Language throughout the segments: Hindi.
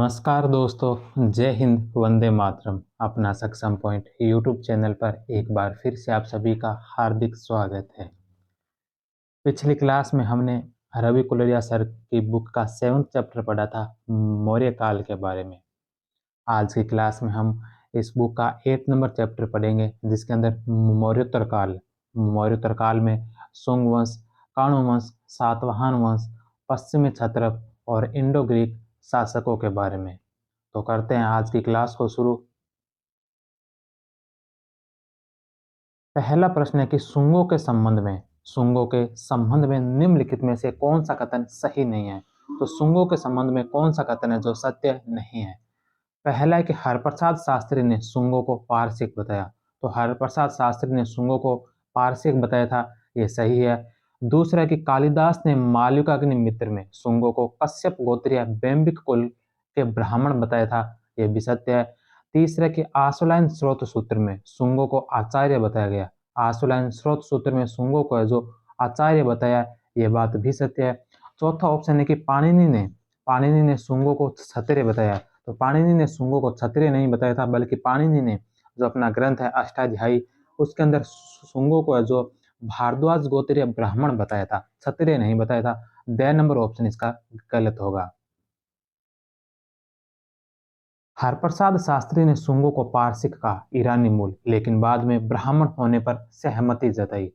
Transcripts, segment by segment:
नमस्कार दोस्तों, जय हिंद, वंदे मातरम। अपना सक्षम पॉइंट यूट्यूब चैनल पर एक बार फिर से आप सभी का हार्दिक स्वागत है। पिछली क्लास में हमने रवि कुलरिया सर की बुक का 7th चैप्टर पढ़ा था, मौर्य काल के बारे में। आज की क्लास में हम इस बुक का 8 नंबर चैप्टर पढ़ेंगे, जिसके अंदर मौर्योत्तर काल में सुंग वंश, काणु वंश, सातवाहन वंश, पश्चिमी क्षत्रप और इंडो ग्रीक शासकों के बारे में। तो करते हैं आज की क्लास को शुरू। पहला प्रश्न है कि सुंगों के संबंध में निम्नलिखित में से कौन सा कथन सही नहीं है। तो सुंगों के संबंध में कौन सा कथन है जो सत्य नहीं है। पहला है कि हरप्रसाद शास्त्री ने सुंगों को पारसिक बताया। तो हरप्रसाद शास्त्री ने सुंगों को पारसिक बताया था, ये सही है। दूसरा है कि कालिदास ने माल्यकाग्निमित्र में सुंगों को कश्यप गोत्रीय बैंबिक कुल के ब्राह्मण बताया था, ये भी सत्य है। तीसरा कि आशुलायन स्रोत सूत्र में सुंगों को आचार्य बताया गया। आशुलायन स्रोत सूत्र में सुंगों को जो आचार्य बताया, ये बात भी सत्य है। चौथा ऑप्शन है कि पाणिनि ने सुंगों को क्षत्रिय बताया। तो पाणिनि ने सुंगों को क्षत्रिय नहीं बताया था, बल्कि पाणिनि ने जो अपना ग्रंथ है अष्टाध्यायी, उसके अंदर सुंगों को जो भारद्वाज गोत्रीय ब्राह्मण बताया था, क्षत्रिय नहीं बताया था। द नंबर ऑप्शन इसका गलत होगा। हरप्रसाद शास्त्री ने सुंगों को पारसिक कहा, ईरानी मूल, लेकिन बाद में ब्राह्मण होने पर सहमति जताई।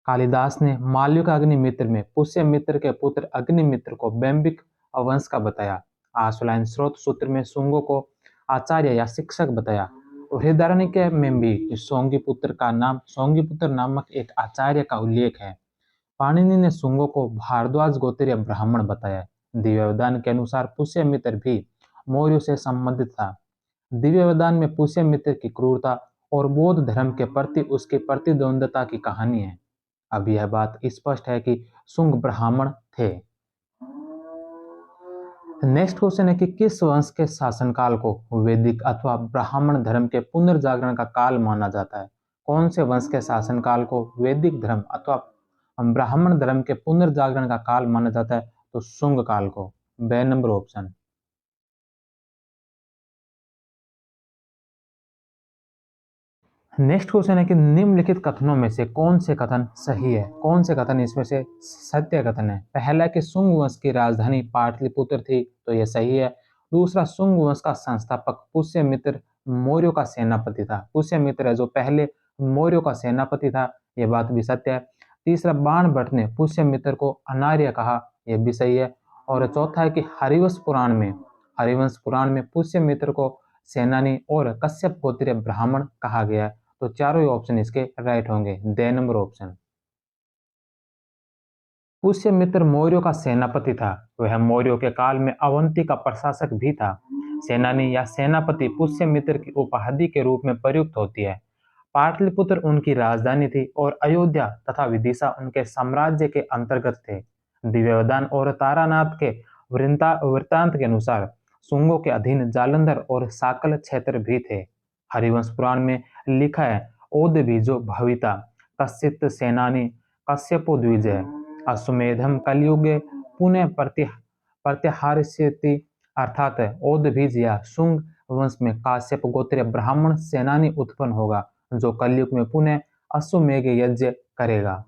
कालिदास ने माल्यकाग्निमित्र में पुष्यमित्र के पुत्र अग्निमित्र को बैंबिक वंश का बताया। आशुलायन स्रोत सूत्र में सुंगों को आचार्य या शिक्षक बताया। बृहदारण्यक में भी सोंगीपुत्र नामक एक आचार्य का उल्लेख है। पाणिनि ने सुंगों को भारद्वाज गोत्रीय ब्राह्मण बताया। दिव्यवदान के अनुसार पुष्यमित्र भी मौर्यों से संबंधित था। दिव्यवदान में पुष्यमित्र की क्रूरता और बौद्ध धर्म के प्रति उसकी प्रतिद्वंदता की कहानी है। अब यह बात स्पष्ट है कि सुंग ब्राह्मण थे। नेक्स्ट क्वेश्चन है कि किस वंश के शासनकाल को वैदिक अथवा ब्राह्मण धर्म के पुनर्जागरण का काल माना जाता है। कौन से वंश के शासनकाल को वैदिक धर्म अथवा ब्राह्मण धर्म के पुनर्जागरण का काल माना जाता है। तो शुंग काल को। बे नंबर ऑप्शन। नेक्स्ट क्वेश्चन है कि निम्नलिखित कथनों में से कौन से कथन सही है, कौन से कथन इसमें से सत्य कथन है। पहला कि सुंग वंश की राजधानी पाटलिपुत्र थी, तो यह सही है। दूसरा, सुंग वंश का संस्थापक पुष्यमित्र मौर्यों का सेनापति था। पुष्यमित्र है जो पहले मौर्यों का सेनापति था, यह बात भी सत्य है। तीसरा, बाण भट्ट ने पुष्यमित्र को अनार्य कहा, यह भी सही है। और चौथा है कि हरिवंश पुराण में पुष्यमित्र को सेनानी और कश्यप गोत्रीय ब्राह्मण कहा गया। तो चारों ही ऑप्शन इसके राइट होंगे। D number option. पुष्यमित्र मौर्यों का सेनापति था। वह मौर्यों के काल में अवंती का प्रशासक भी था। सेनानी या सेनापति पुष्यमित्र की उपाधि के रूप में प्रयुक्त होती है। पाटलिपुत्र उनकी राजधानी थी और अयोध्या तथा विदिशा उनके साम्राज्य के अंतर्गत थे। दिव्यवदान और तारानाथ के वृत्तांत के अनुसार सुंगों के अधीन जालंधर और साकल क्षेत्र भी थे। हरिवंश पुराण में लिखा है, ओद बीजो भविता कश्चित सेनानी कश्यपो द्विजय अश्वमेधम कलयुगे पुनः प्रत्याहारिष्यति। अर्थात ओद बीज या शुंग वंश में काश्यप गोत्रीय ब्राह्मण सेनानी उत्पन्न होगा, जो कलयुग में पुनः अश्वमेघ यज्ञ करेगा।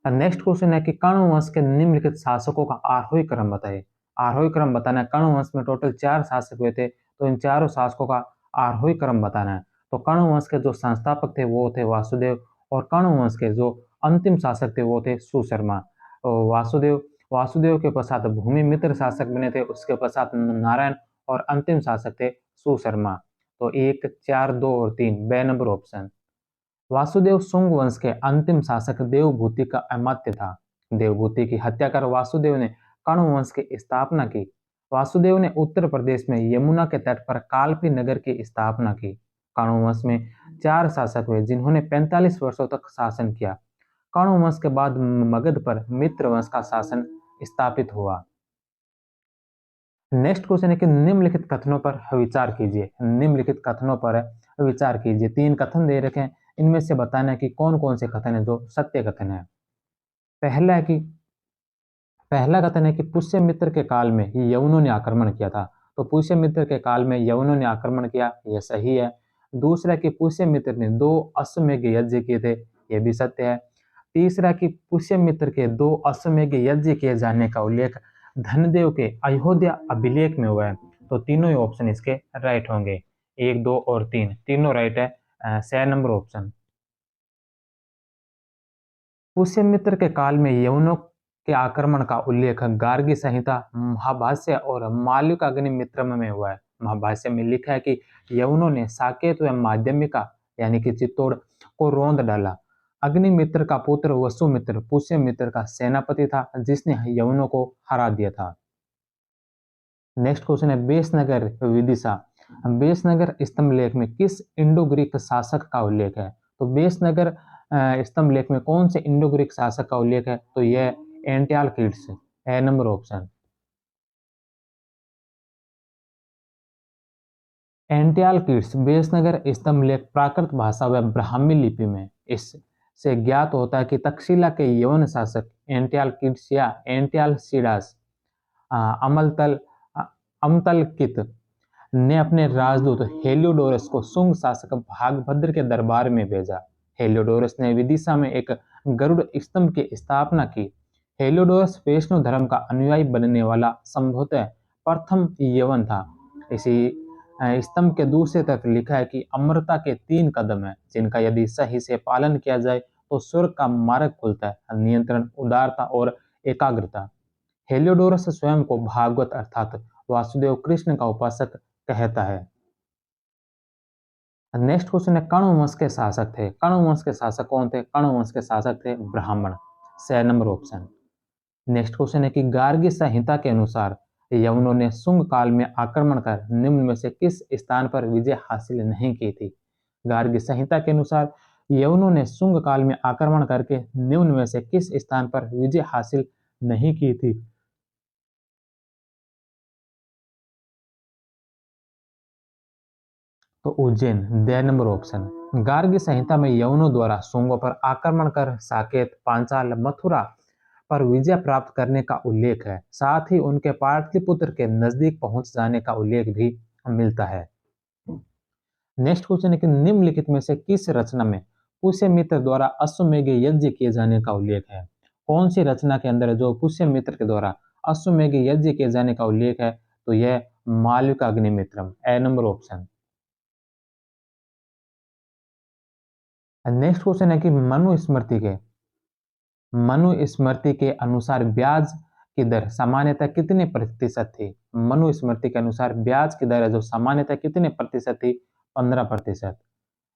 नेक्स्ट क्वेश्चन है कि कण्व वंश के निम्नलिखित शासकों का आरोही क्रम बताइए। आरोही क्रम बताना है। कण्व वंश में टोटल 4 शासक हुए थे, तो इन चारों शासकों का आरोही क्रम बताना है। तो कण्व वंश के जो संस्थापक थे वो थे वासुदेव, और कण्व वंश के जो अंतिम शासक थे वो थे सुशर्मा। वासुदेव के पश्चात भूमिमित्र शासक बने थे, उसके पश्चात नारायण, और अंतिम शासक थे सुशर्मा। तो 1, 4, 2 और 3 बे नंबर ऑप्शन। वासुदेव शुंग वंश के अंतिम शासक देवभूति का अमात्य था। देवभूति की हत्या कर वासुदेव ने कण्व वंश की स्थापना की। वासुदेव ने उत्तर प्रदेश में यमुना के तट पर कालपी नगर की स्थापना की। कण्व वंश में 4 शासक हुए जिन्होंने 45 वर्षों तक शासन किया। कण्व वंश के बाद मगध पर मित्र वंश का शासन स्थापित हुआ। नेक्स्ट क्वेश्चन है कि निम्नलिखित कथनों पर विचार कीजिए। निम्नलिखित कथनों पर विचार कीजिए। 3 कथन दे रखे हैं, इनमें से बताना है कि कौन कौन से कथन है जो सत्य कथन है। पहला है कि पहला कथन है कि पुष्यमित्र के काल में यवनों ने आक्रमण किया था। तो पुष्यमित्र के काल में यवनों ने आक्रमण किया, यह सही है। दूसरा कि पुष्यमित्र ने 2 अश्वमेध यज्ञ किए थे, यह भी सत्य है। तीसरा कि पुष्यमित्र के 2 अश्वमेध यज्ञ किए जाने का उल्लेख धनदेव के अयोध्या अभिलेख में हुआ है। तो तीनों ही ऑप्शन इसके राइट होंगे, 1, 2 और 3 तीनों राइट है। 6 नंबर ऑप्शन। पुष्यमित्र के काल में यवनों के आक्रमण का उल्लेख गार्गी संहिता, महाभाष्य और मालविक अग्निमित्रम में हुआ है। महाभाष्य में लिखा है कि यवनों ने साकेत व माध्यमिका यानी कि चित्तौड़ को रौंद डाला। अग्निमित्र का पुत्र वसुमित्र पुष्यमित्र का सेनापति था, जिसने यवनों को हरा दिया था। नेक्स्ट क्वेश्चन है बेसनगर विदिशा। बेसनगर स्तंभ लेख में किस इंडो ग्रीक शासक का उल्लेख है? तो बेसनगर स्तंभ लेख में कौन से इंडो ग्रीक शासक का उल्लेख है? तो यह एंटियालकिड्स, ए नंबर ऑप्शन। एंटियालकिड्स बेसनगर स्तंभ लेख प्राकृत भाषा व ब्राह्मी लिपि में इससे ज्ञात होता है कि तक्षशिला के यवन शासक एंटियालकिड्स या एंटियालसीडास अमलतल अमतलकित ने अपने राजदूत हेलियोडोरस को शुंग शासक भागभद्र के दरबार में भेजा। हेलियोडोरस ने विदिशा में एक गरुड़ स्तंभ की स्थापना की। हेलियोडोरस वैष्णव धर्म का अनुयायी बनने वाला संभवतः प्रथम यवन था। इसी स्तंभ के दूसरी तरफ लिखा है कि अमरता के 3 कदम है, जिनका यदि सही से पालन किया जाए तो स्वर्ग का मार्ग खुलता है: नियंत्रण, उदारता और एकाग्रता। हेलियोडोरस स्वयं को भागवत अर्थात वासुदेव कृष्ण का उपासक कहता है। नेक्स्ट क्वेश्चन है कण्व वंश के शासक थे। कण्व वंश के शासक कौन थे? कण्व वंश के शासक थे ब्राह्मण, 6 नंबर ऑप्शन। नेक्स्ट क्वेश्चन है कि गार्गी संहिता के अनुसार यवनों ने शुंग काल में आक्रमण कर निम्न में से किस स्थान पर विजय हासिल नहीं की थी? गार्गी संहिता के अनुसार यवनों ने शुंग काल में आक्रमण करके निम्न में से किस स्थान पर विजय हासिल नहीं की थी? तो Ujjain, D number option. Gargi Samhita में यवनों द्वारा शुंगों पर आक्रमण कर साकेत, पांचाल, मथुरा पर विजय प्राप्त करने का उल्लेख है। साथ ही उनके पाटलिपुत्र के नजदीक पहुंच जाने का उल्लेख भी मिलता है। नेक्स्ट क्वेश्चन है कि निम्नलिखित में से किस रचना में पुष्यमित्र द्वारा अश्वमेध यज्ञ किए जाने का उल्लेख है? कौन सी रचना के अंदर है जो पुष्यमित्र के द्वारा अश्वमेध यज्ञ किए जाने का उल्लेख है? तो यह मालविक अग्निमित्रम, ए नंबर ऑप्शन। नेक्स्ट क्वेश्चन है कि मनुस्मृति के अनुसार ब्याज की दर सामान्यतः कितने प्रतिशत थी? मनुस्मृति के अनुसार ब्याज की दर है जो सामान्यतः कितने प्रतिशत थी? 15%।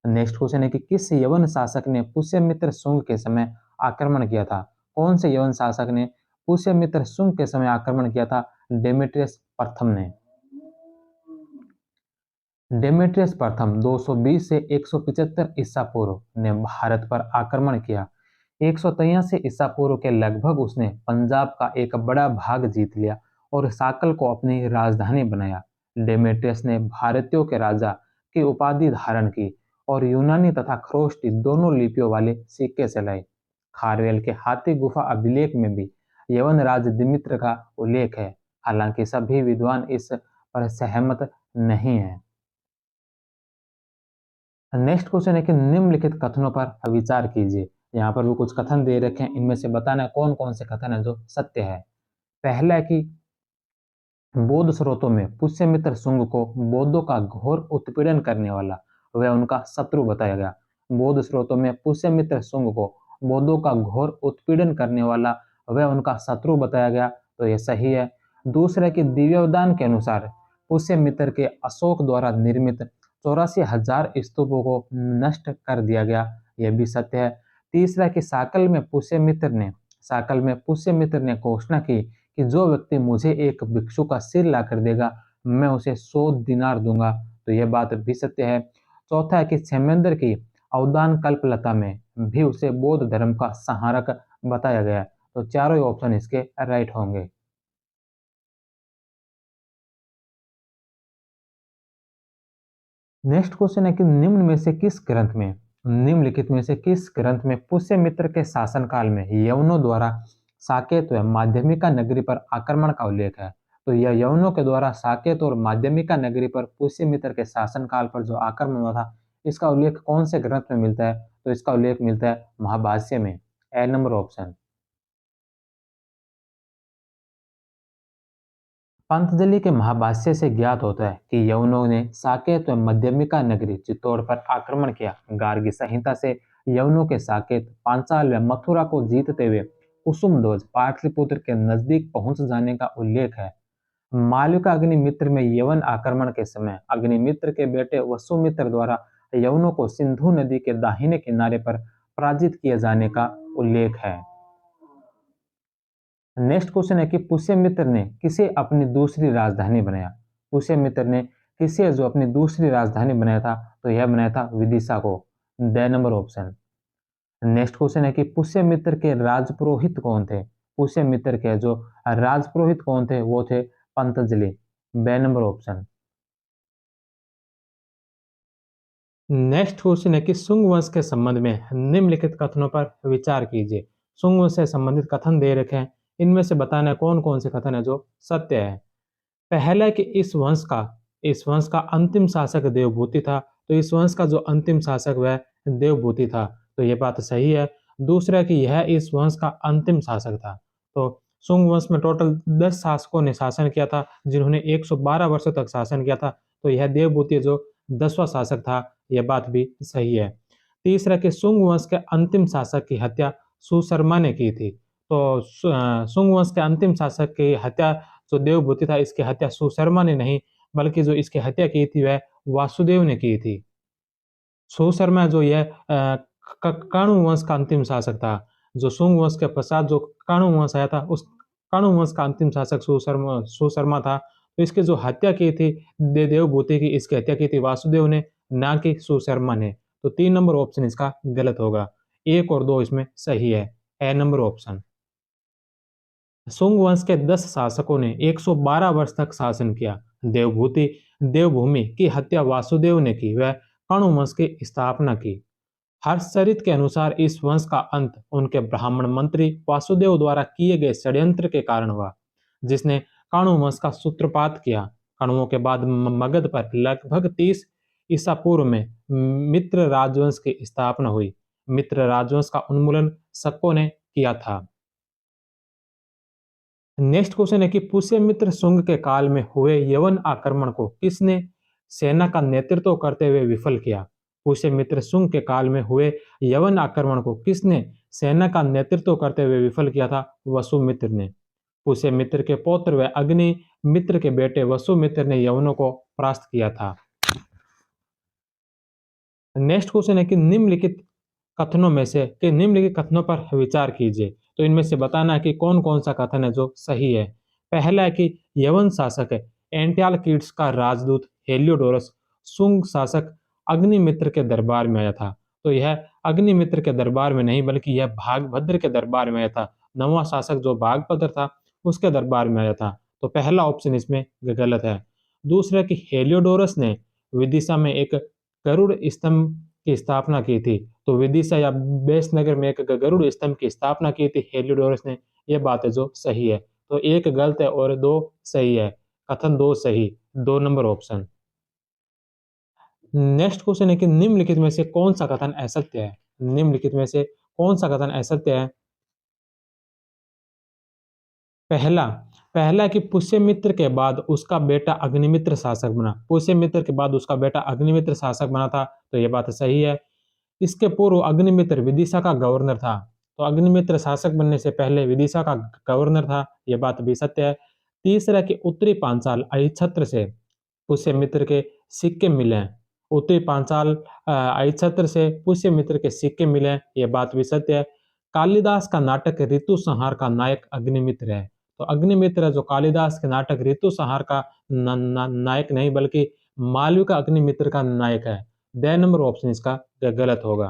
नेक्स्ट क्वेश्चन है कि किस यवन शासक ने पुष्यमित्र शुंग के समय आक्रमण किया था? कौन से यवन शासक ने पुष्यमित्र शुंग के समय आक्रमण किया था? डेमेट्रियस प्रथम ने। डेमेट्रियस प्रथम 220 से 175 ईसा पूर्व ने भारत पर आक्रमण किया। 183 ईसा पूर्व के लगभग उसने पंजाब का एक बड़ा भाग जीत लिया और साकल को अपनी राजधानी बनाया। डेमेट्रियस ने भारतीयों के राजा की उपाधि धारण की और यूनानी तथा ख्रोष्टी दोनों लिपियों वाले सिक्के चलाए। खारवेल के हाथी गुफा अभिलेख में भी यवन राज दिमित्र का उल्लेख है, हालांकि सभी विद्वान इस पर सहमत नहीं है। नेक्स्ट क्वेश्चन है कि निम्नलिखित कथनों पर विचार कीजिए। यहाँ पर भी कुछ कथन दे रखे हैं, इनमें से बताना है कौन कौन से कथन है जो सत्य है। पहला है कि बौद्ध स्रोतों में पुष्यमित्र शुंग को बौद्धों का घोर उत्पीड़न करने वाला वह उनका शत्रु बताया गया। बौद्ध स्रोतों में पुष्यमित्र शुंग को बौद्धों का घोर उत्पीड़न करने वाला वह उनका शत्रु बताया गया, तो यह सही है। दूसरा कि दिव्यवदान के अनुसार पुष्यमित्र के अशोक द्वारा निर्मित 84,000 स्तूपों को नष्ट कर दिया गया, यह भी सत्य है। तीसरा कि साकल में पुष्यमित्र ने घोषणा की कि जो व्यक्ति मुझे एक भिक्षु का सिर ला कर देगा मैं उसे 100 दिनार दूंगा, तो यह बात भी सत्य है। चौथा है कि क्षेमेंद्र की अवदान कल्पलता में भी उसे बौद्ध धर्म का संहारक बताया गया, तो चारों ही ऑप्शन इसके राइट होंगे। नेक्स्ट क्वेश्चन है कि निम्नलिखित में से किस ग्रंथ में पुष्यमित्र के शासनकाल में यवनों द्वारा साकेत व माध्यमिका नगरी पर आक्रमण का उल्लेख है। तो यह यवनों के द्वारा साकेत और माध्यमिका नगरी पर पुष्यमित्र के शासनकाल पर जो आक्रमण हुआ था, इसका उल्लेख कौन से ग्रंथ में मिलता है? तो इसका उल्लेख मिलता है महाभाष्य में। ए नंबर ऑप्शन। पंतजलि के महाभाष्य से ज्ञात होता है कि यवनों ने साकेत व मध्यमिका नगरी चित्तौड़ पर आक्रमण किया। गार्गी संहिता से यवनों के साकेत, पांचाल व मथुरा को जीतते हुए कुसुम ध्वज पाटलिपुत्र के नजदीक पहुंच जाने का उल्लेख है। मालविका अग्निमित्र में यवन आक्रमण के समय अग्निमित्र के बेटे वसुमित्र द्वारा यवनों को सिंधु नदी के दाहिने किनारे पर पराजित किए जाने का उल्लेख है। नेक्स्ट क्वेश्चन है कि पुष्यमित्र ने किसे अपनी दूसरी राजधानी बनाया? पुष्यमित्र ने किसे जो अपनी दूसरी राजधानी बनाया था? तो यह बनाया था विदिशा को। The number option. Next question है कि पुष्यमित्र के राजपुरोहित कौन थे? पुष्यमित्र के जो राजपुरोहित कौन थे? वो थे पंतजलि। बे नंबर ऑप्शन। नेक्स्ट क्वेश्चन है कि शुंग वंश के संबंध में निम्नलिखित कथनों पर विचार कीजिए। शुंग वंश से संबंधित कथन दे रखे हैं, इनमें से बताना है कौन कौन से कथन है जो सत्य है। पहला है कि इस वंश का अंतिम शासक देवभूति था। तो इस वंश का जो अंतिम शासक वह देवभूति था, तो यह बात सही है। दूसरा है कि यह इस वंश का अंतिम शासक था। तो शुंग वंश में टोटल 10 शासकों ने शासन किया था, जिन्होंने 112 वर्षों तक शासन किया था। तो यह देवभूति जो 10वां शासक था, यह बात भी सही है। तीसरा कि शुंग वंश के अंतिम शासक की हत्या सुशर्मा ने की थी। तो शुंग वंश के अंतिम शासक की हत्या जो देवभूति था, इसकी हत्या सुशर्मा ने नहीं, बल्कि जो इसकी हत्या की थी वह वासुदेव ने की थी। सुशर्मा जो यह कणु वंश का अंतिम शासक था। जो शुंग वंश के पश्चात जो कणु वंश आया था, उस कणु वंश का अंतिम शासक सुशर्मा था। तो इसकी जो हत्या की थी देवभूति की, इसकी हत्या की थी वासुदेव ने, ना कि सुशर्मा ने। तो 3 नंबर ऑप्शन इसका गलत होगा। 1 और 2 इसमें सही है। ए नंबर ऑप्शन। शुंग वंश के 10 शासकों ने 112 वर्ष तक शासन किया। देवभूमि की हत्या वासुदेव ने की, वह कणु वंश की स्थापना की। हर्षचरित के अनुसार इस वंश का अंत उनके ब्राह्मण मंत्री वासुदेव द्वारा किए गए षड्यंत्र के कारण हुआ, जिसने कणु वंश का सूत्रपात किया। कणुओं के बाद मगध पर लगभग 30 ईसा पूर्व में मित्र राजवंश की स्थापना हुई। मित्र राजवंश का उन्मूलन शकों ने किया था। नेक्स्ट क्वेश्चन है कि पुष्यमित्र शुंग के काल में हुए यवन आक्रमण को किसने सेना का नेतृत्व करते हुए विफल किया? पुष्यमित्र शुंग के काल में हुए यवन आक्रमण को किसने सेना का नेतृत्व करते हुए विफल किया था? वसुमित्र ने। पुष्यमित्र के पौत्र व अग्नि मित्र के बेटे वसुमित्र ने यवनों को परास्त किया था। नेक्स्ट क्वेश्चन है कि निम्नलिखित कथनों पर विचार कीजिए। तो इनमें से बताना है कि कौन कौन सा कथन है जो सही है। पहला है कि यवन शासक एंटियालकीड्स का राजदूत हेलियोडोरस शुंग शासक अग्निमित्र के दरबार में आया था। तो यह अग्निमित्र के दरबार में नहीं, बल्कि यह भागभद्र के दरबार में आया था। 9वां शासक जो भागभद्र था, उसके दरबार में आया था। तो पहला ऑप्शन इसमें गलत है। दूसरा कि हेलियोडोरस ने विदिशा में एक गरुड़ स्तंभ की स्थापना की थी। तो विदिशा या बेसनगर में एक गरुड़ स्तंभ की स्थापना की थी हेलियोडोरस ने। यह बात है जो सही है। तो 1 गलत है और 2 सही है। कथन 2 सही। 2 नंबर ऑप्शन। नेक्स्ट क्वेश्चन है कि निम्नलिखित में से कौन सा कथन असत्य है? निम्नलिखित में से कौन सा कथन असत्य है? पहला पहला कि पुष्यमित्र के बाद उसका बेटा अग्निमित्र शासक बना। पुष्यमित्र के बाद उसका बेटा अग्निमित्र शासक बना था। तो यह बात सही है। इसके पूर्व अग्निमित्र विदिशा का गवर्नर था। तो अग्निमित्र शासक बनने से पहले विदिशा का गवर्नर था। यह बात भी सत्य है। तीसरा कि उत्तरी पांचाल अहिछत्र से पुष्यमित्र के सिक्के मिले। उत्तरी पांचाल अहिछत्र से पुष्यमित्र के सिक्के मिले। यह बात भी सत्य है। कालिदास का नाटक ऋतु संहार का नायक अग्निमित्र है। तो अग्निमित्र जो कालिदास के नाटक ऋतु संहार का नायक नहीं, बल्कि मालविका अग्निमित्र का नायक है। द नंबर ऑप्शन इसका गलत होगा।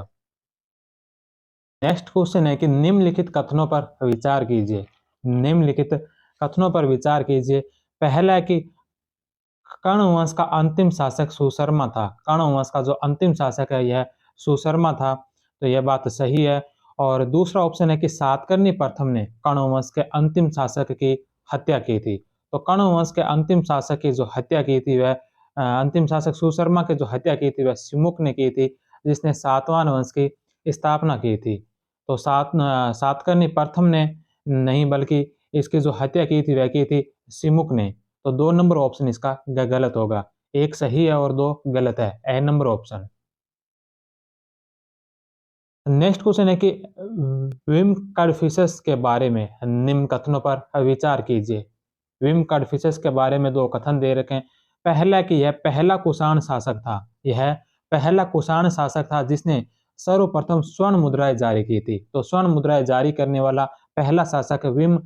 नेक्स्ट क्वेश्चन है कि निम्नलिखित कथनों पर विचार कीजिए। निम्नलिखित कथनों पर विचार कीजिए। पहला है कि कर्ण वंश का अंतिम शासक सुशर्मा था। कर्ण वंश का जो अंतिम शासक है यह सुशर्मा था। तो यह बात सही है। और दूसरा ऑप्शन है कि सातकर्णी प्रथम ने कण्व वंश के अंतिम शासक की हत्या की थी। तो कण्व वंश के अंतिम शासक की जो हत्या की थी वह अंतिम शासक सुशर्मा की जो हत्या की थी वह सिमुक ने की थी, जिसने सातवाहन वंश की स्थापना की थी। तो सातकर्णी प्रथम ने नहीं, बल्कि इसकी जो हत्या की थी वह की थी सिमुक ने। तो 2 नंबर ऑप्शन इसका गलत होगा। 1 सही है और 2 गलत है। ए नंबर ऑप्शन। नेक्स्ट क्वेश्चन है कि विम कॉडफिशस के बारे में निम्न कथनों पर विचार कीजिए। विम कॉडफिशस के बारे में 2 कथन दे रखे हैं। पहला कि यह पहला कुषाण शासक था। यह पहला कुषाण शासक था जिसने सर्वप्रथम स्वर्ण मुद्राएं जारी की थी। तो स्वर्ण मुद्राएं जारी करने वाला पहला शासक विम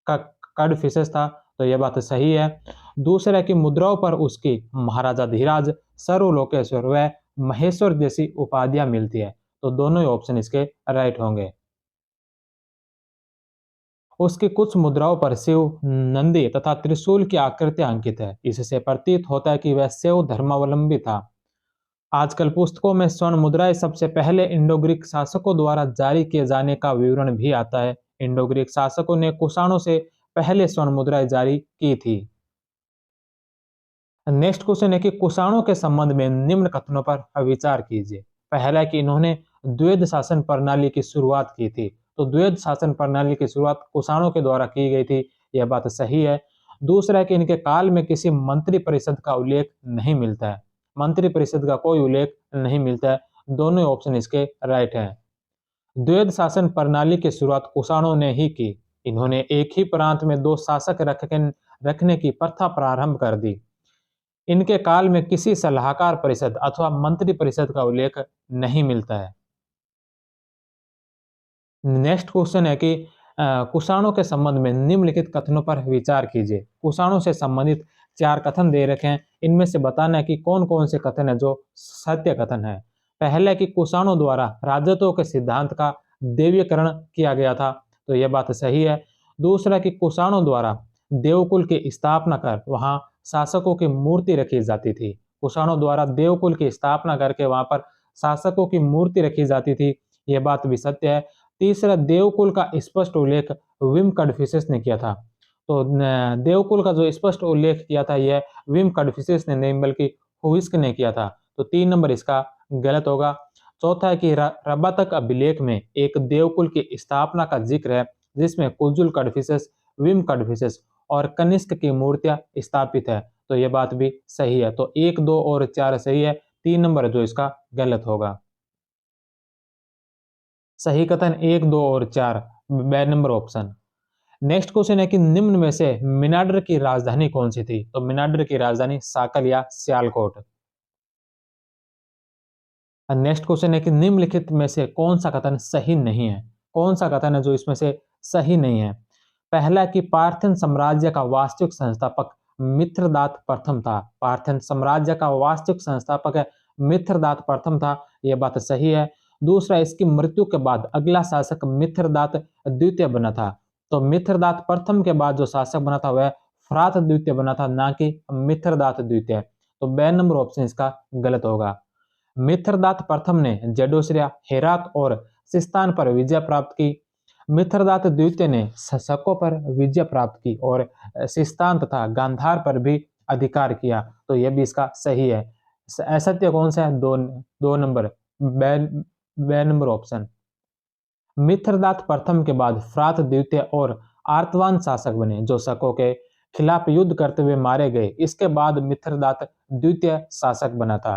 कॉडफिशस था। तो यह बात सही है। दूसरा कि मुद्राओं पर उसकी महाराजा धीराज, सर्वलोकेश्वर व महेश्वर जैसी उपाधियां मिलती है। तो दोनों ही ऑप्शन इसके राइट होंगे। उसकी कुछ मुद्राओं पर शिव, नंदी तथा त्रिशूल की आकृतियां अंकित है। इससे प्रतीत होता है कि वह शैव धर्मावलंबी था। आजकल पुस्तकों में स्वर्ण मुद्राएं सबसे पहले इंडो ग्रीक शासकों द्वारा जारी किए जाने का विवरण भी आता है। इंडो ग्रीक शासकों ने कुषाणों से पहले स्वर्ण मुद्राएं जारी की थी। नेक्स्ट क्वेश्चन है कि कुषाणों के संबंध में निम्न कथनों पर विचार कीजिए। पहला है कि इन्होंने द्वैध शासन प्रणाली की शुरुआत की थी। तो द्वैध शासन प्रणाली की शुरुआत कुषाणों के द्वारा की गई थी। यह बात सही है। दूसरा है कि इनके काल में किसी मंत्री परिषद का उल्लेख नहीं मिलता है। मंत्री परिषद का कोई उल्लेख नहीं मिलता है। दोनों ऑप्शन इसके राइट है। द्वैध शासन प्रणाली की शुरुआत कुषाणों ने ही की। इन्होंने एक ही प्रांत में 2 शासक रखने की प्रथा प्रारंभ कर दी। इनके काल में किसी सलाहकार परिषद अथवा मंत्री परिषद का उल्लेख नहीं मिलता है। नेक्स्ट क्वेश्चन है कि कुषाणों के संबंध में निम्नलिखित कथनों पर विचार कीजिए। कुषाणों से संबंधित 4 कथन दे रखे हैं। इनमें से बताना है कि कौन कौन से कथन है जो सत्य कथन है। पहला है कि कुषाणों द्वारा राजत्व के सिद्धांत का देवीकरण किया गया था। तो यह बात सही है। दूसरा कि कुषाणों द्वारा देवकुल की स्थापना कर वहां शासकों की मूर्ति रखी जाती थी। कुषाणों द्वारा देवकुल की स्थापना करके वहां पर शासकों की मूर्ति रखी जाती थी। यह बात भी सत्य है। तीसरा, देवकुल का स्पष्ट उल्लेख विम कॉडफिशस ने किया था। तो देवकुल का जो स्पष्ट उल्लेख किया था यह विम कॉडफिशस ने नहीं, बल्कि हुइस्क ने किया था। तो 3 नंबर इसका गलत होगा। चौथा है कि रबातक अभिलेख में एक देवकुल की स्थापना का जिक्र है, जिसमें कुजुल कॉडफिशस, विम कॉडफिशस और कनिष्क की मूर्तियां स्थापित है। तो यह बात भी सही है। तो 1, 2 और 4 सही है। 3 नंबर जो इसका गलत होगा। सही कथन 1, 2 और 4, B number option. Next question है कि निम्न में से मिनाडर की राजधानी कौन सी थी। तो मिनाडर की राजधानी साकल या सियालकोट। नेक्स्ट क्वेश्चन है कि निम्नलिखित में से कौन सा कथन सही नहीं है। कौन सा कथन है जो इसमें से सही नहीं है। पहला कि पार्थन साम्राज्य का वास्तविक संस्थापक मित्रदात प्रथम था। पार्थन साम्राज्य का वास्तविक संस्थापक मित्रदात प्रथम था। यह बात सही है। दूसरा, इसकी मृत्यु के बाद अगला शासक मित्रदात द्वितीय बना था। तो मित्रदात प्रथम के बाद जो शासक बना था वह फ्रात द्वितीय बना था, ना कि मित्रदात द्वितीय। तो बे नंबर ऑप्शन इसका गलत होगा। मित्रदात प्रथम ने जडोसिया, हेरात और सिस्तान पर विजय प्राप्त की। मित्रदात द्वितीय ने शकों पर विजय प्राप्त की और सिस्तान तथा गांधार पर भी अधिकार किया। तो यह भी इसका सही है। असत्य कौन सा है? 2 नंबर, बे बे नंबर ऑप्शन। मित्रदात प्रथम के बाद फ्रात द्वितीय और आर्तवान शासक बने, जो शकों के खिलाफ युद्ध करते हुए मारे गए। इसके बाद मित्रदात द्वितीय शासक बना था।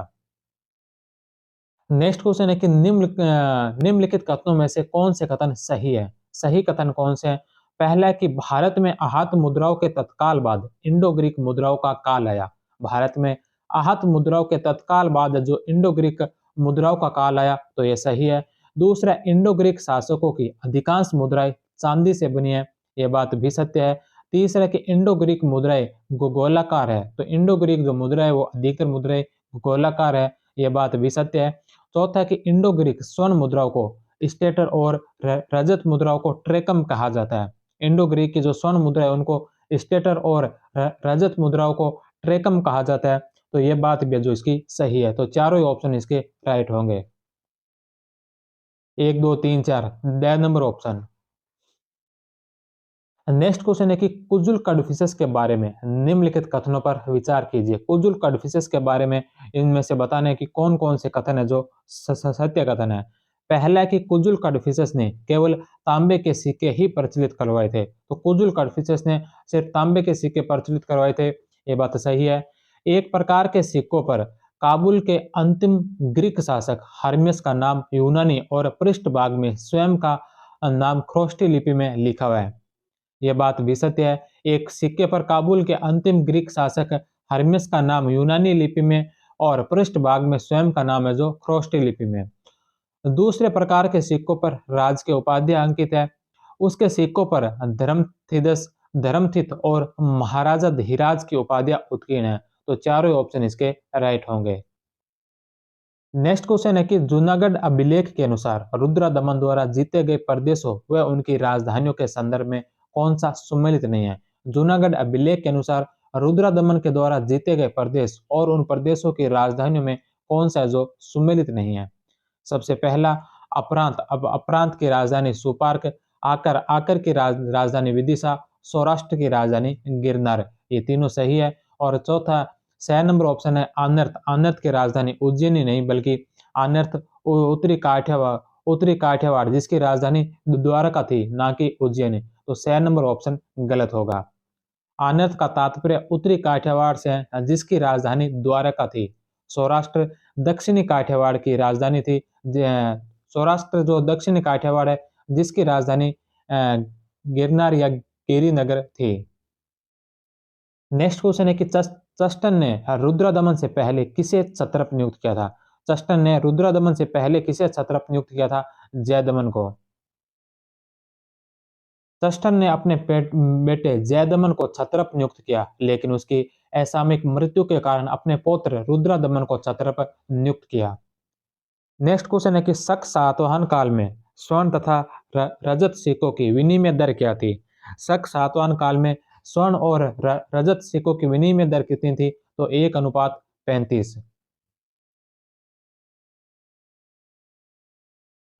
नेक्स्ट क्वेश्चन है कि निम्नलिखित कथनों में से कौन से कथन सही है। सही कथन कौन से हैं? पहला है कि भारत में आहत मुद्राओं के तत्काल बाद इंडो ग्रीक मुद्राओं का काल आया। भारत में आहत मुद्राओं के तत्काल बाद जो इंडो ग्रीक मुद्राओं का काल आया, तो यह सही है। दूसरा, इंडो ग्रीक शासकों की अधिकांश मुद्राएं चांदी से बनी है। यह बात भी सत्य है। तीसरा कि इंडो ग्रीक मुद्राएं गोलाकार है। तो इंडो ग्रीक जो मुद्रा है वो अधिकतर मुद्राएं गोलाकार है। यह बात भी सत्य है। चौथा कि इंडो ग्रीक स्वर्ण मुद्राओं को स्टेटर और रजत मुद्राओं को ट्रेकम कहा जाता है। इंडो ग्रीक की जो स्वर्ण मुद्रा है उनको स्टेटर और रजत मुद्राओं को ट्रेकम कहा जाता है। तो यह बात भी जो इसकी सही है। तो चारों ही ऑप्शन इसके राइट होंगे। 1, 2, 3, 4 ड नंबर ऑप्शन। नेक्स्ट क्वेश्चन है कि कुजुल कड़फिसेस के बारे में निम्नलिखित कथनों पर विचार कीजिए। कुजुल कड़फिसेस के बारे में इनमें से बताना है कि कौन कौन से कथन है जो सत्य कथन है। पहला है कि कुजुल कड़फिसेस ने केवल तांबे के सिक्के ही प्रचलित करवाए थे। तो कुजुल कड़फिसेस ने सिर्फ तांबे के सिक्के प्रचलित करवाए थे, ये बात सही है। एक प्रकार के सिक्कों पर काबुल के अंतिम ग्रीक शासक हर्मेस का नाम यूनानी और पृष्ठभाग में स्वयं का नाम ख्रोष्टी लिपि में लिखा हुआ है, यह बात भी सत्य है। एक सिक्के पर काबुल के अंतिम ग्रीक शासक हर्मेस का नाम यूनानी लिपि में और पृष्ठभाग में स्वयं का नाम है जो ख्रोष्टी लिपि में। दूसरे प्रकार के सिक्कों पर राज के उपाधियां अंकित है। उसके सिक्कों पर धर्मथिदस, धर्मथित और महाराजा धीराज की उपाधियां उत्कीर्ण है। तो चारों ऑप्शन इसके राइट होंगे। नेक्स्ट क्वेश्चन है कि जूनागढ़ अभिलेख के अनुसार रुद्रदमन द्वारा जीते गए प्रदेशों व उनकी राजधानियों के संदर्भ में कौन सा सुमेलित नहीं है। जूनागढ़ अभिलेख के अनुसार रुद्रदमन के द्वारा जीते गए प्रदेश और उन प्रदेशों की राजधानियों में कौन सा है जो सुमेलित नहीं है। सबसे पहला अपरांत, अब अपरांत की राजधानी सुपार्क, आकर आकर की राजधानी विदिशा, सौराष्ट्र की राजधानी गिरनार, ये तीनों सही है। और चौथा छह नंबर ऑप्शन है आनर्त, आनर्त की राजधानी उज्जैनी नहीं बल्कि आनर्त उत्तरी काठियावाड़ जिसकी राजधानी द्वारका थी ना कि उज्जैनी। तो छह नंबर ऑप्शन गलत होगा। आनर्त का तात्पर्य उत्तरी काठियावाड़ से है जिसकी राजधानी द्वारका थी। सौराष्ट्र दक्षिणी काठियावाड़ की राजधानी थी। सौराष्ट्र जो दक्षिणी काठियावाड़ है जिसकी राजधानी गिरनार या गिरिनगर थी। नेक्स्ट क्वेश्चन है कि चस्टन ने रुद्रदमन से पहले किसे क्षत्रप नियुक्त किया था। चस्टन ने रुद्रदमन से पहले किसे क्षत्रप नियुक्त किया था। जयदमन को। चस्टन ने अपने बेटे जयदमन को क्षत्रप नियुक्त किया लेकिन उसकी असामयिक मृत्यु के कारण अपने पौत्र रुद्रदमन को क्षत्रप नियुक्त किया। नेक्स्ट क्वेश्चन है कि शक सातवाहन काल में स्वर्ण तथा रजत सिक्कों की विनिमय दर क्या थी। शक सातवाहन काल में स्वर्ण और रजत सिक्कों की विनिमय दर कितनी थी। तो 1:35।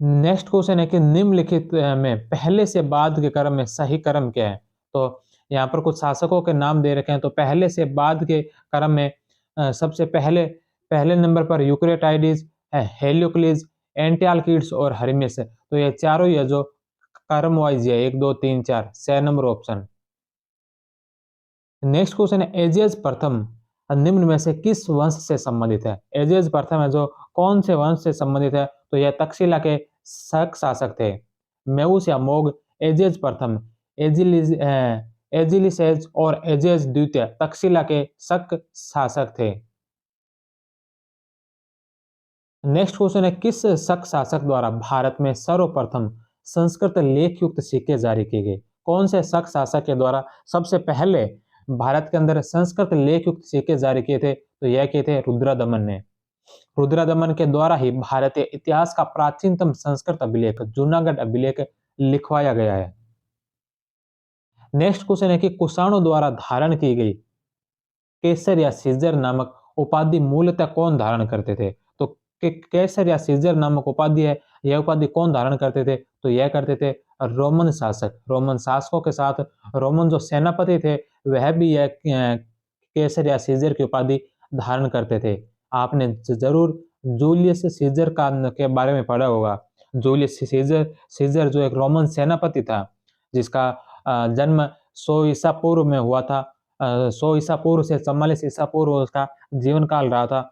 नेक्स्ट क्वेश्चन है कि निम्नलिखित में पहले से बाद के क्रम में सही क्रम क्या है। तो यहाँ पर कुछ शासकों के नाम दे रखे हैं। तो पहले से बाद के क्रम में सबसे पहले पहले नंबर पर यूक्रेटाइडिस है, हेलियोक्लिस, एंटियालकिड्स और हर्मेस है। तो ये चारों ये जो क्रम वाइज है 1, 2, 3, 4 6 नंबर ऑप्शन। नेक्स्ट क्वेश्चन है एजियस प्रथम निम्न में से किस वंश से संबंधित है। एजियस प्रथम है जो कौन से वंश से संबंधित है। तो यह तक्षशिला के शक शासक थे। मेउस या मोग, एजियस प्रथम, एजिलिस एजिलिसेज और एजियस द्वितीय तक्षशिला के शक शासक थे। नेक्स्ट क्वेश्चन है किस शक शासक द्वारा भारत में सर्वप्रथम संस्कृत लेख युक्त सिक्के जारी किए गए। कौन से शक शासक के द्वारा सबसे पहले भारत के अंदर संस्कृत लेख युक्त सिक्के जारी किए थे। तो यह किए थे रुद्रदमन ने। रुद्रदमन के द्वारा ही भारतीय इतिहास का प्राचीनतम संस्कृत अभिलेख जूनागढ़ अभिलेख लिखवाया गया है। नेक्स्ट क्वेश्चन है कि कुषाणों द्वारा धारण की गई केसर या सीजर नामक उपाधि मूलतः कौन धारण करते थे। तो केसर या सीजर नामक उपाधि है, यह उपाधि कौन धारण करते थे। तो यह करते थे रोमन शासक। रोमन शासकों के साथ रोमन जो सेनापति थे वह भी यह केसर या सीजर की उपाधि धारण करते थे। आपने जरूर जूलियस सीजर का के बारे में पढ़ा होगा। जूलियस सीजर सीजर जो एक रोमन सेनापति था जिसका जन्म 100 ईसा पूर्व में हुआ था। 100 ईसा पूर्व से 44 ईसा पूर्व उसका जीवन काल रहा था।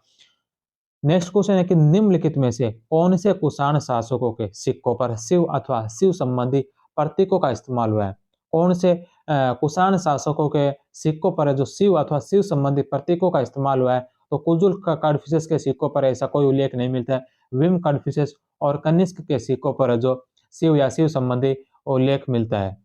नेक्स्ट क्वेश्चन है कि निम्नलिखित में से कौन से कुषाण शासकों के सिक्कों पर शिव अथवा शिव संबंधी प्रतीकों का इस्तेमाल हुआ है। कौन से कुषाण शासकों के सिक्कों पर जो शिव अथवा शिव संबंधी प्रतीकों का इस्तेमाल हुआ है। तो कुजुल कड़फिसेस के सिक्कों पर ऐसा कोई उल्लेख नहीं मिलता है। विम कड़फिसेस और कनिष्क के सिक्कों पर जो शिव या शिव संबंधी उल्लेख मिलता है।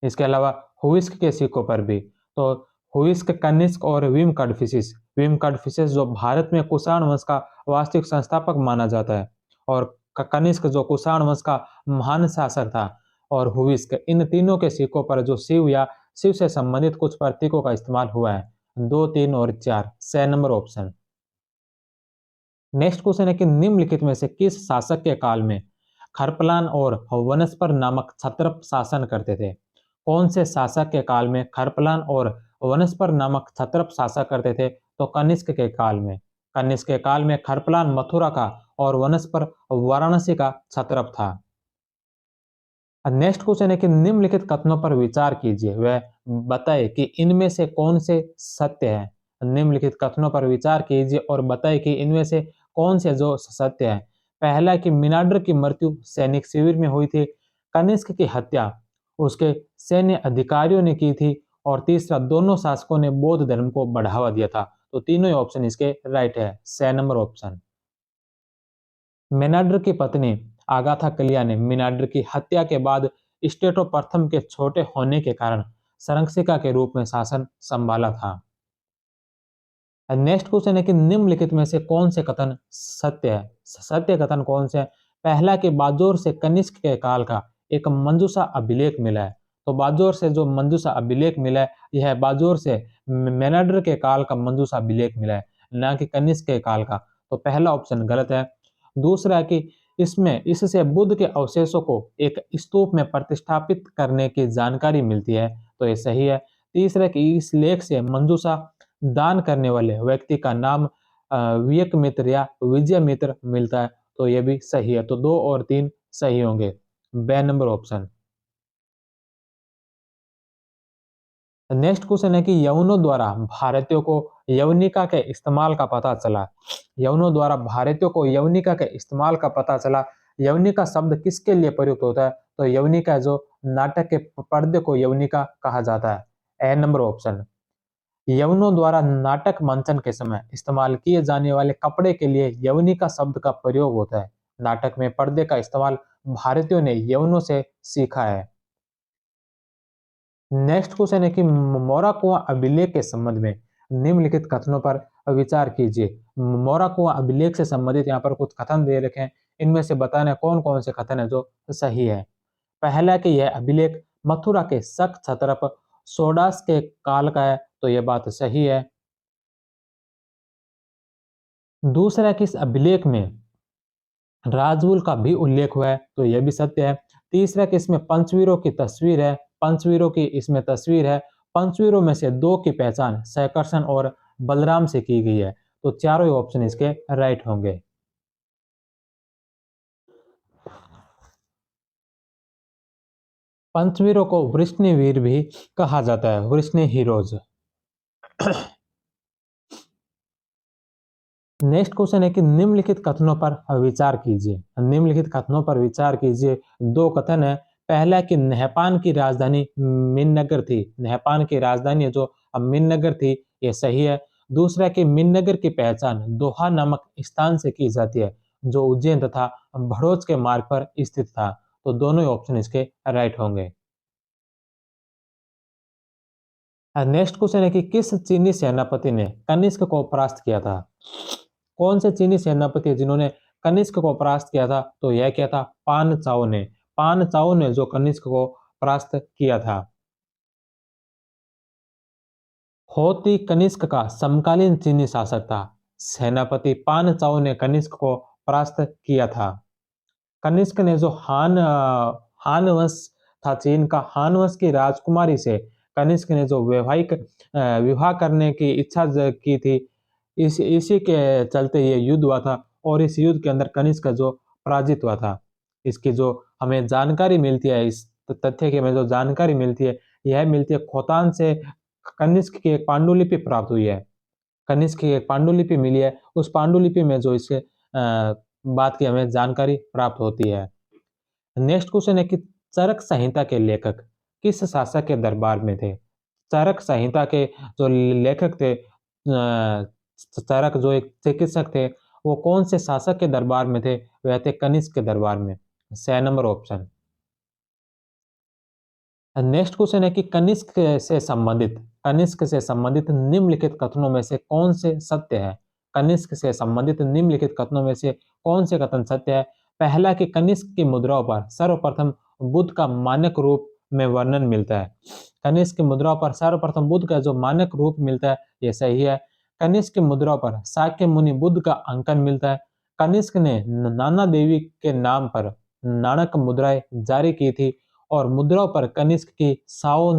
इसके अलावा हुइस्क के सिक्कों पर भी। तो हुइस्क, कनिष्क और विम कड़फिसेस जो भारत में कुषाण वंश का वास्तविक संस्थापक माना जाता है और कनिष्क जो कुषाण वंश का महान शासक था और हुइस्क, इन तीनों के सिक्कों पर जो शिव या शिव से संबंधित कुछ प्रतीकों का इस्तेमाल हुआ है। 2, 3 और 4 6 नंबर ऑप्शन। नेक्स्ट क्वेश्चन है कि निम्नलिखित में से किस शासक के काल में खरपलान और वनस्पर नामक क्षत्रप शासन करते थे? कौन से शासक के काल में खरपलान और वनस्पर नामक क्षत्रप शासक करते थे? तो कनिष्क के काल में। कनिष्क के काल में खरपलान मथुरा का और वनस्पर वाराणसी का क्षत्रप था। नेक्स्ट क्वेश्चन है कि निम्नलिखित कथनों पर विचार कीजिए, वह बताए कि इनमें से कौन से सत्य है। निम्नलिखित कथनों पर विचार कीजिए और बताए कि इनमें से कौन से जो सत्य है। पहला कि मिनांडर की मृत्यु सैनिक शिविर में हुई थी। कनिष्क की हत्या उसके सैन्य अधिकारियों ने की थी। और तीसरा, दोनों शासकों ने बौद्ध धर्म को बढ़ावा दिया था। तो तीनों ही ऑप्शन इसके राइट है, सी नंबर ऑप्शन। मेनांडर की पत्नी आगाथा कलिया ने मेनांडर की हत्या के बाद स्टेटो प्रथम के छोटे होने के कारण संरक्षिका के रूप में शासन संभाला था। नेक्स्ट क्वेश्चन है कि निम्नलिखित में से कौन से कथन सत्य है। सत्य कथन कौन से है। पहला कि बाजोर से कनिष्क के काल का एक मंजूषा अभिलेख मिला है। तो बाजोर से जो मंजूषा अभिलेख मिला है, यह बाजोर से मेनांडर के काल का मंजूषा अभिलेख मिला है, ना कि कनिष्क के काल का। तो पहला ऑप्शन गलत है। दूसरा कि इससे बुद्ध के अवशेषों को एक स्तूप में प्रतिष्ठापित करने की जानकारी मिलती है। तो ये सही है। तीसरा कि इस लेख से मंजूषा दान करने वाले व्यक्ति का नाम विवेक मित्र या विजय मित्र मिलता है। तो ये भी सही है। तो 2 और 3 सही होंगे, बे नंबर ऑप्शन। नेक्स्ट क्वेश्चन है कि यवनों द्वारा भारतीयों को यवनिका के इस्तेमाल का पता चला। यवनों द्वारा भारतीयों को यवनिका के इस्तेमाल का पता चला। यवनिका शब्द किसके लिए प्रयुक्त होता है। तो यवनिका जो नाटक के पर्दे को यवनिका कहा जाता है, ए नंबर ऑप्शन। यवनों द्वारा नाटक मंचन के समय इस्तेमाल किए जाने वाले कपड़े के लिए यवनिका शब्द का प्रयोग होता है। नाटक में पर्दे का इस्तेमाल भारतीयों ने यवनों से सीखा है। नेक्स्ट क्वेश्चन है कि मोरा कुआं अभिलेख के संबंध में निम्नलिखित कथनों पर विचार कीजिए। मोरा कुआं अभिलेख से संबंधित यहाँ पर कुछ कथन दे रखे हैं, इनमें से बताना कौन कौन से कथन है जो सही है। पहला कि यह अभिलेख मथुरा के शक क्षत्रप सोडास के काल का है। तो यह बात सही है। दूसरा कि इस अभिलेख में राजवुल का भी उल्लेख हुआ है। तो यह भी सत्य है। तीसरा कि इसमें पंचवीरों की तस्वीर है। पंचवीरों की इसमें तस्वीर है। पंचवीरों में से 2 की पहचान सहकर्षण और बलराम से की गई है। तो चारों ऑप्शन इसके राइट होंगे। पंचवीरों को वृष्णिवीर भी कहा जाता है, वृष्णि हीरोज। नेक्स्ट क्वेश्चन है कि निम्नलिखित कथनों पर विचार कीजिए। निम्नलिखित कथनों पर विचार कीजिए। 2 कथन है। पहला कि नहपान की राजधानी मिन्नगर थी। नहपान की राजधानी जो मिन्नगर थी, यह सही है। दूसरा कि मिन्नगर की पहचान दोहा नामक स्थान से की जाती है, जो उज्जैन तथा भड़ोच के मार्ग पर स्थित था। तो दोनों ही ऑप्शन इसके राइट होंगे। नेक्स्ट क्वेश्चन है कि किस चीनी सेनापति ने कनिष्क को परास्त किया था। कौन से चीनी सेनापति जिन्होंने कनिष्क को परास्त किया था। तो यह क्या था, पान चाओ ने। पान चाओ ने जो कनिष्क को परास्त किया था। होती कनिष्क का समकालीन चीनी शासक था। सेनापति पान चाओ ने कनिष्क को परास्त किया था। कनिष्क ने जो हान वंश था, चीन का हान वंश की राजकुमारी से कनिष्क ने जो वैवाहिक विवाह करने की इच्छा की थी, इसी के चलते ये युद्ध हुआ था। और इस युद्ध के अंदर कनिष्क जो पराजित हुआ था। इसकी जो हमें जानकारी मिलती है, इस तथ्य की हमें जो जानकारी मिलती है, यह मिलती है खोतान से। कनिष्क की एक पांडुलिपि प्राप्त हुई है। कनिष्क की एक पांडुलिपि मिली है। उस पांडुलिपि में जो इसके बात की हमें जानकारी प्राप्त होती है। नेक्स्ट क्वेश्चन है कि चरक संहिता के लेखक किस शासक के दरबार में थे। चरक संहिता के जो लेखक थे, चरक जो एक चिकित्सक थे, वो कौन से शासक के दरबार में थे। वह थे कनिष्क के दरबार में, 6 नंबर ऑप्शन। नेक्स्ट क्वेश्चन है कि कनिष्क से संबंधित निम्नलिखित कथनों में से कौन से सत्य है। कनिष्क से संबंधित निम्नलिखित कथनों में से कौन से कथन सत्य है। पहला कि कनिष्क की मुद्राओं पर सर्वप्रथम बुद्ध का मानक रूप में वर्णन मिलता है। कनिष्क की मुद्राओं पर सर्वप्रथम बुद्ध का जो मानक रूप मिलता है, यह सही है। कनिष्क की मुद्राओं पर शाक्य मुनि बुद्ध का अंकन मिलता है। कनिष्क ने नाना देवी के नाम पर नाणक मुद्राएं जारी की थी और मुद्राओं पर कनिष्क की साओ,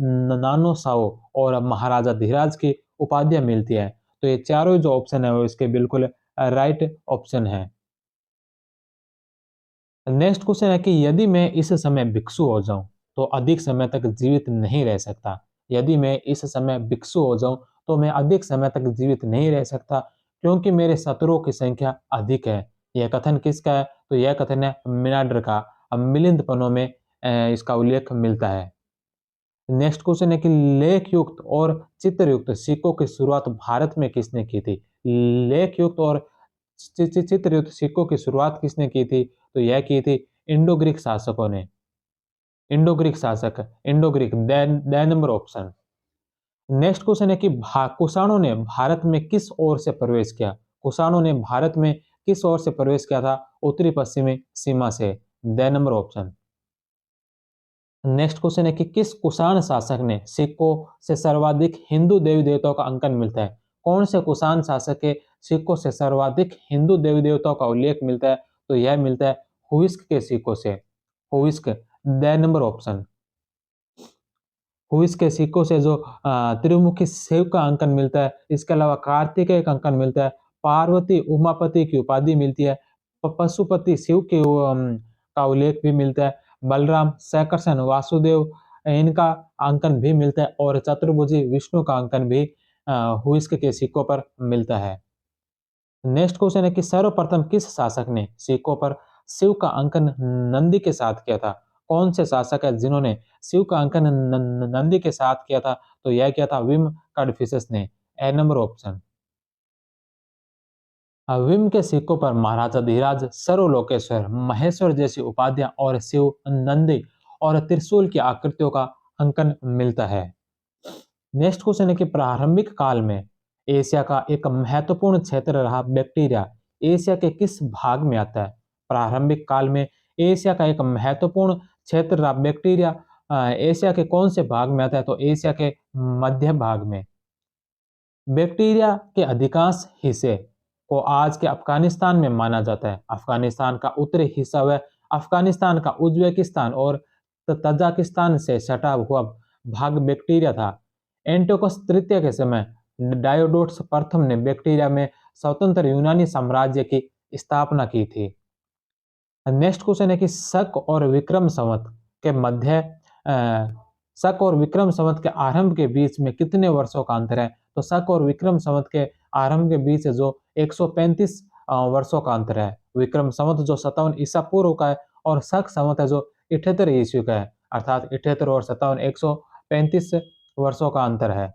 नानो साओ और महाराजा धीराज की उपाधियां मिलती है। तो ये चारों जो ऑप्शन है वो इसके बिल्कुल राइट ऑप्शन है। नेक्स्ट क्वेश्चन है कि यदि मैं इस समय भिक्षु हो जाऊं तो अधिक समय तक जीवित नहीं रह सकता। यदि मैं इस समय भिक्षु हो जाऊं तो मैं अधिक समय तक जीवित नहीं रह सकता क्योंकि मेरे शत्रुओं की संख्या अधिक है। यह कथन किसका है? तो यह कथन है मिनांडर का। अब मिलिंद पन्नों में इसका उल्लेख मिलता है। नेक्स्ट क्वेश्चन है कि लेख युक्त और चित्र युक्त सिक्कों की शुरुआत भारत में किसने की थी? लेख युक्त और चित्र युक्त सिक्कों की शुरुआत किसने की थी? तो यह की थी इंडो ग्रीक शासकों ने। इंडो ग्रीक शासक, Indo Greek, the number option. Next question है कि कुषाणों ने भारत में किस ओर से प्रवेश किया? कुषाणों ने भारत में किस ओर से प्रवेश किया था? उत्तरी पश्चिमी सीमा से, the number option. Next question है कि किस कुषाण शासक ने सिक्कों से सर्वाधिक हिंदू देवी देवताओं का अंकन मिलता है? कौन से कुषाण शासक के सिक्कों से सर्वाधिक हिंदू देवी देवताओं का उल्लेख मिलता है? तो यह मिलता है हुइस्क के सिक्कों से, हुइस्क, द नंबर ऑप्शन। हुइस्क के सिक्कों से जो त्रिमुखी शिव का अंकन मिलता है, इसके अलावा कार्तिकेय का अंकन मिलता है, पार्वती उमापति की उपाधि मिलती है, पशुपति शिव के का उल्लेख भी मिलता है, बलराम, शंकरसन, वासुदेव, इनका अंकन भी मिलता है और चतुर्भुजी विष्णु का अंकन भी हुइस्क के सिक्कों पर मिलता है। नेक्स्ट क्वेश्चन है कि सर्वप्रथम किस शासक ने सिक्कों पर शिव का अंकन नंदी के साथ किया था? कौन से शासक है जिन्होंने शिव का अंकन नंदी के साथ किया था? तो यह किया था विम कड़फिसस ने, ए नंबर ऑप्शन। विम के सिक्कों पर महाराजा धीराज, सर्वलोकेश्वर, महेश्वर जैसी उपाधियां और शिव, नंदी और त्रिशूल की आकृतियों का अंकन मिलता है। नेक्स्ट क्वेश्चन है कि प्रारंभिक काल में एशिया का एक महत्वपूर्ण क्षेत्र रहा बैक्टीरिया एशिया के किस भाग में आता है? प्रारंभिक काल में एशिया का एक महत्वपूर्ण क्षेत्र रहा बैक्टीरिया एशिया के कौन से भाग में आता है? तो एशिया के मध्य भाग में। बैक्टीरिया के अधिकांश हिस्से को आज के अफगानिस्तान में माना जाता है। अफगानिस्तान का उत्तरी हिस्सा व अफगानिस्तान का उज्बेकिस्तान और तजाकिस्तान से सटा हुआ भाग बैक्टीरिया था। एंटियोकस तृतीय के समय डायोडोटस प्रथम ने बैक्टीरिया में स्वतंत्र यूनानी साम्राज्य की स्थापना की थी। नेक्स्ट क्वेश्चन है कि शक और विक्रम संवत के मध्य शक और विक्रम संवत के आरंभ के बीच में कितने वर्षों का अंतर है? तो शक और विक्रम संवत के आरंभ के बीच जो 135 वर्षों का अंतर है। विक्रम संवत जो 57 ईसा पूर्व का है और शक संवत है जो 78 ईस्वी का है, अर्थात 78 और 57 135 वर्षों का अंतर है।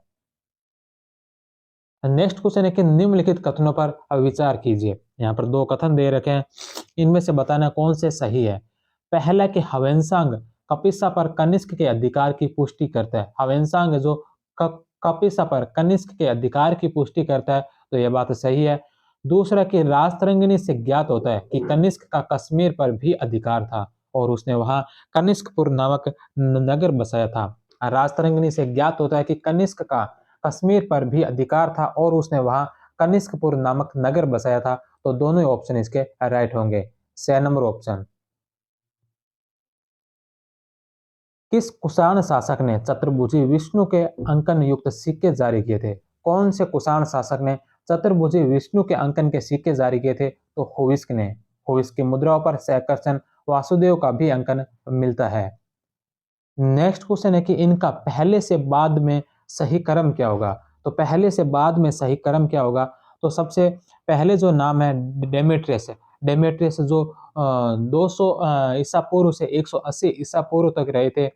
नेक्स्ट क्वेश्चन है कि निम्नलिखित कथनों पर विचार कीजिए। यहाँ पर दो कथन दे रखे हैं, इनमें से बताना कौन से सही है। पहला कि हवेंसांग कपिसा पर कनिष्क के अधिकार की पुष्टि करता है। हवेंसांग जो कपिसा पर कनिष्क के अधिकार की पुष्टि करता है, तो यह बात सही है। दूसरा कि राजतरंगिणी से ज्ञात होता है कि कनिष्क का कश्मीर पर भी अधिकार था और उसने वहां कनिष्कपुर नामक नगर बसाया था। राजतरंगिणी से ज्ञात होता है कि कनिष्क का कश्मीर पर भी अधिकार था और उसने वहां कनिष्कपुर नामक नगर बसाया था। तो दोनों ऑप्शन इसके राइट होंगे, सी नंबर ऑप्शन। किस कुषाण शासक ने चतुर्भुजी विष्णु के अंकन युक्त सिक्के जारी किए थे? कौन से कुषाण शासक ने चतुर्भुजी विष्णु के अंकन के सिक्के जारी किए थे? तो हुइस्क ने। हुइस्क की मुद्राओं पर शंकरसन, वासुदेव का भी अंकन मिलता है। नेक्स्ट क्वेश्चन है कि इनका पहले से बाद में सही क्रम क्या होगा? तो पहले से बाद में सही क्रम क्या होगा? तो सबसे पहले जो नाम है डेमेट्रियस है। डेमेट्रियस जो 200 ईसा पूर्व से 180 ईसा पूर्व तक रहे थे।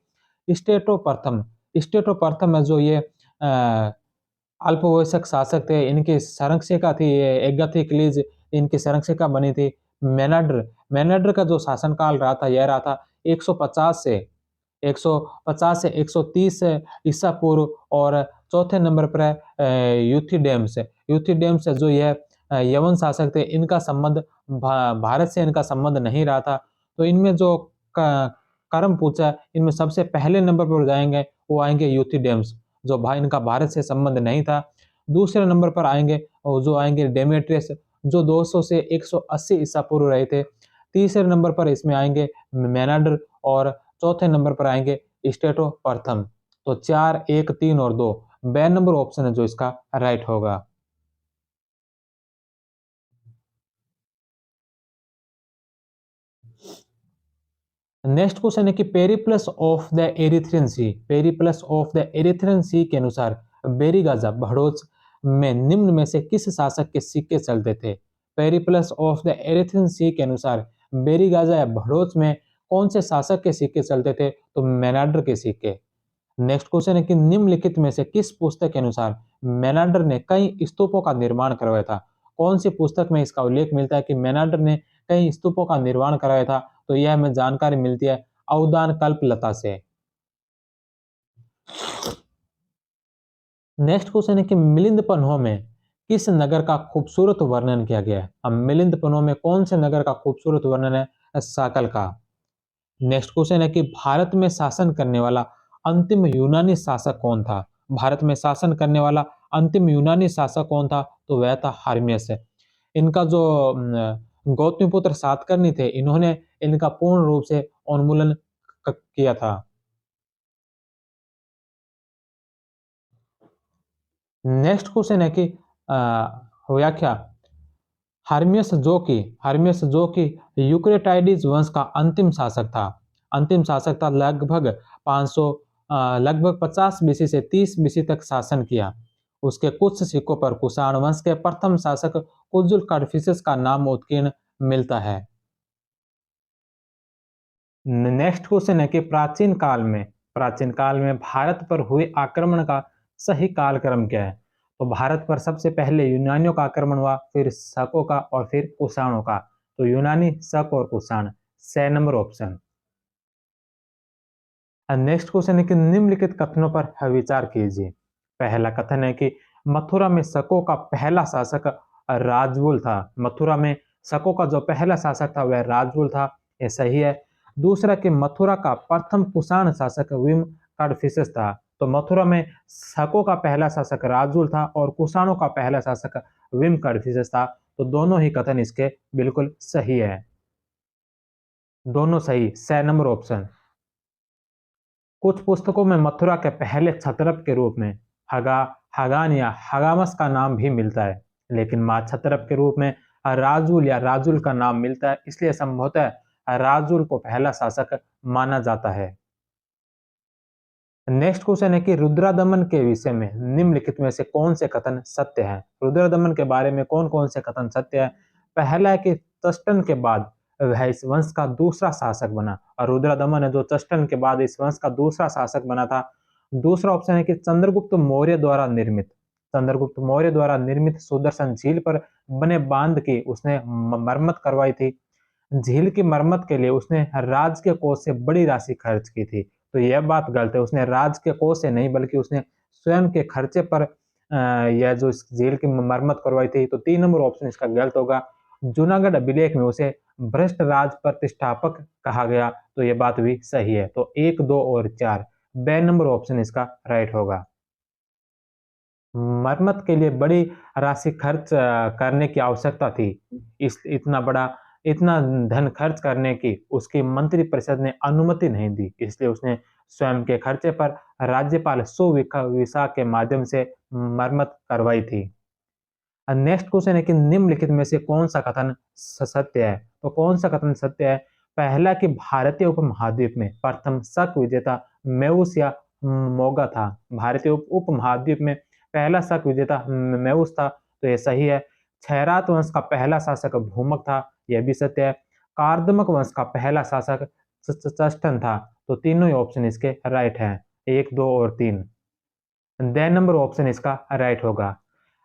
स्टेटो प्रथम, स्टेटो प्रथम है जो ये अल्पवयस्क शासक थे, इनकी संरक्षिका थी ये एगाथोक्लीज, इनकी संरक्षिका बनी थी। मेनाडर, मेनाडर का जो शासनकाल रहा था यह रहा था 150 से 130 ईसा पूर्व और चौथे नंबर पर है यूथिडेमस। यूथिडेमस जो यह यवन शासक थे, इनका संबंध भारत से इनका संबंध नहीं रहा था। तो इनमें जो क्रम पूछा है, इनमें सबसे पहले नंबर पर जाएंगे वो आएंगे यूथिडेमस, जो भाई इनका भारत से संबंध नहीं था। दूसरे नंबर पर आएंगे और जो आएंगे डेमेट्रियस, जो 200 से 180 ईसा पूर्व रहे थे। तीसरे नंबर पर इसमें आएंगे मेनाडर और चौथे नंबर पर आएंगे स्टेटो प्रथम। तो 4, 1, 3 और 2 बे नंबर ऑप्शन है जो इसका राइट होगा। नेक्स्ट क्वेश्चन है कि Periplus of the Erythraean sea, Periplus of the Erythraean sea के अनुसार बेरीगाजा भड़ोच में निम्न में से किस शासक के सिक्के चलते थे? Periplus of the Erythraean sea के अनुसार बेरीगाजा या भड़ोच में कौन से शासक के सिक्के चलते थे? तो मेनाडर के सिक्के। नेक्स्ट क्वेश्चन है कि निम्नलिखित में से किस पुस्तक के अनुसार मेनाडर ने कई स्तूपों का निर्माण करवाया था? कौन सी पुस्तक में इसका उल्लेख मिलता है कि मेनाडर ने कई स्तूपों का निर्माण कराया था? तो यह हमें जानकारी मिलती है अवदान कल्पलता से। नेक्स्ट क्वेश्चन है कि मिलिंद पन्हों में किस नगर का खूबसूरत वर्णन किया गया है? अब मिलिंद पन्हों में कौन से नगर का खूबसूरत वर्णन है? साकल का। नेक्स्ट क्वेश्चन है कि भारत में शासन करने वाला अंतिम यूनानी शासक कौन था? भारत में शासन करने वाला अंतिम यूनानी शासक कौन था? तो वह था हार्मियस है। इनका जो गौतमीपुत्र सातकर्णी थे, इन्होंने इनका पूर्ण रूप से उन्मूलन किया था। नेक्स्ट क्वेश्चन है कि व्याख्या हार्मियस जो कि यूक्रेटाइडिस वंश का अंतिम शासक था। अंतिम शासक था लगभग 500 लगभग 50 बीसी से 30 बीसी तक शासन किया। उसके कुछ सिक्कों पर कुषाण वंश के प्रथम शासक कुजुल काडफिसेस का नाम उत्कीर्ण मिलता है। नेक्स्ट क्वेश्चन है कि प्राचीन काल में भारत पर हुए आक्रमण का सही कालक्रम क्या है? तो भारत पर सबसे पहले यूनानियों का आक्रमण हुआ, फिर शकों का और फिर कुषाणों का। तो यूनानी, शक और Kushan, 6 number option. Next question है कि निम्नलिखित कथनों पर विचार कीजिए। पहला कथन है कि मथुरा में शकों का पहला शासक राजवुल था। मथुरा में शकों का जो पहला शासक था वह राजवुल था, यह सही है। दूसरा कि मथुरा का प्रथम कुषाण शासक विम काडफिसेस था। तो मथुरा में शकों का पहला शासक राजवुल था और कुषाणों का पहला शासक विम काडफिसेस था। तो दोनों ही कथन इसके बिल्कुल सही है, दोनों सही, 6 नंबर ऑप्शन। कुछ पुस्तकों में मथुरा के पहले क्षत्रप के रूप में हगा, हगान या हगामस का नाम भी मिलता है, लेकिन मां क्षत्रप के रूप में राजुल या राजुल का नाम मिलता है, इसलिए संभवतः राजुल को पहला शासक माना जाता है। नेक्स्ट क्वेश्चन है कि रुद्रादमन के विषय में निम्नलिखित में से कौन से कथन सत्य हैं? रुद्रादमन के बारे में कौन कौन से कथन सत्य है? पहला है कि तस्टन के बाद वह इस वंश का दूसरा शासक बना, और रुद्रादमन है जो तस्टन के बाद इस वंश का दूसरा शासक बना था। दूसरा ऑप्शन है कि चंद्रगुप्त मौर्य द्वारा निर्मित सुदर्शन झील पर बने बांध की उसने मरम्मत करवाई थी। झील की मरम्मत के लिए उसने राज के कोष से बड़ी राशि खर्च की थी। तो यह बात गलत है, उसने राज के कोष से नहीं बल्कि उसने स्वयं के खर्चे पर यह जो इस झील की मरम्मत करवाई थी। तो 3 नंबर ऑप्शन इसका गलत होगा। जूनागढ़ अभिलेख में उसे भ्रष्ट राज प्रतिष्ठापक कहा गया, तो यह बात भी सही है। तो 1, 2 और 4 बे नंबर ऑप्शन इसका राइट होगा। मरम्मत के लिए बड़ी राशि खर्च करने की आवश्यकता थी। इस इतना धन खर्च करने की उसकी मंत्रिपरिषद ने अनुमति नहीं दी, इसलिए उसने स्वयं के खर्चे पर राज्यपाल सुविसा के माध्यम से मरम्मत करवाई थी। नेक्स्ट क्वेश्चन है कि निम्नलिखित में से कौन सा कथन सत्य है? तो कौन सा कथन सत्य है? पहला कि भारतीय उपमहाद्वीप में प्रथम शक विजेता मेउस या मोगा था। भारतीय उपमहाद्वीप में पहला शक विजेता मेउस था, तो यह सही है। छैरात वंश का पहला शासक भूमक था, यह भी सत्य है। कार्दमक वंश का पहला शासक चष्टन था। तो तीनों ही ऑप्शन इसके राइट हैं, 1, 2 और 3। द नंबर ऑप्शन इसका राइट होगा।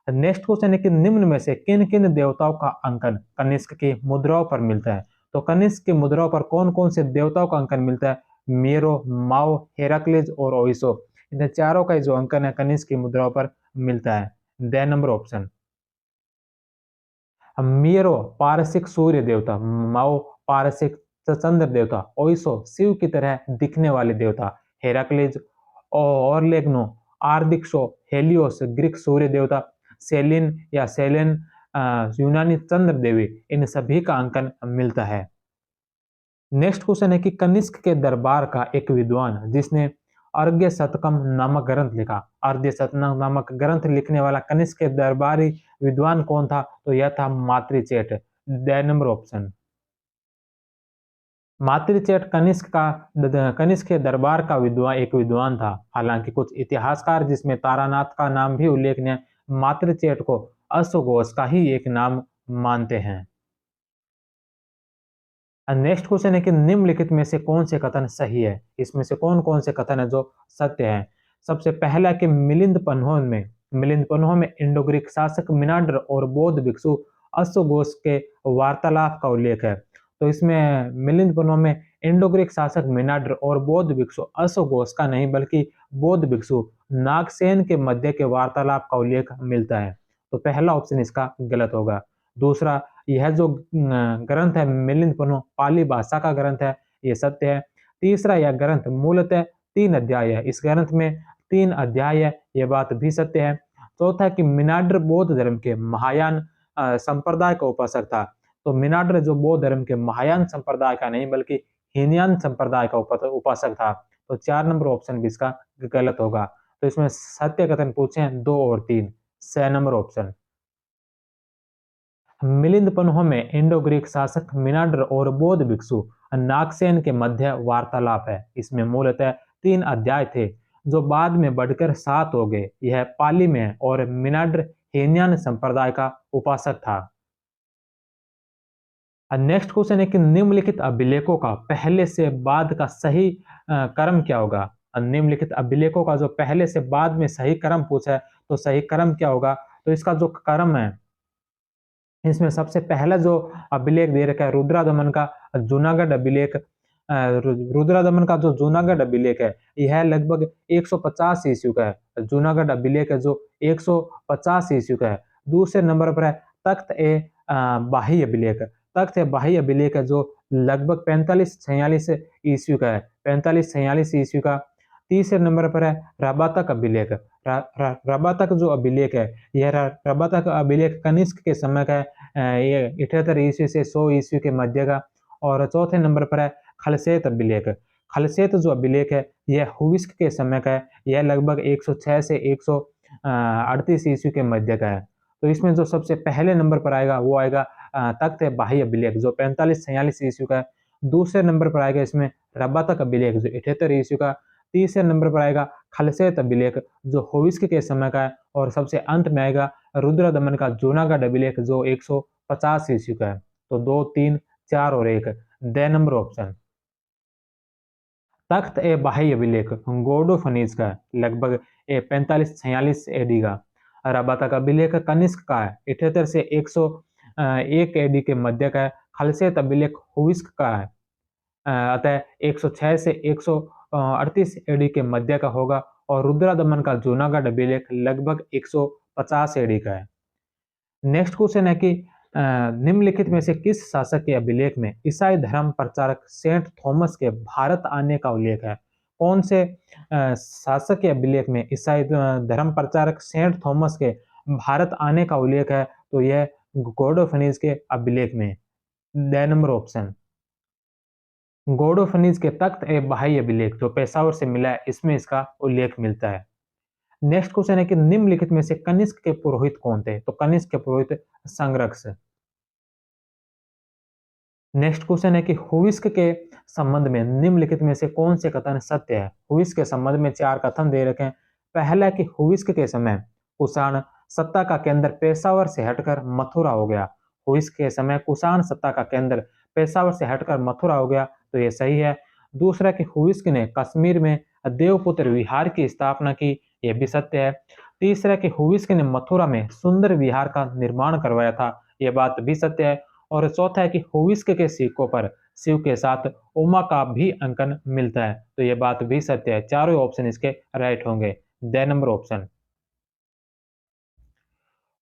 नेक्स्ट क्वेश्चन है कि निम्न में से किन किन देवताओं का अंकन कनिष्क की मुद्राओं पर मिलता है? तो कनिष्क की मुद्राओं पर कौन कौन से देवताओं का अंकन मिलता है? मीरो, माओ, हेराक्लिस और ओइसो, इन चारों का जो अंकन है कनिष्क की मुद्राओं पर मिलता है। D number option. मीरो पारसिक सूर्य देवता, माओ पारसिक चंद्र देवता, ओइसो शिव की तरह दिखने वाले देवता, हेराक्लिस और लेग्नो आर्दिक्सो हेलियोस ग्रीक सूर्य देवता, सेलिन यूनानी चंद्र देवी, इन सभी का अंकन मिलता है। नेक्स्ट क्वेश्चन है कि कनिष्क के दरबार का एक विद्वान जिसने अर्घ्य शतकम नामक ग्रंथ लिखा, अर्घ्य शतकम नामक ग्रंथ लिखने वाला कनिष्क के दरबारी विद्वान कौन था? तो यह था मातृचेट। ड नंबर ऑप्शन। मातृचेट कनिष्क के दरबार का एक विद्वान था। हालांकि कुछ इतिहासकार जिसमें तारानाथ का नाम भी उल्लेखनीय है, मातृचेट को अश्वघोष का ही एक नाम मानते हैं। नेक्स्ट क्वेश्चन है कि निम्नलिखित में से कौन से कथन सही है? इसमें से कौन कौन से कथन है जो सत्य है? सबसे पहला कि मिलिंद पन्हों में इंडो ग्रीक शासक मिनांडर और बौद्ध भिक्षु अश्वघोष के वार्तालाप का उल्लेख है। तो इसमें मिलिंद पन्हों में इंडो ग्रीक शासक मिनांडर और बौद्ध भिक्षु अश्वघोष का नहीं बल्कि बौद्ध भिक्षु नागसेन के मध्य के वार्तालाप का उल्लेख मिलता है। तो पहला ऑप्शन इसका गलत होगा। दूसरा, यह जो ग्रंथ है मिलिंद पन्हो पाली भाषा का ग्रंथ है, ये सत्य है। तीसरा, यह ग्रंथ मूलतः 3 अध्याय है, इस ग्रंथ में 3 अध्याय है, यह बात भी सत्य है। चौथा कि मिनांडर बौद्ध धर्म के महायान संप्रदाय का उपासक था। तो मिनांडर जो बौद्ध धर्म के महायान संप्रदाय का नहीं बल्कि हीनयान संप्रदाय का उपासक था। तो 4 नंबर ऑप्शन भी इसका गलत होगा। तो इसमें सत्य कथन पूछे हैं 2 और 3, 6 नंबर ऑप्शन। मिलिंद पन्हों में इंडो ग्रीक शासक मिनांडर और बौद्ध भिक्षु नागसेन के मध्य वार्तालाप है। इसमें मूलतः 3 अध्याय थे जो बाद में बढ़कर 7 हो गए। यह पाली में है और मिनांडर हीनयान संप्रदाय का उपासक था। नेक्स्ट क्वेश्चन है कि निम्नलिखित अभिलेखों का पहले से बाद का सही क्रम क्या होगा? निम्नलिखित अभिलेखों का जो पहले से बाद में सही क्रम पूछा है, तो सही क्रम क्या होगा? तो इसका जो क्रम है, इसमें सबसे पहला जो अभिलेख दे रखा है रुद्रादमन का जूनागढ़ अभिलेख। रुद्रादमन का जो जूनागढ़ अभिलेख है, यह लगभग 150 ईस्वी का है। जूनागढ़ अभिलेख है जो 150 ईस्वी का है। दूसरे नंबर पर है तख्त ए बाही अभिलेख। तख्त ए बाही अभिलेख है जो लगभग 45-46 ईस्वी का है, 45-46 ईस्वी का। तीसरे नंबर पर है रबातक अभिलेख। रबातक जो अभिलेख है, यह रबातक अभिलेख कनिष्क के समय का है, ये 78 ईस्वी से 100 ईस्वी के मध्य का। और चौथे नंबर पर है खलसेत अभिलेख। खलसेत जो अभिलेख है, यह हुविस्क के समय का है, यह लगभग 106 से 138 ईस्वी के मध्य का है। तो इसमें जो सबसे पहले नंबर पर आएगा वो आएगा तख्त बाही अभिलेख जो 45-46 ईस्वी का है। दूसरे नंबर पर आएगा इसमें रबातक अभिलेख जो 78 ईस्वी का। तीसरे नंबर पर आएगा खलसेत अभिलेख जो हुविस्क के समय का है। और सबसे अंत में आएगा रुद्रदमन का जूनागढ़ अभिलेख जो 150 ईस्वी का है। तो 2, 3, 4 और 1, द नंबर ऑप्शन। तख्त ए बाही अभिलेख गोडो फनीज का है, लगभग 45-46 एडी का। रबाता का अभिलेख कनिष्क का है, 78 से 101 एडी के मध्य का है। खलसेत अभिलेख हुविस्क का है, अतः 106 से 138 एडी के मध्य का होगा। और रुद्रदमन का जूनागढ़ अभिलेख लगभग 150 एडी का है। नेक्स्ट क्वेश्चन है कि निम्नलिखित में से किस शासक के अभिलेख में ईसाई धर्म प्रचारक सेंट थॉमस के भारत आने का उल्लेख है? कौन से शासक के अभिलेख में ईसाई धर्म प्रचारक सेंट थॉमस के भारत आने का उल्लेख है? तो यह गोडोफनीज के अभिलेख में, द नंबर ऑप्शन। गोडोफनीज के तख्त ए बाही अभिलेख जो पेशावर से मिला है, इसमें इसका उल्लेख मिलता है। नेक्स्ट क्वेश्चन है कि निम्नलिखित में से कनिष्क के पुरोहित कौन थे? तो कनिष्क के पुरोहित संरक्ष। नेक्स्ट क्वेश्चन है कि हुविस्क के संबंध में निम्नलिखित में से कौन से कथन सत्य है? हुविस्क के संबंध में 4 कथन दे रखे हैं। पहला है कि हुविस्क के समय कुषाण सत्ता का केंद्र पेशावर से हटकर मथुरा हो गया। हुविस्क के समय कुषाण सत्ता का केंद्र पेशावर से हटकर मथुरा हो गया, तो ये सही है। दूसरा कि हुविस्क ने कश्मीर में देवपुत्र विहार की स्थापना की, यह भी सत्य है। तीसरा कि हुविस्क ने मथुरा में सुंदर विहार का निर्माण करवाया था, यह बात भी सत्य है। और चौथा है कि हुविस्क के सिक्कों पर शिव के साथ उमा का भी अंकन मिलता है, तो यह बात भी सत्य है। चारों ऑप्शन इसके राइट होंगे, द नंबर ऑप्शन।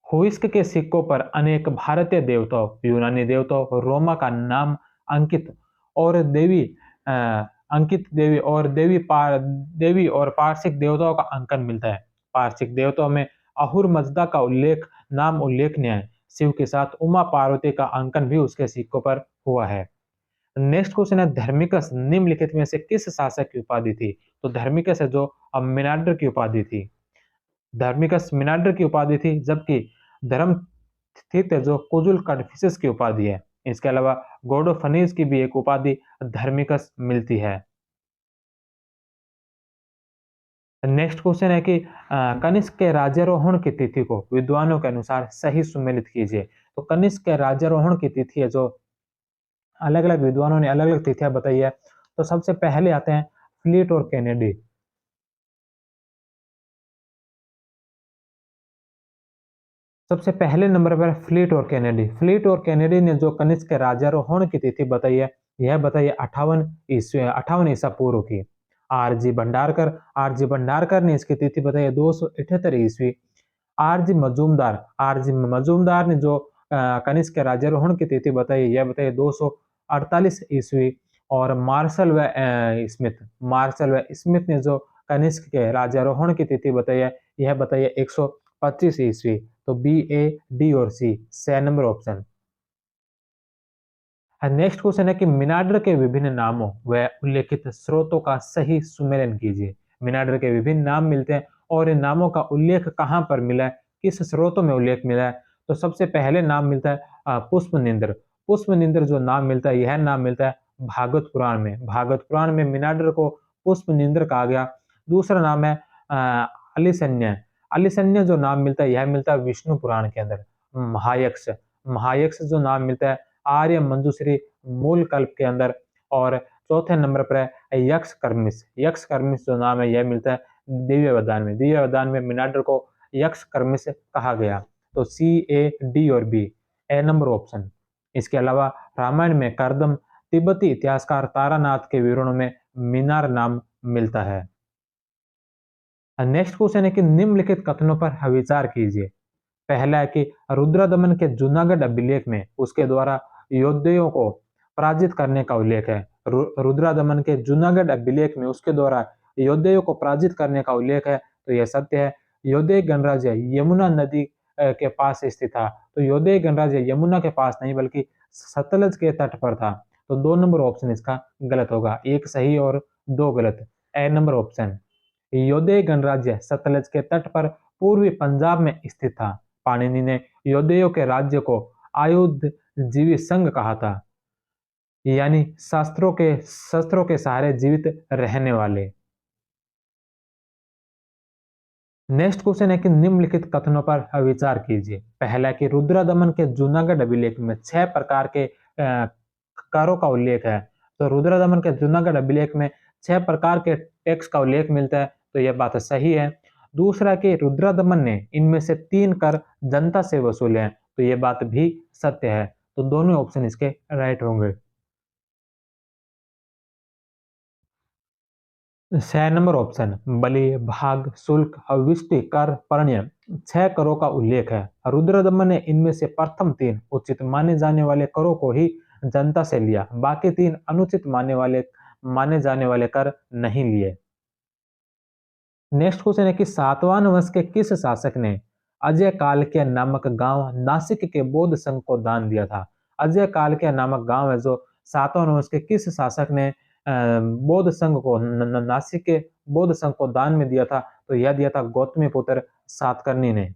हुइस्क के सिक्कों पर अनेक भारतीय देवताओं, यूनानी देवताओं, रोमा का नाम अंकित और देवी अ, अंकित देवी और देवी और पारसिक देवताओं का अंकन मिलता है। पारसिक देवताओं में अहुर मजदा का नाम उल्लेखनीय है। शिव के साथ उमा पार्वती का अंकन भी उसके सिक्कों पर हुआ है। नेक्स्ट क्वेश्चन है धर्मिकस निम्नलिखित में से किस शासक की उपाधि थी? तो धर्मिकस है जो मिनांडर की उपाधि थी। धर्मिकस मिनांडर की उपाधि थी, जबकि धर्मथित है जो कुजुल कन्फ्यूशस की उपाधि है। इसके अलावा गोडोफनीज की भी एक उपाधि धर्मिकस मिलती है। नेक्स्ट क्वेश्चन है कि कनिष्क के राज्यारोहण की तिथि को विद्वानों के अनुसार सही सुमेलित कीजिए। तो कनिष्क के राज्यारोहण की तिथि है जो अलग-अलग विद्वानों ने अलग-अलग तिथियां बताई है। तो सबसे पहले आते हैं फ्लीट और कैनेडी। सबसे पहले नंबर पर फ्लीट और कैनेडी। फ्लीट और कैनेडी ने जो कनिष्क के राज्यारोहण की तिथि बताई है, यह बताई है 58 ईसा पूर्व की। आरजी भंडारकर ने इसकी तिथि बताई है 278 ईस्वी। आरजी मजूमदार ने जो कनिष्क के राज्यारोहण की तिथि बताई, यह बताई 248 ईस्वी। और मार्शल व स्मिथ ने जो कनिष्क के राज्यारोहण की तिथि बताई है, यह बताई है 125 ईस्वी। तो बी, ए, डी और सी, 6 नंबर ऑप्शन। नेक्स्ट क्वेश्चन है कि मिनार्डर के विभिन्न नामों व उल्लेखित स्रोतों का सही सुमेलन कीजिए। मिनार्डर के विभिन्न नाम मिलते हैं और इन नामों का उल्लेख कहाँ पर मिला है, किस स्रोतों में उल्लेख मिला है? तो सबसे पहले नाम मिलता है पुष्पनिंद्र। पुष्पनिंद्र जो नाम मिलता है, यह नाम मिलता है भागवत पुराण में। भागवत पुराण में मिनार्डर को पुष्पनिंद्र कहा गया। दूसरा नाम है अलिसन्य। अलिसन्य जो नाम मिलता है, यह मिलता है विष्णु पुराण के अंदर। महायक्ष। महायक्ष जो नाम मिलता है आर्य मंजूश्री मूल कल्प के अंदर। और चौथे नंबर पर है यक्ष कर्मिस। यक्ष कर्मिस जो नाम है, यह मिलता है दिव्य वरदान में। दिव्य वरदान में मिनार्डर को यक्ष कर्मिस कहा गया। तो सी, ए, डी और बी, ए नंबर ऑप्शन। इसके अलावा रामायण में करदम तिब्बती इतिहासकार तारानाथ के विवरणों में मीनार नाम मिलता है। नेक्स्ट क्वेश्चन है कि निम्नलिखित कथनों पर विचार कीजिए। पहला है कि रुद्रदमन के जूनागढ़ अभिलेख में उसके द्वारा योद्धाओं को पराजित करने का उल्लेख है। रुद्रदमन के जूनागढ़ अभिलेख में उसके द्वारा योद्धाओं को पराजित करने का उल्लेख है, तो यह सत्य है। योद्धे गणराज्य यमुना नदी के पास स्थित था। तो योद्धे गणराज्य यमुना के पास नहीं बल्कि सतलज के तट पर था। तो 2 नंबर ऑप्शन इसका गलत होगा, एक सही और 2 गलत। ए नंबर ऑप्शन। योद्धे गणराज्य सतलज के तट पर पूर्वी पंजाब में स्थित था। पाणिनि ने योद्धेयों के राज्य को आयुध जीवी संघ कहा था, यानी शस्त्रों के सहारे जीवित रहने वाले। नेक्स्ट क्वेश्चन है कि निम्नलिखित कथनों पर विचार कीजिए। पहला है कि रुद्रदमन के जूनागढ़ अभिलेख में 6 प्रकार के करों का उल्लेख है। तो रुद्रदमन के जूनागढ़ अभिलेख में 6 प्रकार के टैक्स का उल्लेख मिलता है, तो यह बात सही है। दूसरा कि रुद्रदमन ने इनमें से 3 कर जनता से वसूले हैं, तो यह बात भी सत्य है। तो दोनों ऑप्शन इसके राइट होंगे। 6 नंबर ऑप्शन बलि, भाग, शुल्क, हविष्टि, कर, परण्य, 6 करों का उल्लेख है। रुद्रदमन ने इनमें से प्रथम 3 उचित माने जाने वाले करों को ही जनता से लिया, बाकी 3 अनुचित माने जाने वाले कर नहीं लिए। नेक्स्ट क्वेश्चन है कि सातवाहन वंश के किस शासक ने अजय कालक्य नामक गांव नासिक के बौद्ध संघ को दान दिया था? अजय कालक्य नामक गांव है जो सातवाहन वंश के किस शासक ने बौद्ध संघ को नासिक के बौद्ध संघ को दान में दिया था? तो यह दिया था गौतमीपुत्र सातकर्णी ने।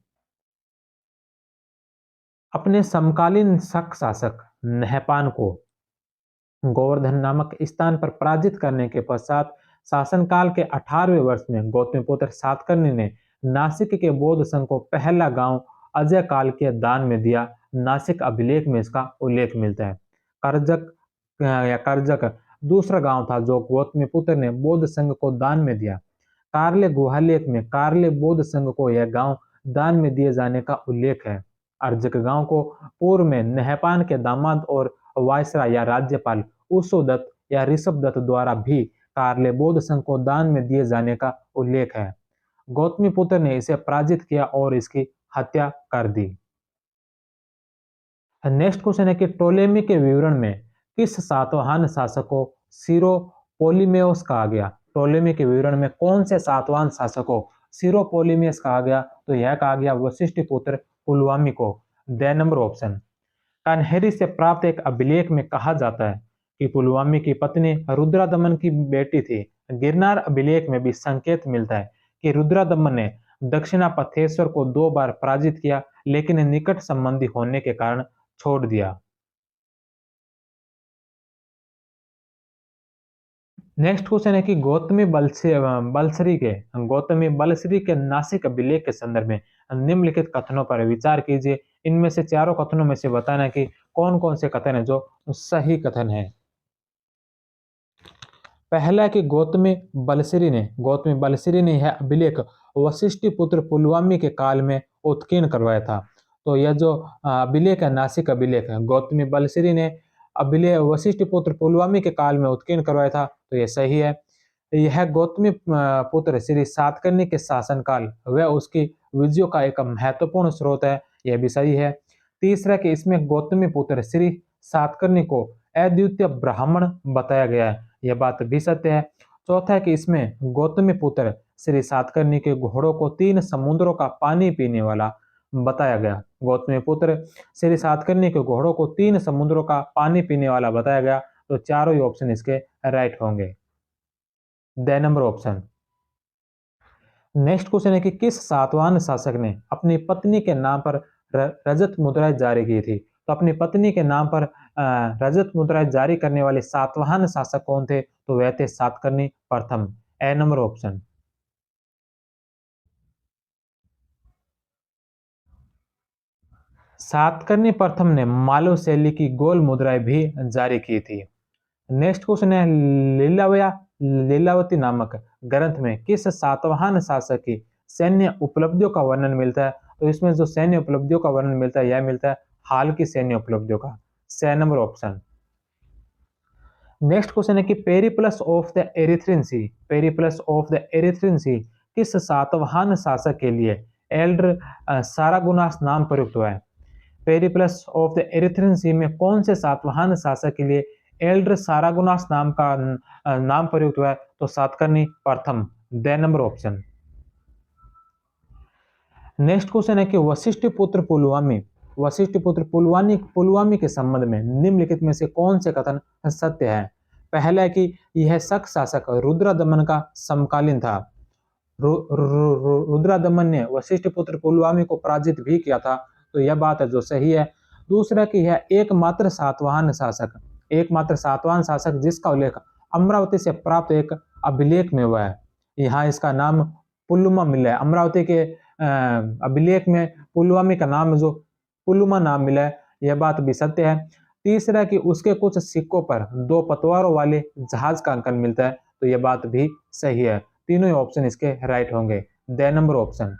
अपने समकालीन शक शासक नहपान को गोवर्धन नामक स्थान पर पराजित करने के पश्चात शासनकाल के 18वें वर्ष में गौतमीपुत्र सातकर्णी ने नासिक के बौद्ध संघ को पहला गांव अजय काल के दान में दिया। नासिक अभिलेख में इसका उल्लेख मिलता है। करजक दूसरा गांव था जो गौतमीपुत्र ने बौद्ध संघ को दान में दिया। कार्ले गुहालेख में कार्ले बौद्ध संघ को यह गांव दान में दिए जाने का उल्लेख है। अर्जक गांव को पूर्व में नहपान के दामाद और वायसराय या राज्यपाल उसोदत्त या ऋषभदत्त द्वारा भी कार्ले बौद्ध संघ को दान में दिए जाने का उल्लेख है। गौतमीपुत्र ने इसे पराजित किया और इसकी हत्या कर दी। नेक्स्ट क्वेश्चन है कि टोलेमी के विवरण में किस सातवाहन शासक को सीरो पोलीमेउस कहा गया? टोलेमी के विवरण में कौन से सातवाहन शासक को सीरो पोलीमेउस कहा गया? तो यह कहा गया वशिष्ठ पुत्र पुलवामी को। The number option. कन्हेरी से प्राप्त एक अभिलेख में कहा जाता है कि पुलवामी की पत्नी रुद्रादमन की बेटी थी। गिरनार अभिलेख में भी संकेत मिलता है कि रुद्रादमन ने दक्षिणापथेश्वर को 2 बार पराजित किया, लेकिन निकट संबंधी होने के कारण छोड़ दिया। नेक्स्ट क्वेश्चन है कि गौतमी बलश्री के नासिक अभिलेख के संदर्भ में निम्नलिखित कथनों पर विचार कीजिए। इनमें से चारों कथनों में से बताना कि कौन कौन से कथन है जो सही कथन है। पहला है कि गौतमी बलश्री ने यह अभिलेख वशिष्ठ पुत्र पुलवामी के काल में उत्कीर्ण करवाया था। तो यह जो अभिलेख है, नासिक अभिलेख है, गौतमी बलश्री ने अभिलेख वशिष्ठ पुत्र पुलवामी के काल में उत्कीर्ण करवाया था, तो यह सही है। यह गौतमी पुत्र श्री सातकर्णी के शासनकाल व उसकी विजयों का एक महत्वपूर्ण स्रोत है, यह भी सही है। तीसरा कि इसमें गौतमी पुत्र श्री सातकर्णी को अद्वितीय ब्राह्मण बताया गया है, यह बात भी सत्य है। चौथा है कि इसमें गौतमी पुत्र श्री सातकर्णी के घोड़ों को 3 समुद्रों का पानी पीने वाला बताया गया। गौतमी पुत्र श्री सातकर्णी के घोड़ों को 3 समुद्रों का पानी पीने वाला बताया गया, तो चारों ही ऑप्शन इसके राइट होंगे। D number option. Next question है कि किस सातवाहन शासक ने अपनी पत्नी के नाम पर रजत मुद्राएं जारी की थी। तो अपनी पत्नी के नाम पर रजत मुद्राएं जारी करने वाले सातवाहन शासक कौन थे। तो वह थे सातकर्णी प्रथम। ए नंबर ऑप्शन। सातकर्णी प्रथम ने मालव शैली की गोल मुद्राएं भी जारी की थी। नेक्स्ट क्वेश्चन है लीलावती नामक ग्रंथ में किस सातवाहन शासक की सैन्य उपलब्धियों का वर्णन मिलता है। तो इसमें जो सैन्य उपलब्धियों का वर्णन मिलता है, यह मिलता है हाल की सैन्य उपलब्धियों का। C number option. Next question है कि Periplus of the Erythraean Sea किस सातवाहन शासक के लिए एल्डर सारागुनास नाम प्रयुक्त हुआ है। Periplus of the Erythraean sea में कौन से सातवाहन शासक के लिए एल्डर सारागुनास नाम प्रयुक्त हुआ है। तो सातकर्णी प्रथम। The number option. Next question है कि वशिष्ठ पुत्र पुलवामी के संबंध में निम्नलिखित में से कौन से कथन सत्य है। पहला है कि यह शक शासक रुद्रदमन का समकालीन था। रुद्रदमन ने वशिष्ठ पुत्र पुलवामी को पराजित भी किया था, तो यह बात है जो सही है। दूसरा कि यह एकमात्र सातवाहन शासक जिसका उल्लेख अमरावती से प्राप्त एक अभिलेख में हुआ है। यहाँ इसका नाम पुलुमा मिला है। अमरावती के अभिलेख में पुलवामी का नाम जो पुलुमा नाम मिला है, यह बात भी सत्य है। तीसरा कि उसके कुछ सिक्कों पर 2 पतवारों वाले जहाज का अंकन मिलता है, तो यह बात भी सही है। तीनों ही ऑप्शन इसके राइट होंगे। D number option.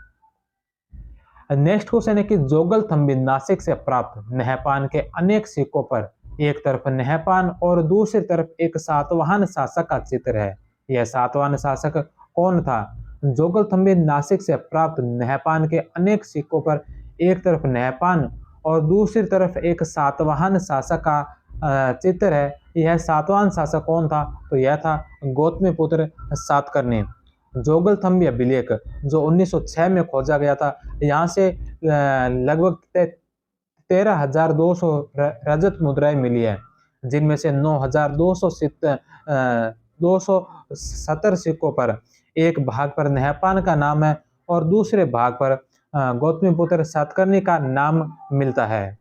Next question है कि जोगल थंबी नासिक से प्राप्त नहपान के अनेक सिक्कों पर एक तरफ नहपान और दूसरी तरफ एक सातवाहन शासक का चित्र है। यह सातवाहन शासक कौन था। जोगल थंबी नासिक से प्राप्त नहपान के अनेक सिक्कों पर एक तरफ नहपान और दूसरी तरफ एक सातवाहन शासक का चित्र है। यह सातवाहन शासक कौन था। तो यह था गौतमी पुत्र सातकर्णी। जोगल थंबी अभिलेख जो 1906 में खोजा गया था, यहाँ से लगभग 13,200 रजत मुद्राएं मिली है, जिनमें से 9,270 सिक्कों पर एक भाग पर नहपान का नाम है और दूसरे भाग पर गौतमी पुत्र सातकर्णी का नाम मिलता है।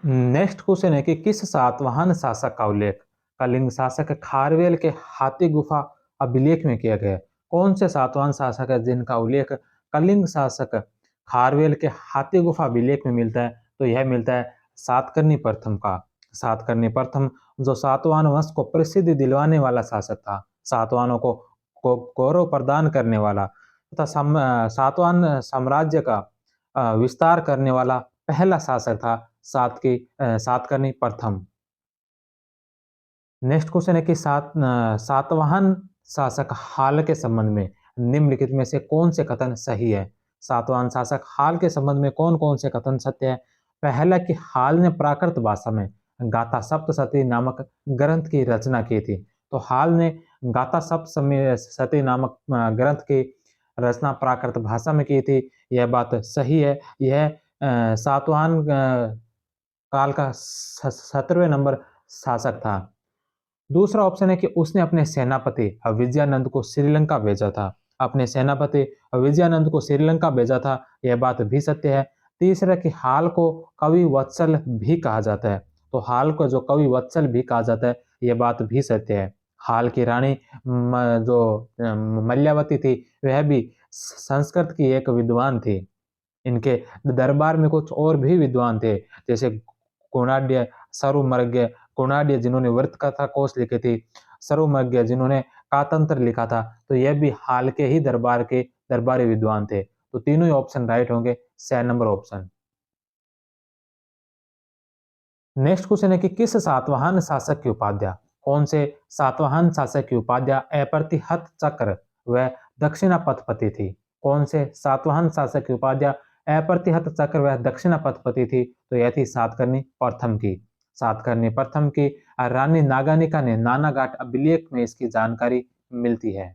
नेक्स्ट क्वेश्चन है कि किस सातवाहन शासक का उल्लेख कलिंग शासक खारवेल के हाथी गुफा अभिलेख में किया गया है। कौन से सातवाहन शासक है जिनका उल्लेख कलिंग शासक खारवेल के हाथी गुफा अभिलेख में मिलता है। तो यह मिलता है सातकर्णी प्रथम का। सातकर्णी प्रथम जो सातवाहन वंश को प्रसिद्धि दिलवाने वाला शासक था, सातवाहनों को गौरव प्रदान करने वाला तथा सातवाहन साम्राज्य का विस्तार करने वाला पहला शासक था सातकर्णी प्रथम। नेक्स्ट क्वेश्चन है कि सातवाहन शासक हाल के संबंध में निम्नलिखित में से कौन से कथन सही है। सातवाहन शासक हाल के संबंध में कौन कौन से कथन सत्य है। पहला कि हाल ने प्राकृत भाषा में गाथा सप्तशती नामक ग्रंथ की रचना की थी। तो हाल ने गाथा सप्तशती नामक ग्रंथ की रचना प्राकृत भाषा में की थी, यह बात सही है। यह सातवाहन काल का 17वें नंबर शासक था। दूसरा ऑप्शन है कि उसने अपने सेनापति विजयानंद को श्रीलंका भेजा था। अपने सेनापति विजयानंद को श्रीलंका भेजा था, यह बात भी सत्य है। तीसरा कि हाल को कवि वत्सल भी कहा जाता है। तो हाल को जो कवि वत्सल भी कहा जाता है, यह बात भी सत्य है। हाल की रानी जो मल्यावती थी, वह भी संस्कृत की एक विद्वान थी। इनके दरबार में कुछ और भी विद्वान थे, जैसे कोणाड्य, सरुमर्ग्य, कोणाड्य जिन्होंने व्रत कथा कोश लिखी थी, सरुमर्ग्य जिन्होंने कातंत्र लिखा था। तो यह भी हाल के ही दरबार के दरबारी विद्वान थे। तो तीनों ही ऑप्शन राइट होंगे, 6 नंबर ऑप्शन। नेक्स्ट क्वेश्चन है कि किस सातवाहन शासक की उपाध्याय, कौन से सातवाहन शासक की उपाध्याय अप्रतिहत चक्र व दक्षिणापथपति थी? कौन से सातवाहन शासक की उपाध्याय अप्रतिहत चक्र व दक्षिणापथपति थी? तो यह थी सातकर्णी प्रथम की। सातकर्णी प्रथम की रानी नागानिका ने नानाघाट अभिलेख में इसकी जानकारी मिलती है।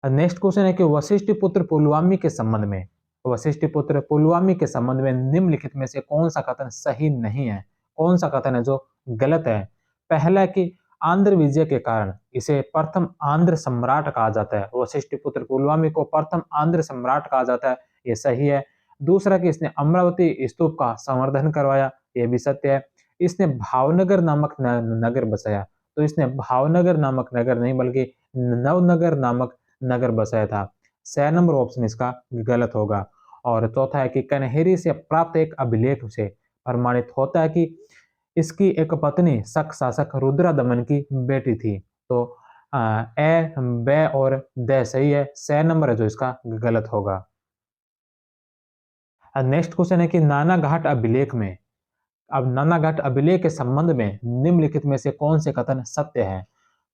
नेक्स्ट क्वेश्चन है कि वशिष्ठ पुत्र पुलवामी के संबंध में, वशिष्ठ पुत्र पुलवामी के संबंध में निम्नलिखित में से कौन सा कथन सही नहीं है? कौन सा कथन है जो गलत है? पहला है कि आंध्र विजय के कारण इसे प्रथम आंध्र सम्राट कहा जाता है। वशिष्ठ पुत्र पुलवामी को प्रथम आंध्र सम्राट कहा जाता है, यह सही है। दूसरा कि इसने अमरावती स्तूप का संवर्धन करवाया, यह भी सत्य है। इसने भावनगर नामक नगर बसाया, तो इसने भावनगर नामक नगर नहीं बल्कि नवनगर नामक नगर बसाया था। 6 नंबर ऑप्शन इसका गलत होगा। और चौथा है कि कन्हेरी से प्राप्त एक अभिलेख से प्रमाणित होता है कि इसकी एक पत्नी शक शासक रुद्रदमन की बेटी थी। तो ए, ब और द सही है, 6 नंबर है जो इसका गलत होगा। नेक्स्ट क्वेश्चन है कि नानाघाट अभिलेख में, अब नानाघाट अभिलेख के संबंध में निम्नलिखित में से कौन से कथन सत्य है?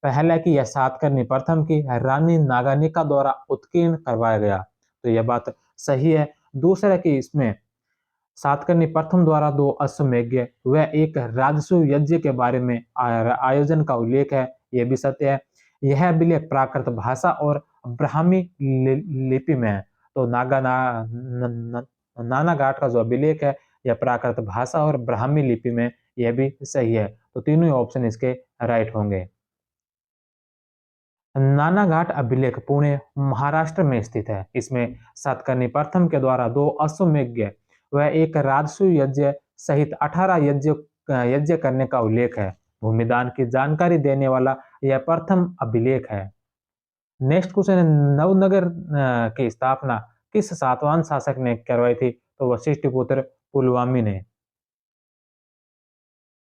पहला कि यह सातकर्णी प्रथम की रानी नागानिका द्वारा उत्कीर्ण करवाया गया, तो यह बात सही है। दूसरा कि इसमें सातकर्णी प्रथम द्वारा 2 अश्वमेध व एक राजसू यज्ञ के बारे में आयोजन का उल्लेख है, यह भी सत्य है। यह अभिलेख प्राकृत भाषा और ब्राह्मी लिपि में है। तो नानाघाट का जो अभिलेख है, यह प्राकृत भाषा और ब्राह्मी लिपि में, यह भी सही है। तो तीनों ही ऑप्शन इसके राइट होंगे। नानाघाट अभिलेख पुणे महाराष्ट्र में स्थित है। इसमें सातकर्णी प्रथम के द्वारा 2 अश्वमेध व एक राजसू यज्ञ सहित 18 यज्ञ करने का उल्लेख है। भूमिदान की जानकारी देने वाला यह प्रथम अभिलेख है। नेक्स्ट क्वेश्चन है, नवनगर की स्थापना किस सातवाहन शासक ने करवाई थी? तो वशिष्ठ पुत्र पुलवामी ने।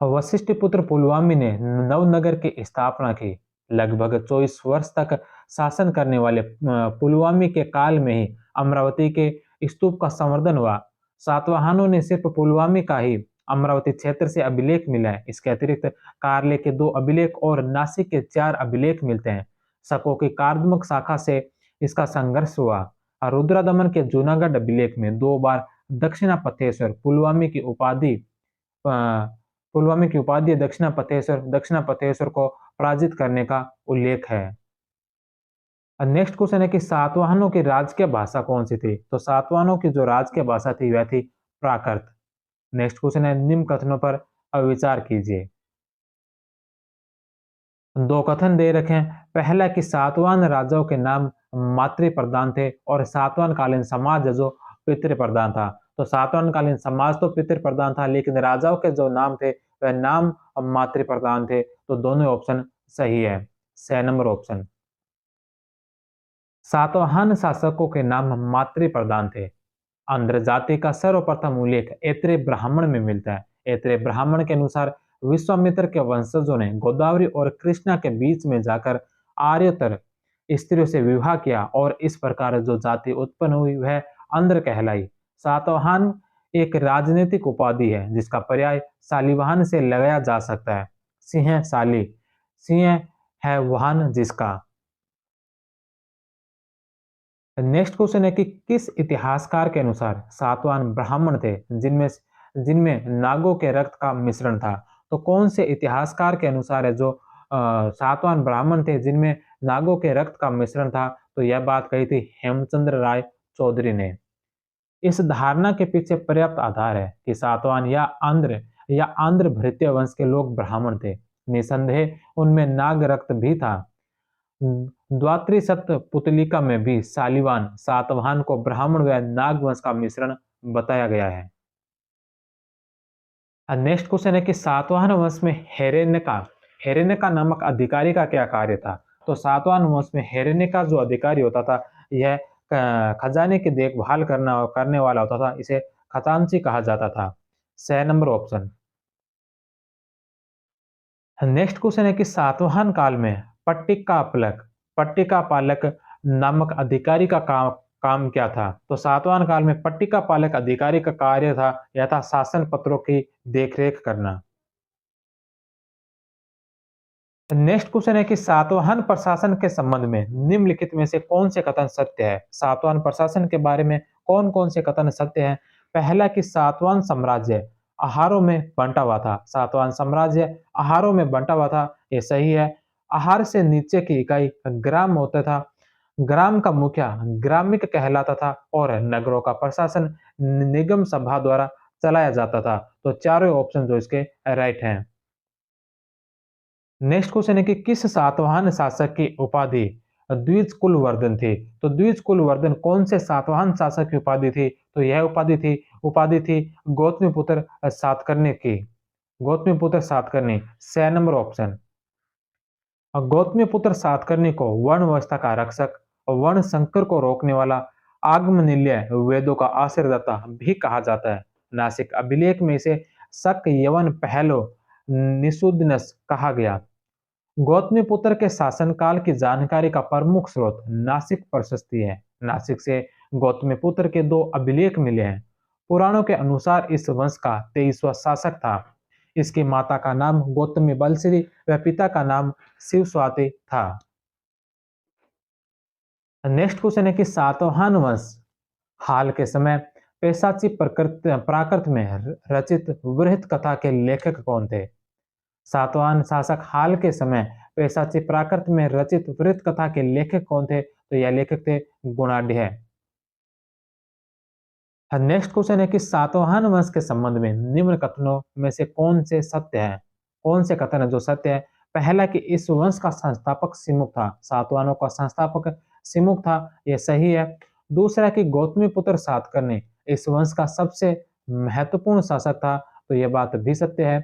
वशिष्ठ पुत्र पुलवामी ने नवनगर की स्थापना की। लगभग 24 वर्ष तक शासन करने वाले पुलवामी के काल में ही अमरावती के स्तूप का संवर्धन हुआ। सातवाहनों ने सिर्फ पुलवामी का ही अमरावती क्षेत्र से अभिलेख मिला है। इसके अतिरिक्त कार्ले के 2 अभिलेख और नासिक के 4 अभिलेख मिलते हैं। शकों की कार्दमक शाखा से इसका संघर्ष हुआ। और रुद्रदमन के जूनागढ़ अभिलेख में 2 बार दक्षिणापथेश्वर पुलवामी की उपाधि दक्षिणापथेश्वर को पराजित करने का उल्लेख है। नेक्स्ट क्वेश्चन है कि सातवाहनों की राजकीय भाषा कौन सी थी? तो सातवाहनों की जो राजकीय भाषा थी वह थी प्राकृत। नेक्स्ट क्वेश्चन है, निम्न कथनों पर विचार कीजिए। 2 कथन दे रखे हैं। पहला कि सातवाहन राजाओं के नाम मातृ प्रधान थे और सातवाहन कालीन समाज जो पितृ प्रधान था। तो सातवाहन कालीन समाज तो पितृ प्रधान था, लेकिन राजाओं के जो नाम थे वह नाम मातृ प्रधान थे। तो दोनों ऑप्शन सही है, 6 नंबर ऑप्शन। सातवाहन शासकों के नाम मातृ प्रधान थे। आंध्र जाति का सर्वप्रथम उल्लेख ऐत्रेय ब्राह्मण में मिलता है। ऐत्रेय ब्राह्मण के अनुसार विश्वामित्र के वंशजों ने गोदावरी और कृष्णा के बीच में जाकर आर्यतर स्त्रियों से विवाह किया और इस प्रकार जो जाति उत्पन्न हुई वह आंध्र कहलाई। सातवाहन एक राजनीतिक उपाधि है जिसका पर्याय शालिवाहन से लगाया जा सकता है। सिंह शाली, सिंह है वाहन जिसका। नेक्स्ट क्वेश्चन है कि किस इतिहासकार के अनुसार सातवाहन ब्राह्मण थे जिनमें जिनमें नागों के रक्त का मिश्रण था? तो कौन से इतिहासकार के अनुसार है जो सातवाहन ब्राह्मण थे जिनमें नागों के रक्त का मिश्रण था? तो यह बात कही थी हेमचंद्र राय चौधरी ने। इस धारणा के पीछे पर्याप्त आधार है कि सातवाहन या आंध्र भृत्य वंश के लोग ब्राह्मण थे। निसंदेह उनमें नाग रक्त भी था। द्वात्री सप्त पुतलिका में भी शालिवान सातवाहन को ब्राह्मण व नाग वंश का मिश्रण बताया गया है। नेक्स्ट क्वेश्चन है कि सातवाहन वंश में हेरेन्य का नामक अधिकारी का क्या कार्य था? तो सातवाहन वंश में हेरेन्य का जो अधिकारी होता था, यह खजाने की देखभाल करने वाला होता था। इसे खजांची कहा जाता था। 6 नंबर ऑप्शन। नेक्स्ट क्वेश्चन है कि सातवाहन काल में पट्टिका पालक नामक अधिकारी का काम क्या था? तो सातवाहन काल में पट्टिका पालक अधिकारी का कार्य था, यह था शासन पत्रों की देखरेख करना। नेक्स्ट क्वेश्चन है कि सातवाहन प्रशासन के संबंध में निम्नलिखित में से कौन से कथन सत्य है? सातवाहन प्रशासन के बारे में कौन कौन से कथन सत्य हैं? पहला कि सातवाहन साम्राज्य आहारों में बंटा हुआ था। सातवाहन साम्राज्य आहारों में बंटा हुआ था, ये सही है। आहार से नीचे की इकाई ग्राम होता था। ग्राम का मुखिया ग्रामिक कहलाता था और नगरों का प्रशासन निगम सभा द्वारा चलाया जाता था। तो चारों ऑप्शन जो इसके राइट हैं। नेक्स्ट क्वेश्चन है कि किस सातवाहन शासक की उपाधि द्विज कुलवर्धन थी? तो द्विज कुलवर्धन कौन से सातवाहन शासक की उपाधि थी? तो यह उपाधि थी गौतमीपुत्र सातकर्णी की। Gautamiputra Satakarni 6 number option. और गौतमीपुत्र सातकर्णी को वर्ण व्यवस्था का रक्षक और वर्ण संकर को रोकने वाला आगमनीय वेदों का आश्रयदाता भी कहा जाता है। नासिक अभिलेख में इसे शक यवन पहलो निषुद्नस कहा गया। गौतमीपुत्र के शासनकाल की जानकारी का प्रमुख स्रोत नासिक प्रशस्ति है। नासिक से गौतमीपुत्र के 2 अभिलेख मिले हैं। पुराणों के अनुसार इस वंश का 23वां शासक था। इसकी माता का नाम गौतमी बलश्री व पिता का नाम शिवस्वाति था। नेक्स्ट क्वेश्चन है कि सातवाहन वंश हाल के समय पैशाची प्राकृत में रचित वृहत कथा के लेखक कौन थे? सातवाहन शासक हाल के समय पैशाची प्राकृत में रचित वृत्त कथा के लेखक कौन थे? तो यह लेखक थे गुणाढ़। नेक्स्ट क्वेश्चन है कि सातवाहन वंश के संबंध में निम्न कथनों में से कौन से सत्य हैं? कौन से कथन है जो सत्य है? पहला कि इस वंश का संस्थापक सिमुक था। सातवाहनों का संस्थापक सिमुक था, यह सही है। दूसरा कि गौतमीपुत्र सातकर्णी इस वंश का सबसे महत्वपूर्ण शासक था, तो यह बात भी सत्य है।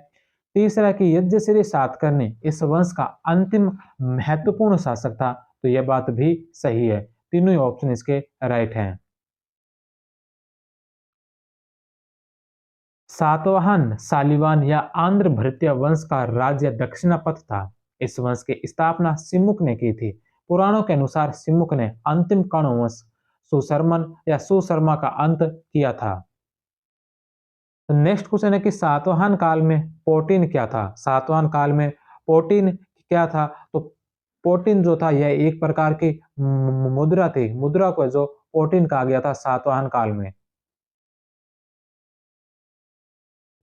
तीसरा कि यज्ञश्री सातकर्णी इस वंश का अंतिम महत्वपूर्ण शासक था, तो यह बात भी सही है। तीनों ही ऑप्शन इसके राइट हैं। सातवाहन शालिवान या आंध्र भृत्य वंश का राज्य दक्षिणापथ था। इस वंश की स्थापना सिमुक ने की थी। पुराणों के अनुसार सिमुक ने अंतिम कर्ण वंश सुशर्मन या सुशर्मा का अंत किया था। नेक्स्ट क्वेश्चन है कि सातवाहन काल में पोटीन क्या था? सातवाहन काल में पोटीन क्या था? तो पोटीन जो था यह एक प्रकार की मुद्रा थी। मुद्रा को जो पोटीन कहा गया था सातवाहन काल में।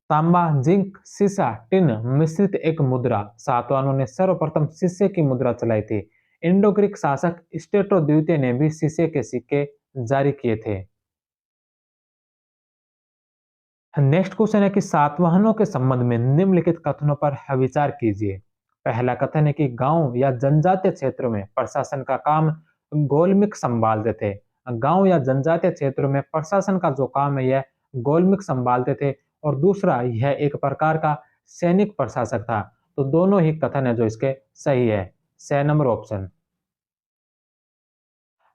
तांबा, जिंक, सीसा, टिन मिश्रित एक मुद्रा सातवाहनों ने सर्वप्रथम शीशे की मुद्रा चलाई थी। इंडो ग्रीक शासक स्टेटो द्वितीय ने भी शीशे के सिक्के जारी किए थे। नेक्स्ट क्वेश्चन है कि सातवाहनों के संबंध में निम्नलिखित कथनों पर विचार कीजिए। पहला कथन है कि गांव या जनजातीय क्षेत्रों में प्रशासन का काम गोलमिक संभालते थे। गांव या जनजातीय क्षेत्रों में प्रशासन का जो काम है यह गोलमिक संभालते थे। और दूसरा यह एक प्रकार का सैनिक प्रशासक था। तो दोनों ही कथन है जो इसके सही है। 6 नंबर ऑप्शन।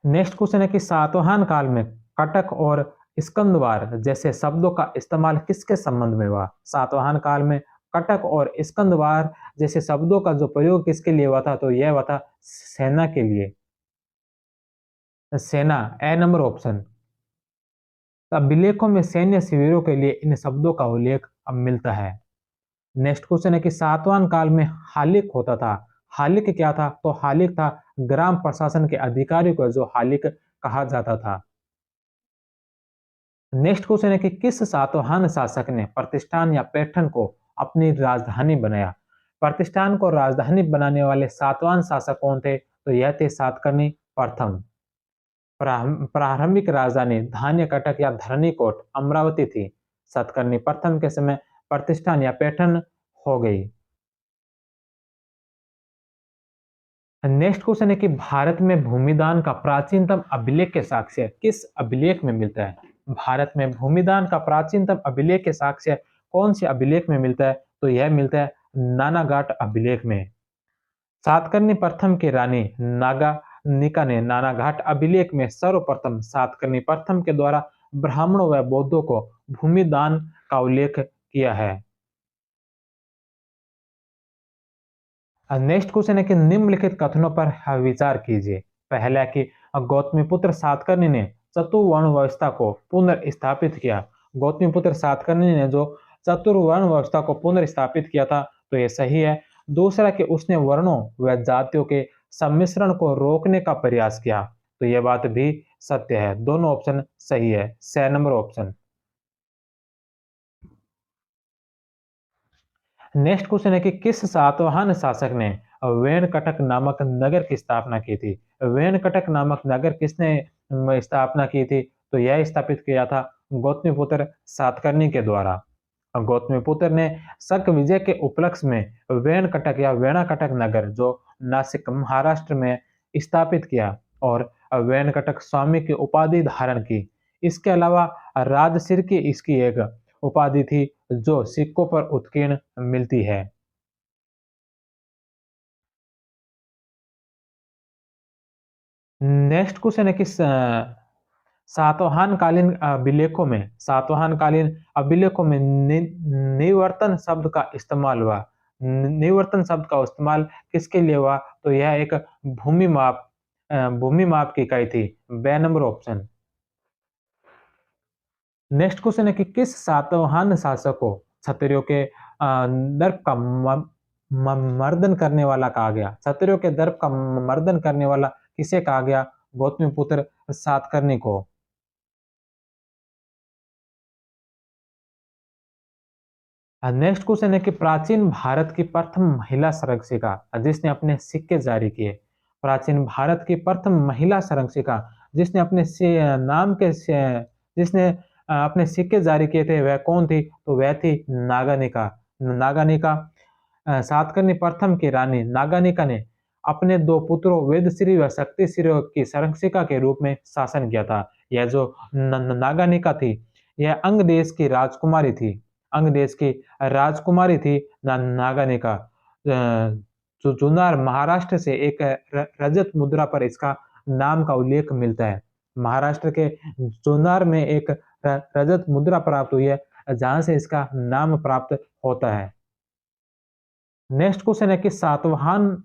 नेक्स्ट क्वेश्चन है कि सातवाहन काल में कटक और स्कंदवार जैसे शब्दों का इस्तेमाल किसके संबंध में हुआ? सातवाहन काल में कटक और स्कंदवार जैसे शब्दों का जो प्रयोग किसके लिए हुआ था? तो यह हुआ था सेना के लिए। सेना ए नंबर ऑप्शन। अभिलेखों में सैन्य शिविरों के लिए इन शब्दों का उल्लेख अब मिलता है। नेक्स्ट क्वेश्चन है कि सातवाहन काल में हालिक होता था। हालिक क्या था? तो हालिक था ग्राम प्रशासन के अधिकारी को जो हालिक कहा जाता था। नेक्स्ट क्वेश्चन है कि किस सातवाहन शासक ने प्रतिष्ठान या पैठण को अपनी राजधानी बनाया? प्रतिष्ठान को राजधानी बनाने वाले सातवाहन शासक कौन थे? तो यह थे सातकर्णी प्रथम। प्रारंभिक राजधानी धान्यकटक या धरणीकोट अमरावती थी। सतकर्णी प्रथम के समय प्रतिष्ठान या पैठण हो गई। नेक्स्ट क्वेश्चन है कि भारत में भूमिदान का प्राचीनतम अभिलेख के साक्ष्य किस अभिलेख में मिलता है? भारत में भूमिदान का प्राचीनतम अभिलेख के साक्ष्य कौन से अभिलेख में मिलता है? तो यह मिलता है नानाघाट अभिलेख में। सातकर्णी प्रथम की रानी नागानिका ने नानाघाट अभिलेख में सर्वप्रथम सातकर्णी प्रथम के द्वारा ब्राह्मणों व बौद्धों को भूमिदान का उल्लेख किया है। नेक्स्ट क्वेश्चन है कि निम्नलिखित कथनों पर विचार कीजिए। पहला है कि गौतमीपुत्र सातकर्णी ने चतुर्वर्ण व्यवस्था को पुनर्स्थापित किया। गौतमीपुत्र सातकर्णी ने जो चतुर्वर्ण व्यवस्था को पुनर्स्थापित किया था, तो यह सही है। दूसरा कि उसने वर्णों व जातियों के सम्मिश्रण को रोकने का प्रयास किया, तो यह बात भी सत्य है। दोनों ऑप्शन सही है। 6 नंबर ऑप्शन। नेक्स्ट क्वेश्चन है कि किस सातवाहन शासक ने वेणकटक नामक नगर की स्थापना की थी? वेणकटक नामक नगर किसने स्थापना की थी? तो यह स्थापित किया था गौतमीपुत्र सातकर्णी के द्वारा। गौतमीपुत्र ने शक विजय के उपलक्ष्य में वेणकटक या वेणाकटक नगर जो नासिक महाराष्ट्र में स्थापित किया और वेणकटक स्वामी की उपाधि धारण की। इसके अलावा राजसिर की इसकी एक उपाधि थी जो सिक्कों पर उत्कीर्ण मिलती है। नेक्स्ट क्वेश्चन है कि सातवाहन कालीन अभिलेखों में निवर्तन शब्द का इस्तेमाल हुआ। निवर्तन शब्द का इस्तेमाल किसके लिए हुआ? तो यह एक भूमि माप की इकाई थी। 2 नंबर ऑप्शन। नेक्स्ट क्वेश्चन है कि किस सातवाहन शासक को क्षत्रियों के दर्प का मर्दन करने वाला कहा गया? क्षत्रियों के दर्प का मर्दन करने वाला किसे कहा गया? गौतमीपुत्र सातकर्णी को। नेक्स्ट क्वेश्चन है कि प्राचीन भारत की प्रथम महिला संरक्षिका जिसने अपने सिक्के जारी किए। प्राचीन भारत की प्रथम महिला संरक्षिका जिसने अपने नाम के जिसने अपने सिक्के जारी किए थे, वह कौन थी? तो वह थी नागानिका। नागानिका सातकर्णी प्रथम की रानी नागानिका ने अपने दो पुत्रों वेदश्री व शक्तिश्री की संरक्षिका के रूप में शासन किया था। यह जो नागानिका थी, यह अंग देश की राजकुमारी थी। अंग देश की राजकुमारी थी नागानिका। जो जुन्नर महाराष्ट्र से एक रजत मुद्रा पर इसका नाम का उल्लेख मिलता है। महाराष्ट्र के जुन्नर में एक रजत मुद्रा प्राप्त हुई है जहां से इसका नाम प्राप्त होता है। नेक्स्ट क्वेश्चन है कि सातवाहन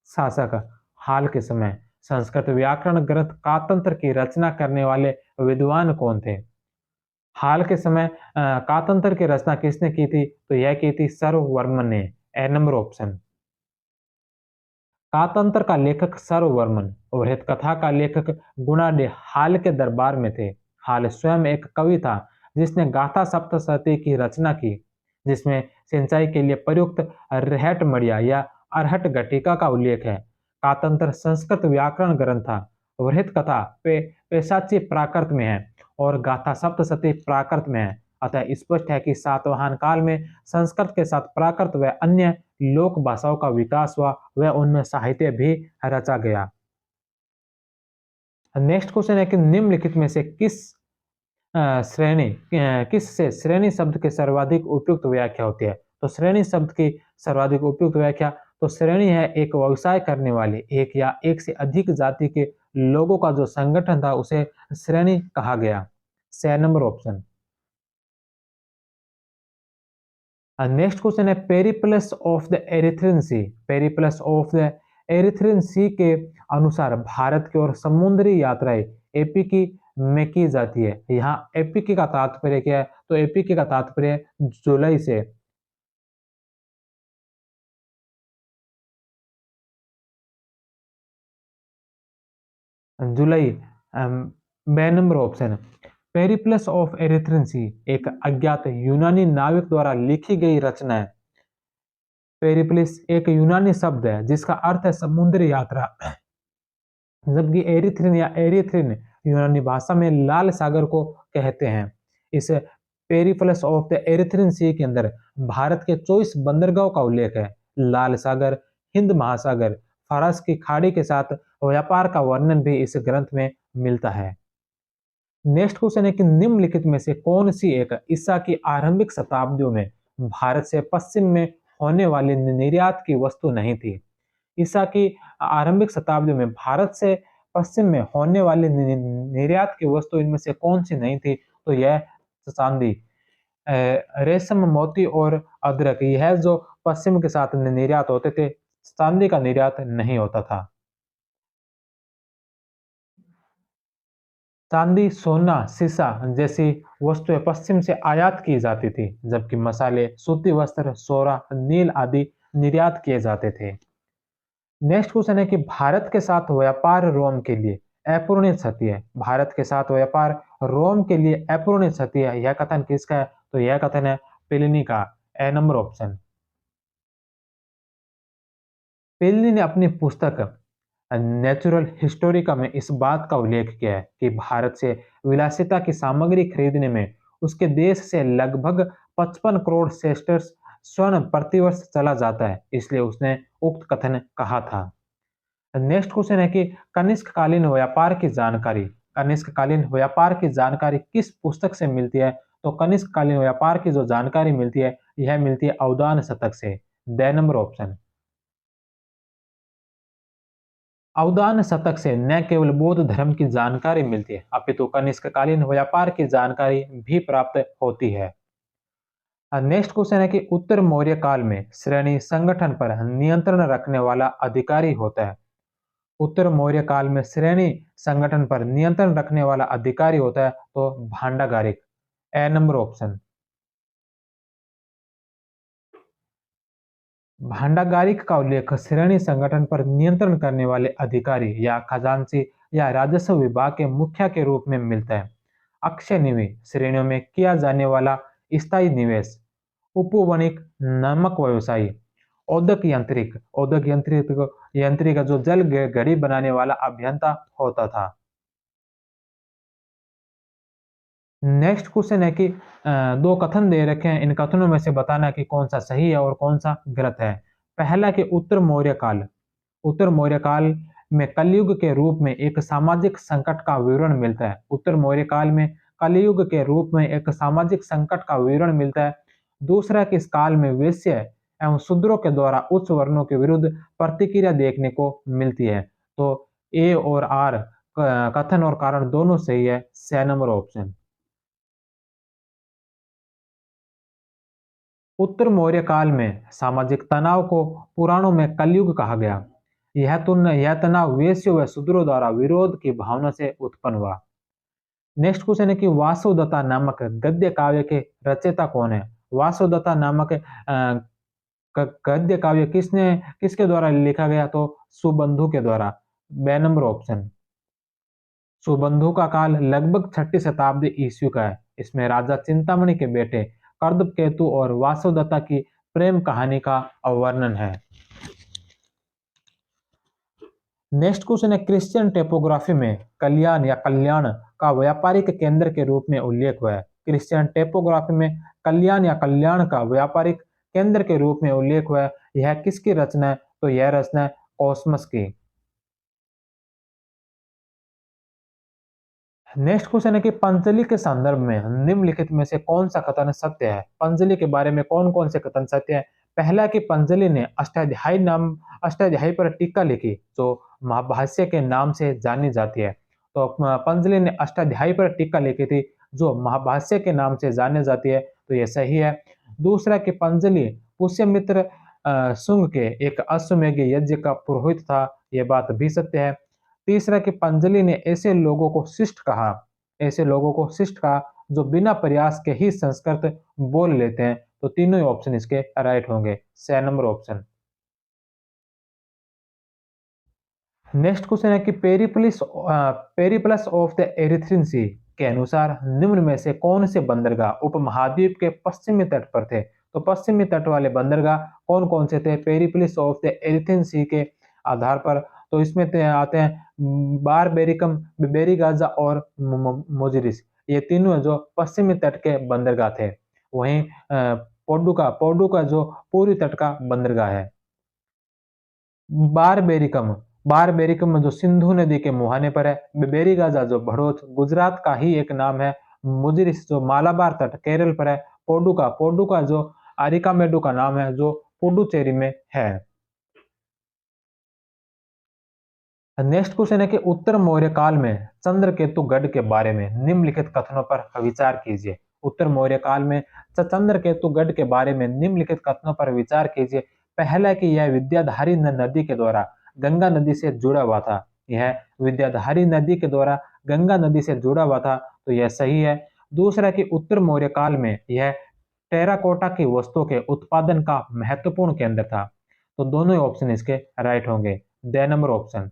शासक हाल के समय संस्कृत व्याकरण ग्रंथ कातंत्र की रचना करने वाले विद्वान कौन थे? हाल के समय कातंत्र की रचना किसने की थी? तो यह की थी सर्ववर्मन ने। ए नंबर ऑप्शन। कातंत्र का लेखक सर्ववर्मन और कथा का लेखक गुणाढ्य हाल के दरबार में थे। हाल स्वयं एक कवि था जिसने गाथा सप्तशती की रचना की, जिसमें सिंचाई के लिए प्रयुक्त रहट मड़िया या अरहट घटिका का उल्लेख है। कातंत्र संस्कृत व्याकरण ग्रंथ था। वृहत कथा पेशाची प्राकृत में है और गाथा सप्तशती प्राकृत में है। अतः स्पष्ट है कि सातवाहन काल में संस्कृत के साथ प्राकृत व अन्य लोक भाषाओं का विकास हुआ व उनमें साहित्य भी रचा गया। नेक्स्ट क्वेश्चन है कि निम्नलिखित में से किस से श्रेणी शब्द के सर्वाधिक उपयुक्त व्याख्या होती है? तो श्रेणी शब्द की सर्वाधिक उपयुक्त व्याख्या, तो श्रेणी है एक व्यवसाय करने वाले एक या एक से अधिक जाति के लोगों का जो संगठन था उसे श्रेणी कहा गया। 6 नंबर ऑप्शन। नेक्स्ट क्वेश्चन है Periplus of the Erythraean sea. Periplus of the Erythraean sea के अनुसार भारत की ओर समुद्री यात्राएं एपीकी में की जाती है। यहाँ एपीकी का तात्पर्य क्या है? तो एपीकी का तात्पर्य जुलाई से। जुलाई। B number option. Periplus of Erythraean sea एक अज्ञात यूनानी नाविक द्वारा लिखी गई रचना है। पेरिप्लस एक यूनानी शब्द है जिसका अर्थ है समुद्री यात्रा, जबकि एरिथ्रिन या एरिथ्रिन यूनानी भाषा में लाल सागर को कहते हैं। इस Periplus of the Erythraean sea के अंदर भारत के 24 बंदरगाहों का उल्लेख है। लाल सागर, हिंद महासागर, फारस की खाड़ी के साथ व्यापार का वर्णन भी इस ग्रंथ में मिलता है। नेक्स्ट क्वेश्चन है कि निम्नलिखित में से कौन सी एक ईसा की आरंभिक शताब्दियों में भारत से पश्चिम में होने वाली निर्यात की वस्तु नहीं थी। ईसा की आरंभिक शताब्दियों में भारत से पश्चिम में होने वाली निर्यात की वस्तु इनमें से कौन सी नहीं थी? तो यह चांदी, रेशम, मोती और अदरक, यह जो पश्चिम के साथ निर्यात होते थे, चांदी का निर्यात नहीं होता था। चांदी, सोना, शीशा जैसी वस्तुएं पश्चिम से आयात की जाती थी, जबकि मसाले, सूती वस्त्र, सोरा, नील आदि निर्यात किए जाते थे। नेक्स्ट क्वेश्चन है कि भारत के साथ व्यापार रोम के लिए अपूर्णीय क्षति है। भारत के साथ व्यापार रोम के लिए अपूर्णीय क्षति है, यह कथन किसका है? तो यह कथन है प्लिनी का, ए नंबर ऑप्शन। प्लिनी ने अपनी पुस्तक नेचुरल हिस्टोरिका में इस बात का उल्लेख किया है कि भारत से विलासिता की सामग्री खरीदने में उसके देश से लगभग 55 करोड़ सेस्टर्स स्वर्ण प्रतिवर्ष चला जाता है, इसलिए उसने उक्त कथन कहा था। नेक्स्ट क्वेश्चन है कि कनिष्ककालीन व्यापार की जानकारी, कनिष्ककालीन व्यापार की जानकारी किस पुस्तक से मिलती है? तो कनिष्ककालीन व्यापार की जो जानकारी मिलती है, यह मिलती है अवदान शतक से, द नंबर ऑप्शन। अवदान शतक से न केवल बौद्ध धर्म की जानकारी मिलती है, अपितु कनिष्ककालीन व्यापार की जानकारी भी प्राप्त होती है। नेक्स्ट क्वेश्चन है कि उत्तर मौर्य काल में श्रेणी संगठन पर नियंत्रण रखने वाला अधिकारी होता है। उत्तर मौर्य काल में श्रेणी संगठन पर नियंत्रण रखने वाला अधिकारी होता है तो भांडागारिक, ए नंबर ऑप्शन। भांडागारिक का उल्लेख श्रेणी संगठन पर नियंत्रण करने वाले अधिकारी या खजांची या राजस्व विभाग के मुखिया के रूप में मिलता है। अक्षय निवेश श्रेणियों में किया जाने वाला स्थायी निवेश, उपवणिक, नमक व्यवसायी, औद्योगिक यंत्रिक जो जल घड़ी बनाने वाला अभियंता होता था। नेक्स्ट क्वेश्चन है कि दो कथन दे रखे हैं, इन कथनों में से बताना कि कौन सा सही है और कौन सा गलत है। पहला कि उत्तर मौर्य काल में कलयुग के रूप में एक सामाजिक संकट का विवरण मिलता है। उत्तर मौर्य काल में कलयुग के रूप में एक सामाजिक संकट का विवरण मिलता है। दूसरा कि इस काल में वैश्य एवं शूद्रों के द्वारा उच्च वर्णों के विरुद्ध प्रतिक्रिया देखने को मिलती है। तो ए और आर कथन और कारण दोनों सही है, 6 नंबर ऑप्शन। उत्तर मौर्य काल में सामाजिक तनाव को पुराणों में कलयुग कहा गया। यह तनाव वेश्यों व शूद्रों द्वारा विरोध की भावना से उत्पन्न हुआ। नेक्स्ट क्वेश्चन है कि वासुदत्ता नामक गद्य काव्य के रचयिता कौन है? वासुदत्ता नामक गद्य काव्य किसके द्वारा लिखा गया? तो सुबंधु के द्वारा, बे नंबर ऑप्शन। सुबंधु का काल लगभग 6ठी शताब्दी ईस्वी का है। इसमें राजा चिंतामणि के बेटे कर्दम केतु और वासुदत्ता की प्रेम कहानी का वर्णन है। नेक्स्ट क्वेश्चन है क्रिश्चियन टेपोग्राफी में कल्याण या कल्याण का व्यापारिक केंद्र के रूप में उल्लेख हुआ है। क्रिश्चियन टेपोग्राफी में कल्याण या कल्याण का व्यापारिक केंद्र के रूप में उल्लेख हुआ है। यह किसकी रचना है? तो यह रचना है कोस्मस की। नेक्स्ट क्वेश्चन है कि पंचली के संदर्भ में निम्नलिखित में से कौन सा कथन सत्य है? पंचली के बारे में कौन कौन से कथन सत्य है? पहला कि पंचली ने अष्टाध्यायी पर टीका लिखी जो महाभाष्य के नाम से जानी जाती है। तो पंचली ने अष्टाध्यायी पर टीका लिखी थी जो महाभाष्य के नाम से जानी जाती है, तो यह सही है। दूसरा कि पंचली पुष्यमित्र शुंग के एक अश्वमेध यज्ञ का पुरोहित था, यह बात भी सत्य है। तीसरा कि पंजलि ने ऐसे लोगों को शिष्ट कहा जो बिना प्रयास के ही संस्कृत बोल लेते हैं, तो तीनों ही ऑप्शन इसके राइट होंगे, 6 नंबर ऑप्शन। नेक्स्ट क्वेश्चन है कि Periplus of the Erythraean sea के अनुसार निम्न में से कौन से बंदरगाह उपमहाद्वीप के पश्चिमी तट पर थे? तो पश्चिमी तट वाले बंदरगाह कौन कौन से थे Periplus of the Erythraean sea के आधार पर? तो इसमें आते हैं बारबेरिकम, बेबेरीगाजा और मोजिरिस। ये तीनों जो पश्चिमी तट के बंदरगाह थे। वहीं पोर्डू का जो पूर्वी तट का बंदरगाह है। बारबेरिकम बारबेरिकम जो सिंधु नदी के मुहाने पर है। बेबेरीगाजा जो भड़ोच गुजरात का ही एक नाम है। मुजिरिस जो मालाबार तट केरल पर है। पोर्डू का जो अरिकामेडू का नाम है जो पुडुचेरी में है। नेक्स्ट क्वेश्चन है कि उत्तर मौर्य काल में चंद्रकेतु गढ़ के बारे में निम्नलिखित कथनों पर विचार कीजिए। उत्तर मौर्य काल में चंद्रकेतु गढ़ के बारे में निम्नलिखित कथनों पर विचार कीजिए। पहला कि यह विद्याधारी नदी के द्वारा गंगा नदी से जुड़ा हुआ था। यह विद्याधारी नदी के द्वारा गंगा नदी से जुड़ा हुआ था, तो यह सही है। दूसरा कि उत्तर मौर्य काल में यह टेराकोटा की वस्तुओं के उत्पादन का महत्वपूर्ण केंद्र था। तो दोनों ऑप्शन इसके राइट होंगे। D number option.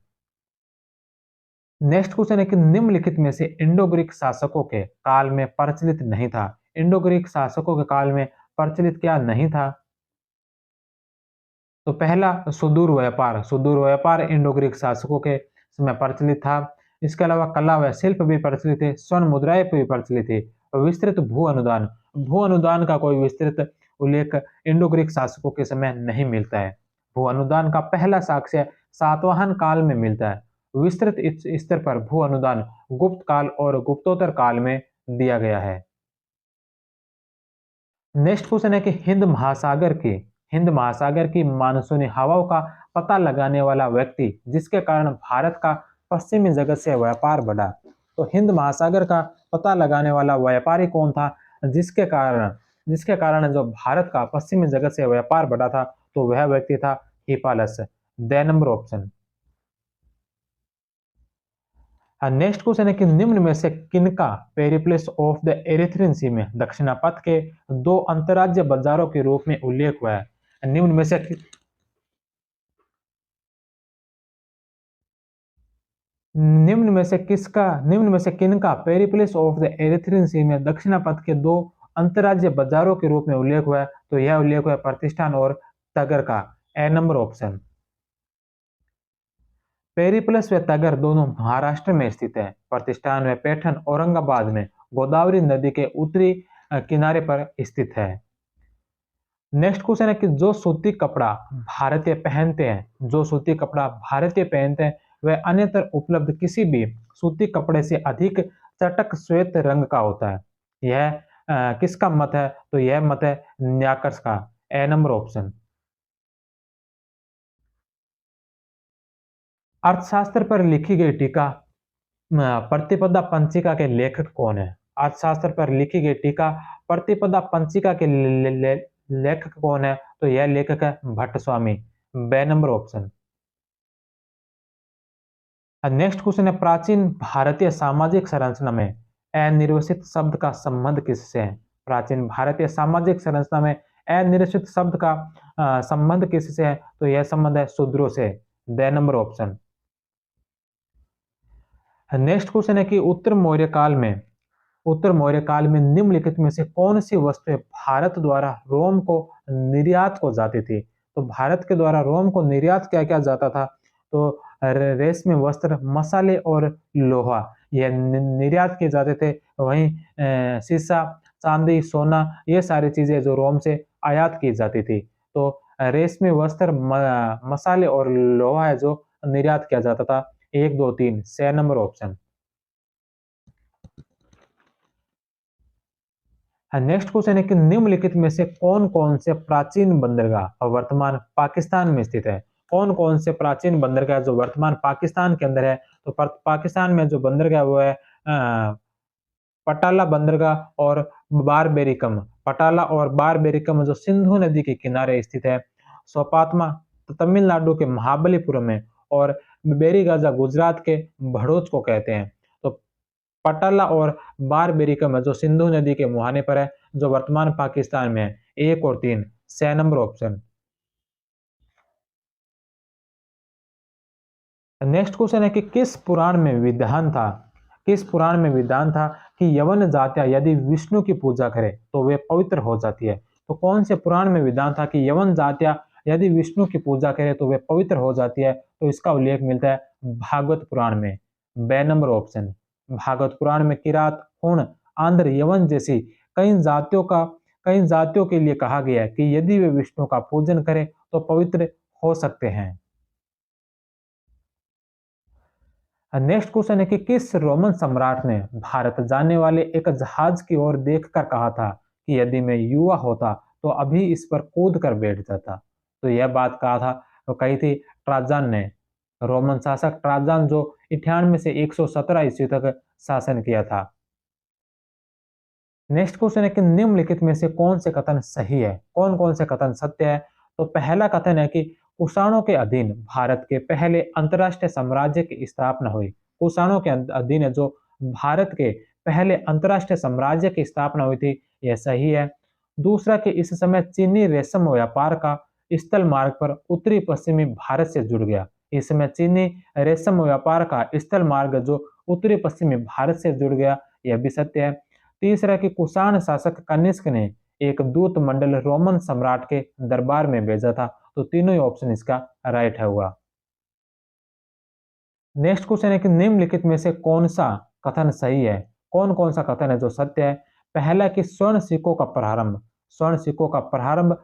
Next question है कि निम्नलिखित में से इंडो ग्रीक शासकों के काल में प्रचलित नहीं था। इंडो ग्रीक शासकों के काल में प्रचलित क्या नहीं था? तो पहला सुदूर व्यापार इंडो ग्रीक शासकों के समय प्रचलित था। इसके अलावा कला व शिल्प भी प्रचलित थे, स्वर्ण मुद्राएं भी प्रचलित थी। और विस्तृत भू अनुदान का कोई विस्तृत उल्लेख इंडो ग्रीक शासकों के समय नहीं मिलता है। भू अनुदान का पहला साक्ष्य सातवाहन काल में मिलता है। विस्तृत स्तर पर भू अनुदान गुप्त काल और गुप्तोत्तर काल में दिया गया है। नेक्स्ट क्वेश्चन है कि हिंद महासागर की मानसूनी हवाओं का पता लगाने वाला व्यक्ति जिसके कारण भारत का पश्चिमी जगत से व्यापार बढ़ा। तो हिंद महासागर का पता लगाने वाला व्यापारी कौन था जिसके कारण जो भारत का पश्चिमी जगत से व्यापार बढ़ा था, तो वह व्यक्ति था Hippalus. D number option. Next question है कि निम्न में से किनका Periplus of the Erythraean sea में दक्षिणापथ के दो अंतरराज्य बाजारों के रूप में उल्लेख हुआ है। निम्न में से किनका Periplus of the Erythraean sea में दक्षिणापथ के दो अंतरराज्य बाजारों के रूप में उल्लेख हुआ है? तो यह उल्लेख हुआ है प्रतिष्ठान और तगर का। ए नंबर ऑप्शन। पेरिप्लस व तगर दोनों महाराष्ट्र में स्थित है। प्रतिष्ठान व पैठन औरंगाबाद में गोदावरी नदी के उत्तरी किनारे पर स्थित है। नेक्स्ट क्वेश्चन है कि जो सूती कपड़ा भारतीय पहनते हैं वह अन्यत्र उपलब्ध किसी भी सूती कपड़े से अधिक चटक श्वेत रंग का होता है। यह किसका मत है? तो यह मत है न्याकर्स का। ए नंबर ऑप्शन। अर्थशास्त्र पर लिखी गई टीका प्रतिपदा पंचिका के लेखक कौन है? अर्थशास्त्र पर लिखी गई टीका प्रतिपदा पंचिका के लेखक कौन है? तो यह लेखक है भट्ट स्वामी। बे नंबर ऑप्शन। नेक्स्ट क्वेश्चन है प्राचीन भारतीय सामाजिक संरचना में अनिर्वसित शब्द का संबंध किससे है? प्राचीन भारतीय सामाजिक संरचना में अनिर्वसित शब्द का संबंध किससे है? तो यह संबंध है शूद्रों से। The number option. Next question है कि उत्तर मौर्य काल में निम्नलिखित में से कौन सी वस्तुएं भारत द्वारा रोम को निर्यात को जाती थी? तो भारत के द्वारा रोम को निर्यात क्या क्या जाता था? तो रेशमी वस्त्र, मसाले और लोहा यह निर्यात किए जाते थे। वहीं शीशा, चांदी, सोना ये सारी चीजें जो रोम से आयात की जाती थी। तो रेशमी वस्त्र, मसाले और लोहा है जो निर्यात किया जाता था। 1 2 3 6 नंबर ऑप्शन। नेक्स्ट क्वेश्चन है कि निम्नलिखित में से कौन कौन से प्राचीन बंदरगाह वर्तमान पाकिस्तान में स्थित है? कौन कौन से प्राचीन बंदरगाह जो वर्तमान पाकिस्तान के अंदर है? तो पाकिस्तान में जो बंदरगाह वो है पटाला बंदरगाह और बारबेरिकम जो सिंधु नदी के किनारे स्थित है। सोपात्मा तमिलनाडु के महाबलीपुरम में और बेरीगाजा गुजरात के भड़ोच को कहते हैं। तो पटाला और बारबेरिकम जो सिंधु नदी के मुहाने पर है जो वर्तमान पाकिस्तान में है। 1 और 3 6 नंबर ऑप्शन। नेक्स्ट क्वेश्चन है कि किस पुराण में विधान था कि यवन जातियां यदि विष्णु की पूजा करे तो वे पवित्र हो जाती है? तो कौन से पुराण में विधान था कि यवन जातियां यदि विष्णु की पूजा करें तो वे पवित्र हो जाती है, तो इसका उल्लेख मिलता है भागवत पुराण में। बे नंबर ऑप्शन, भागवत पुराण में किरात, हुण, आंध्र, यवन जैसी कई जातियों का कई जातियों के लिए कहा गया है कि यदि वे विष्णु का पूजन करें तो पवित्र हो सकते हैं। नेक्स्ट क्वेश्चन है कि किस रोमन सम्राट ने भारत जाने वाले एक जहाज की ओर देखकर कहा था कि यदि मैं युवा होता तो अभी इस पर कूद कर बैठ जाता। तो यह बात कहा था, तो कही थी ट्राजान ने, रोमन शासक ट्राजान, जो 98 से 117 ईस्वी तक शासन किया था। नेक्स्ट क्वेश्चन है कि निम्नलिखित में से कौन से कथन सही है, कौन कौन से कथन सत्य है। तो पहला कथन है कि कुषाणों के अधीन भारत के पहले अंतरराष्ट्रीय साम्राज्य की स्थापना हुई। कुषाणों के अधीन है जो भारत के पहले अंतरराष्ट्रीय साम्राज्य की स्थापना हुई थी, यह सही है। दूसरा कि इस समय चीनी रेशम व्यापार का स्थल मार्ग पर उत्तरी पश्चिमी भारत से जुड़ गया। इस समय चीनी रेशम व्यापार का स्थल मार्ग जो उत्तरी पश्चिमी भारत से जुड़ गया, यह भी सत्य है। तीसरा कि कुषाण शासक कनिष्क ने एक दूत मंडल रोमन सम्राट के दरबार में भेजा था। तो तीनों ही ऑप्शन इसका राइट है हुआ। नेक्स्ट क्वेश्चन है कि निम्नलिखित में से कौन सा कथन सही है, कौन कौन सा कथन है जो सत्य है। पहला कि स्वर्ण सिक्कों का प्रारंभ, स्वर्ण सिक्कों का प्रारंभ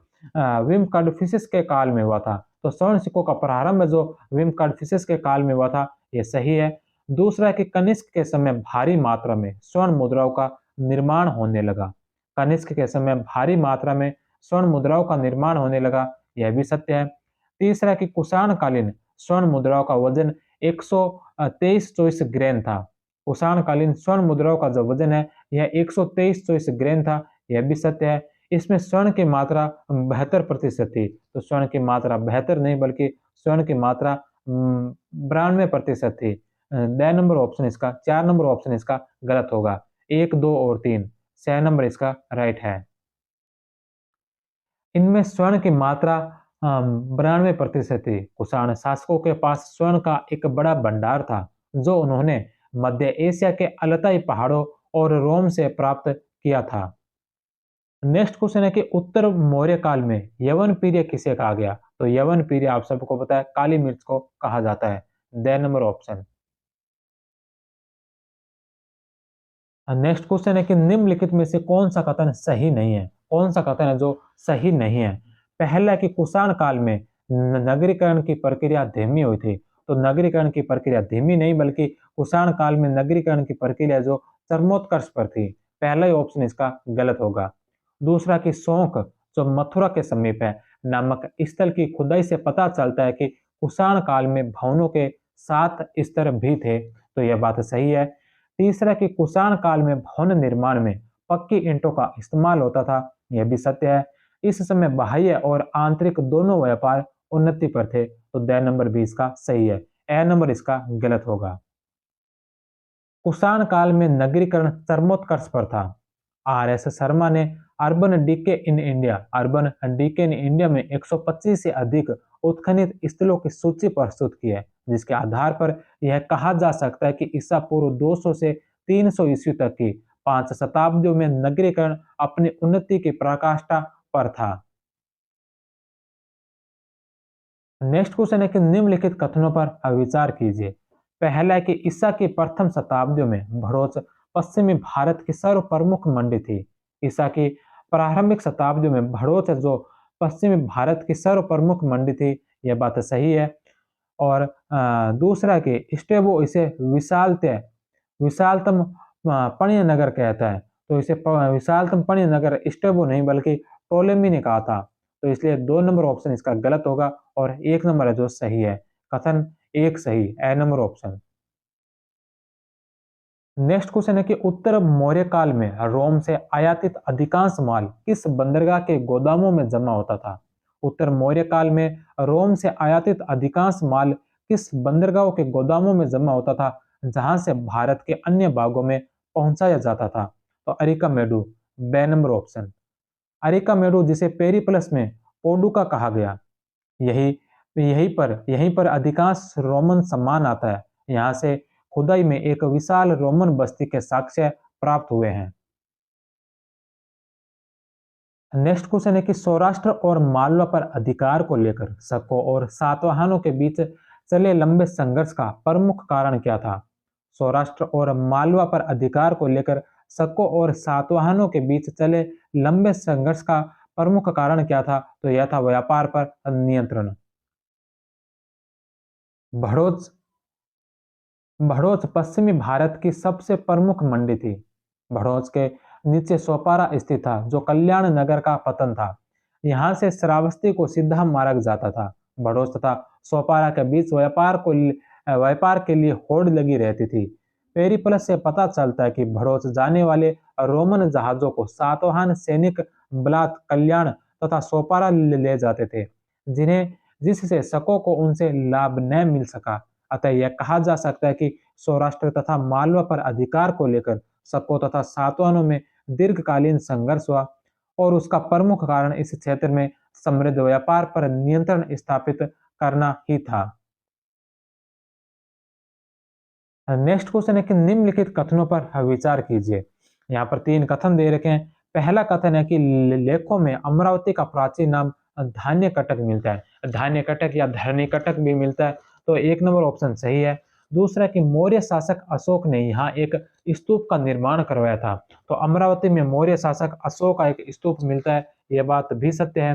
विम कार्डफिसिस के काल में हुआ था। तो स्वर्ण सिक्कों का प्रारंभ जो विम कार्डफिसिस के काल में हुआ था, यह सही है। दूसरा कि कनिष्क के समय भारी मात्रा में स्वर्ण मुद्राओं का निर्माण होने लगा। कनिष्क के समय भारी मात्रा में स्वर्ण मुद्राओं का निर्माण होने लगा, यह भी सत्य है। तीसरा कि कुषाण कालीन स्वर्ण मुद्राओं का वजन 123-24 ग्रेन था। कुषाण कालीन स्वर्ण मुद्राओं का जो वजन है यह 123-24 ग्रेन था, यह भी सत्य है। इसमें स्वर्ण की मात्रा 72% थी। तो स्वर्ण की मात्रा 72 नहीं बल्कि स्वर्ण की मात्रा 92% थी। 2 नंबर ऑप्शन इसका, 4 नंबर ऑप्शन इसका गलत होगा। 1, 2 और 3, 6 नंबर इसका राइट है। इनमें स्वर्ण की मात्रा 92% थी। कुषाण शासकों के पास स्वर्ण का एक बड़ा भंडार था जो उन्होंने मध्य एशिया के अलताई पहाड़ों और रोम से प्राप्त किया था। नेक्स्ट क्वेश्चन है कि उत्तर मौर्य काल में यवन पीरियड किसे कहा गया। तो यवन पीरियड आप सबको पता है काली मिर्च को कहा जाता है। 2 नंबर ऑप्शन। नेक्स्ट क्वेश्चन है कि निम्नलिखित में से कौन सा कथन सही नहीं है, कौन सा कथन है जो सही नहीं है। पहला कि कुषाण काल में नगरीकरण की प्रक्रिया धीमी हुई थी। तो नगरीकरण की प्रक्रिया धीमी नहीं बल्कि कुषाण काल में नगरीकरण की प्रक्रिया जो चरमोत्कर्ष पर थी। पहला ही ऑप्शन इसका गलत होगा। दूसरा कि शोक जो मथुरा के समीप है नामक स्थल की खुदाई से पता चलता है कि कुषाण काल में भवनों के 7 स्तर भी थे। तो यह बात सही है। तीसरा कि कुषाण काल में भवन निर्माण में पक्की ईंटों का इस्तेमाल होता था, यह भी सत्य है। इस समय बाह्य और आंतरिक दोनों व्यापार उन्नति पर थे। तो द नंबर भी इसका सही है। ए नंबर इसका गलत होगा। कुषाण काल में नगरीकरण चरमोत्कर्ष पर था। आर एस शर्मा ने अर्बन डीके इन इंडिया में 125 से अधिक उत्खनित स्थलों की सूची प्रस्तुत की है, जिसके आधार पर यह कहा जा सकता है कि ईसा पूर्व 200 से 300 ईस्वी तक की 5 शताब्दियों में नगरीकरण अपनी उन्नति की पराकाष्ठा पर था। नेक्स्ट क्वेश्चन है कि निम्नलिखित कथनों पर विचार कीजिए। पहला है कि ईसा की प्रथम शताब्दियों में भरूच पश्चिमी भारत की सर्व प्रमुख मंडी थी। ईसा की प्रारंभिक शताब्दियों में भरूच जो पश्चिमी भारत की सर्व प्रमुख मंडी थी, यह बात सही है। और दूसरा कि स्टेबो इसे विशालतम पण्य नगर कहता है। तो इसे विशालतम पण्य नगर स्टेबो नहीं बल्कि टोलेमी ने कहा था। तो इसलिए 2 नंबर ऑप्शन इसका गलत होगा और 1 नंबर है जो सही है। कथन एक सही, ए नंबर ऑप्शन। नेक्स्ट क्वेश्चन है कि उत्तर मौर्य काल में रोम से आयातित अधिकांश माल किस बंदरगाह के गोदामों में जमा होता था। उत्तर मौर्य काल में रोम से आयातित अधिकांश माल किस बंदरगाहों के गोदामों में जमा होता था जहां से भारत के अन्य भागों में पहुंचाया जाता था। तो अरिका मेडू, बे नंबर ऑप्शन। अरिका मेडू जिसे पेरिप्लस में पोडुका कहा गया, यही यहीं पर अधिकांश रोमन सम्मान आता है। यहाँ से खुदाई में एक विशाल रोमन बस्ती के साक्ष्य प्राप्त हुए हैं। नेक्स्ट क्वेश्चन है कि सौराष्ट्र और मालवा पर अधिकार को लेकर शकों और सातवाहनों के बीच चले लंबे संघर्ष का प्रमुख कारण क्या था? सौराष्ट्र और मालवा पर अधिकार को लेकर शकों और सातवाहनों के बीच चले लंबे संघर्ष का प्रमुख कारण क्या था? तो यह था व्यापार पर नियंत्रण। भड़ोच भड़ोच पश्चिमी भारत की सबसे प्रमुख मंडी थी। भड़ोच के नीचे सोपारा स्थित था, जो कल्याण नगर का पतन था। यहाँ से श्रावस्ती को सीधा मार्ग जाता था। भड़ोच तथा सोपारा के बीच व्यापार के लिए होड़ लगी रहती थी। पेरिप्लस से पता चलता है कि भड़ोच जाने वाले रोमन जहाजों को सातवाहन सैनिक बलात् कल्याण तथा सोपारा ले जाते थे, जिससे शकों को उनसे लाभ न मिल सका। अतः यह कहा जा सकता है कि सौराष्ट्र तथा मालवा पर अधिकार को लेकर शकों तथा सातवाहनों में दीर्घकालीन संघर्ष हुआ और उसका प्रमुख कारण इस क्षेत्र में समृद्ध व्यापार पर नियंत्रण स्थापित करना ही था। नेक्स्ट क्वेश्चन है कि निम्नलिखित कथनों पर विचार कीजिए। यहाँ पर 3 कथन दे रखे हैं। पहला कथन है कि लेखों में अमरावती का प्राचीन नाम धान्य कटक मिलता है। धान्य कटक या धरनी कटक भी मिलता है, तो 1 नंबर ऑप्शन सही है। दूसरा कि मौर्य शासक अशोक ने यहाँ एक स्तूप का निर्माण करवाया था, तो अमरावती में मौर्य शासक अशोक का एक स्तूप मिलता है, यह बात भी सत्य है।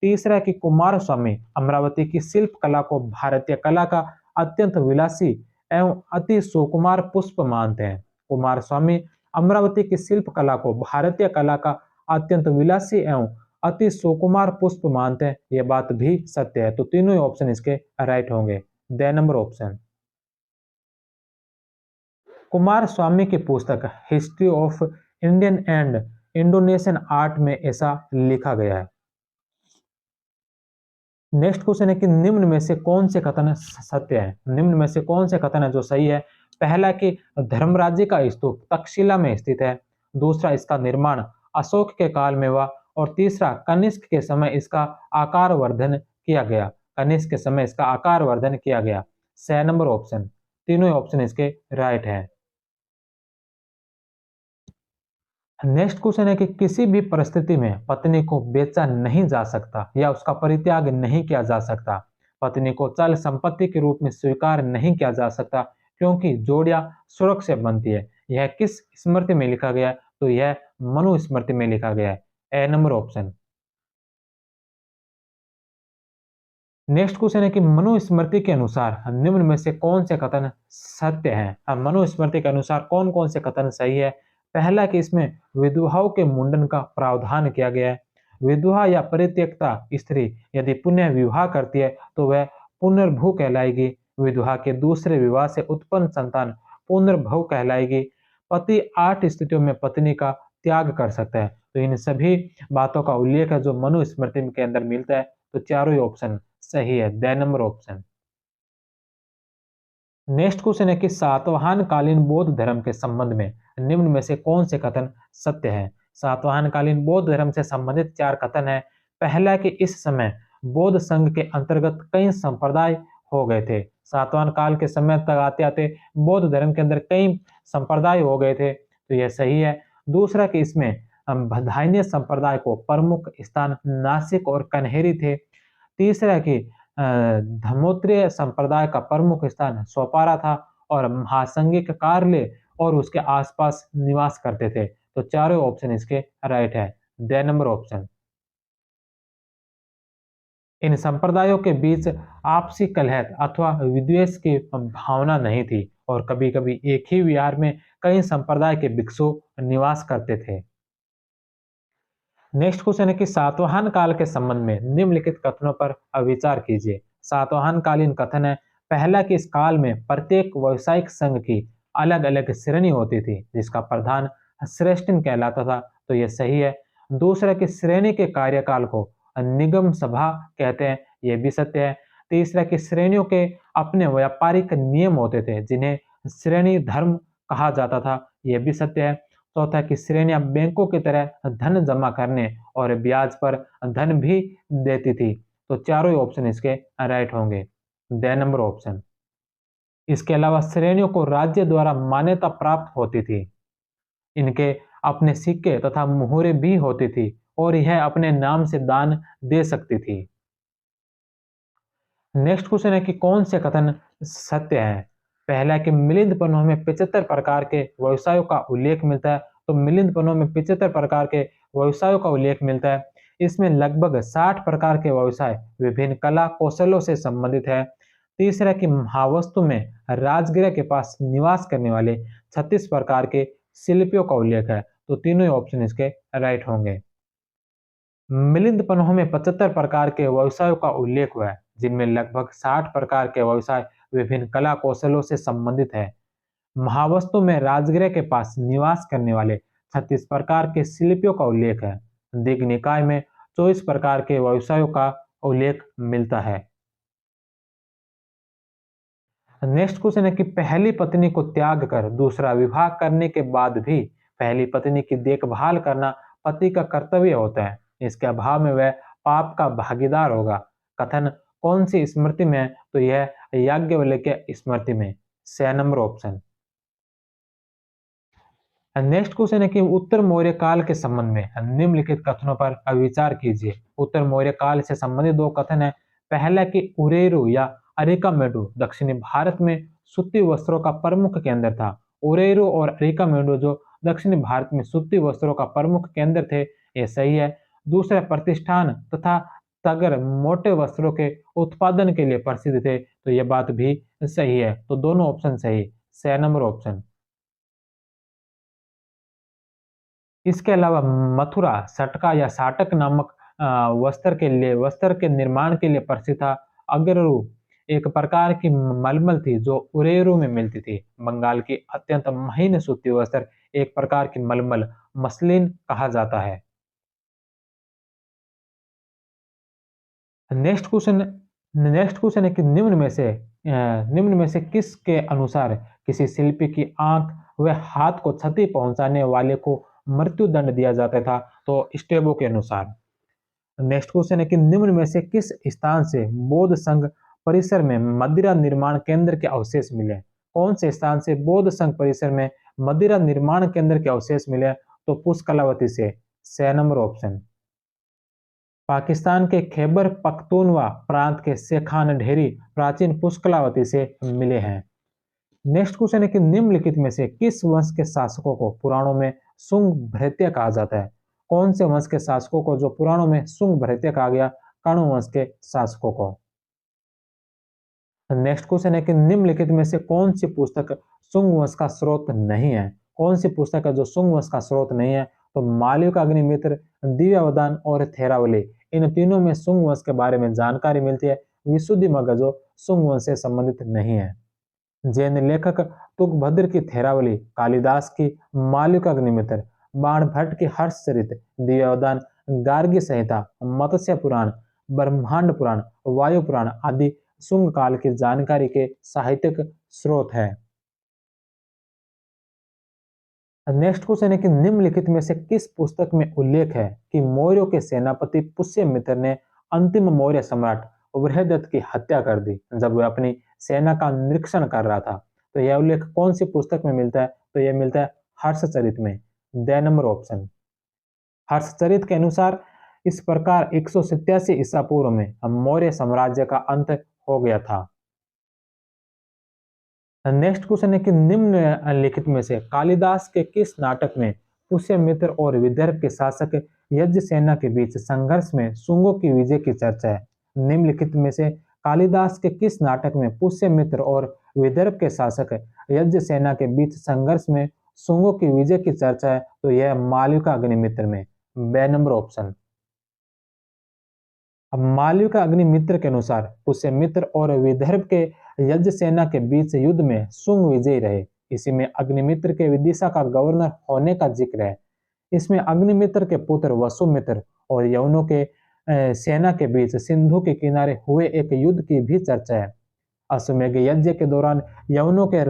तीसरा कि कुमार स्वामी अमरावती की शिल्प कला को भारतीय कला का अत्यंत विलासी एवं अति सुकुमार पुष्प मानते हैं। कुमार स्वामी अमरावती की शिल्प कला को भारतीय कला का अत्यंत विलासी एवं अति सुकुमार पुष्प मानते हैं, यह बात भी सत्य है। तो तीनों ही ऑप्शन इसके राइट होंगे। D number option. Coomaraswamy की पुस्तक history of Indian and Indonesian art में ऐसा लिखा गया है। नेक्स्ट क्वेश्चन है कि निम्न में से कौन से कथन सत्य है? निम्न में से कौन से कथन है जो सही है? पहला कि धर्मराज्य का स्तूप तक्षशिला में स्थित है। दूसरा, इसका निर्माण अशोक के काल में हुआ। और तीसरा, कनिष्क के समय इसका आकार वर्धन किया गया। कनिष्क के समय इसका आकार वर्धन किया गया। 6 नंबर ऑप्शन। तीनों ऑप्शन इसके राइट है। नेक्स्ट क्वेश्चन है कि किसी भी परिस्थिति में पत्नी को बेचा नहीं जा सकता या उसका परित्याग नहीं किया जा सकता। पत्नी को चल संपत्ति के रूप में स्वीकार नहीं किया जा सकता, क्योंकि जोड़ियां सुरक्षा से बनती है। यह किस स्मृति में लिखा गया? तो यह मनु स्मृति में लिखा गया है। ए नंबर ऑप्शन। नेक्स्ट क्वेश्चन है कि मनुस्मृति के अनुसार निम्न में से कौन से कथन सत्य हैं? अब मनुस्मृति के अनुसार कौन कौन से कथन सही है? पहला कि इसमें विधवाओं के मुंडन का प्रावधान किया गया है। विधवा या परित्यक्ता स्त्री यदि पुनः विवाह करती है तो वह पुनर्भू कहलाएगी। विधवा के दूसरे विवाह से उत्पन्न संतान पुनर्भव कहलाएगी। पति 8 स्थितियों में पत्नी का त्याग कर सकता है। तो इन सभी बातों का उल्लेख है जो मनुस्मृति के अंदर मिलता है। तो चारों ही ऑप्शन सही है। D number option. Next question है कि सातवाहन कालीन बौद्ध धर्म के संबंध में निम्न में से कौन से कथन सत्य है? सातवाहन कालीन बौद्ध धर्म से संबंधित 4 कथन है। पहला कि इस समय बौद्ध संघ के अंतर्गत कई संप्रदाय हो गए थे। सातवाहन काल के समय तक आते आते बौद्ध धर्म के अंदर कई संप्रदाय हो गए थे, तो यह सही है। दूसरा कि इसमें बधाइनीय संप्रदाय को प्रमुख स्थान नासिक और कन्हेरी थे। तीसरा कि धर्मोत्तरीय संप्रदाय का प्रमुख स्थान सोपारा था और महासंघिक कार्य और उसके आसपास निवास करते थे। तो चारों ऑप्शन इसके राइट है। D number option. इन संप्रदायों के बीच आपसी कलह अथवा विद्वेष की भावना नहीं थी और कभी-कभी एक ही विहार में कई संप्रदाय के भिक्षु निवास करते थे। नेक्स्ट क्वेश्चन है कि सातवाहन काल के संबंध में निम्नलिखित कथनों पर विचार कीजिए। सातवाहन कालीन कथन है। पहला कि इस काल में प्रत्येक व्यवसायिक संघ की अलग अलग श्रेणी होती थी, जिसका प्रधान श्रेष्ठन कहलाता था, तो यह सही है। दूसरा कि श्रेणी के कार्यकाल को निगम सभा कहते हैं, यह भी सत्य है। तीसरा कि श्रेणियों के अपने व्यापारिक नियम होते थे, जिन्हें श्रेणी धर्म कहा जाता था, यह भी सत्य है। चौथा कि श्रेणियां बैंकों की तरह धन जमा करने और ब्याज पर धन भी देती थी। तो चारों ही ऑप्शन इसके राइट होंगे। D number option. इसके अलावा श्रेणियों को राज्य द्वारा मान्यता प्राप्त होती थी। इनके अपने सिक्के तथा मुहरे भी होती थी और यह अपने नाम से दान दे सकती थी। नेक्स्ट क्वेश्चन है कि कौन से कथन सत्य है। पहला है कि मिलिंद पन्नों में 75 प्रकार के व्यवसायों का उल्लेख मिलता है। तो मिलिंद पन्नों में 75 प्रकार के व्यवसायों का उल्लेख मिलता है। इसमें लगभग 60 प्रकार के व्यवसाय विभिन्न कला कौशलों से संबंधित है। तीसरा कि महावस्तु में राजगृह के पास निवास करने वाले 36 प्रकार के शिल्पियों का उल्लेख है। तो तीनों ही ऑप्शन इसके राइट होंगे। मिलिंद पन्नों में 75 प्रकार के व्यवसायों का उल्लेख हुआ है, जिनमें लगभग 60 प्रकार के व्यवसाय विभिन्न कला कौशलों से संबंधित है। महावस्तु में राजगृह के पास निवास करने वाले 36 प्रकार के शिल्पियों का उल्लेख है। दीघ निकाय में 24 प्रकार के व्यवसायों का उल्लेख मिलता है। नेक्स्ट क्वेश्चन है कि पहली पत्नी को त्याग कर दूसरा विवाह करने के बाद भी पहली पत्नी की देखभाल करना पति का कर्तव्य होता है। इसके अभाव में वह पाप का भागीदार होगा। कथन कौन सी स्मृति में है? तो यह याज्ञवल्क्य की स्मृति में। 6 नंबर ऑप्शन। नेक्स्ट क्वेश्चन है कि उत्तर मौर्य काल के संबंध में निम्नलिखित कथनों पर विचार कीजिए। उत्तर मौर्य काल से संबंधित दो कथन है। पहला कि उरेरू या अरिकामेडु दक्षिणी भारत में सूती वस्त्रों का प्रमुख केंद्र था। उरेरू और अरिकामेडु जो दक्षिणी भारत में सूती वस्त्रों का प्रमुख केंद्र थे, ये सही है। दूसरा प्रतिष्ठान तथा तगर मोटे वस्त्रों के उत्पादन के लिए प्रसिद्ध थे, तो यह बात भी सही है। तो दोनों ऑप्शन सही। 6 नंबर ऑप्शन। इसके अलावा मथुरा सटका या साटक नामक वस्त्र के निर्माण के लिए प्रसिद्ध था। अगरू एक प्रकार की मलमल थी जो उरेरू में मिलती थी। बंगाल की अत्यंत महीन सूती वस्त्र एक प्रकार की मलमल मसलिन कहा जाता है। नेक्स्ट क्वेश्चन नेक्स्ट क्वेश्चन है कि निम्न में से किसके अनुसार किसी शिल्पी की आंख व हाथ को क्षति पहुंचाने वाले को मृत्यु दंड दिया जाता था? तो स्टेबो के अनुसार। नेक्स्ट क्वेश्चन है कि निम्न में से किस स्थान से बौद्ध संघ परिसर में मदिरा निर्माण केंद्र के अवशेष मिले? कौन से स्थान से बौद्ध संघ परिसर में मदिरा निर्माण केंद्र के अवशेष मिले? तो पुष्कलावती से। 6 नंबर ऑप्शन। पाकिस्तान के खैबर पख्तूनवा प्रांत के शेखान ढेरी प्राचीन पुष्कलावती से मिले हैं। नेक्स्ट क्वेश्चन है कि निम्नलिखित में से किस वंश के शासकों को पुराणों में शुंग भृत्य कहा जाता है? कौन से वंश के शासकों को जो पुराणों में शुंग भृत्य कहा गया? कण्व वंश के शासकों को। नेक्स्ट क्वेश्चन है कि निम्नलिखित में से कौन सी पुस्तक शुंग वंश का स्रोत नहीं है? कौन सी पुस्तक है जो शुंग वंश का स्रोत नहीं है? तो मालविका का अग्निमित्र, दिव्यावदान और थेरावली, इन तीनों में शुंग वंश के बारे में जानकारी मिलती है। विशुद्धिमग्ग जो शुंग वंश से संबंधित नहीं है। जैन लेखक तुंगभद्र की थेरावली, कालिदास की मालविका का अग्निमित्र, बाणभट्ट की हर्षचरित, दिव्यावदान, गार्गी संहिता, मत्स्य पुराण, ब्रह्मांड पुराण, वायु पुराण आदि शुंग काल की जानकारी के साहित्यिक स्रोत है। नेक्स्ट क्वेश्चन है कि निम्नलिखित में से किस पुस्तक में उल्लेख है कि मौर्यों के सेनापति पुष्यमित्र ने अंतिम मौर्य सम्राट वृहदत्त की हत्या कर दी जब वह अपनी सेना का निरीक्षण कर रहा था? तो यह उल्लेख कौन सी पुस्तक में मिलता है? तो यह मिलता है हर्षचरित में। 2 नंबर ऑप्शन। हर्षचरित के अनुसार इस प्रकार 187 ईसा पूर्व में मौर्य साम्राज्य का अंत हो गया था। नेक्स्ट क्वेश्चन है कि निम्नलिखित में से कालिदास के किस नाटक में पुष्यमित्र और विदर्भ के शासक यज्ञसेना के बीच संघर्ष में शुंगों की विजय की चर्चा है? निम्नलिखित में से कालिदास के किस नाटक में पुष्यमित्र और विदर्भ के शासक यज्ञसेना के बीच संघर्ष में शुंगों की विजय की चर्चा है? तो यह मालविका अग्निमित्र में। 2 नंबर ऑप्शन। अब मालविका अग्निमित्र के अनुसार पुष्यमित्र और विदर्भ के यज्ञसेना के बीच युद्ध में शुंग विजयी रहे। इसी में अग्निमित्र के विदिशा का गवर्नर होने का जिक्र है। इसमें अग्निमित्र के पुत्र वसुमित्र और यवनों के सेना के बीच सिंधु के किनारे हुए एक युद्ध की भी चर्चा है। अश्वमेध यज्ञ के दौरान यवनों के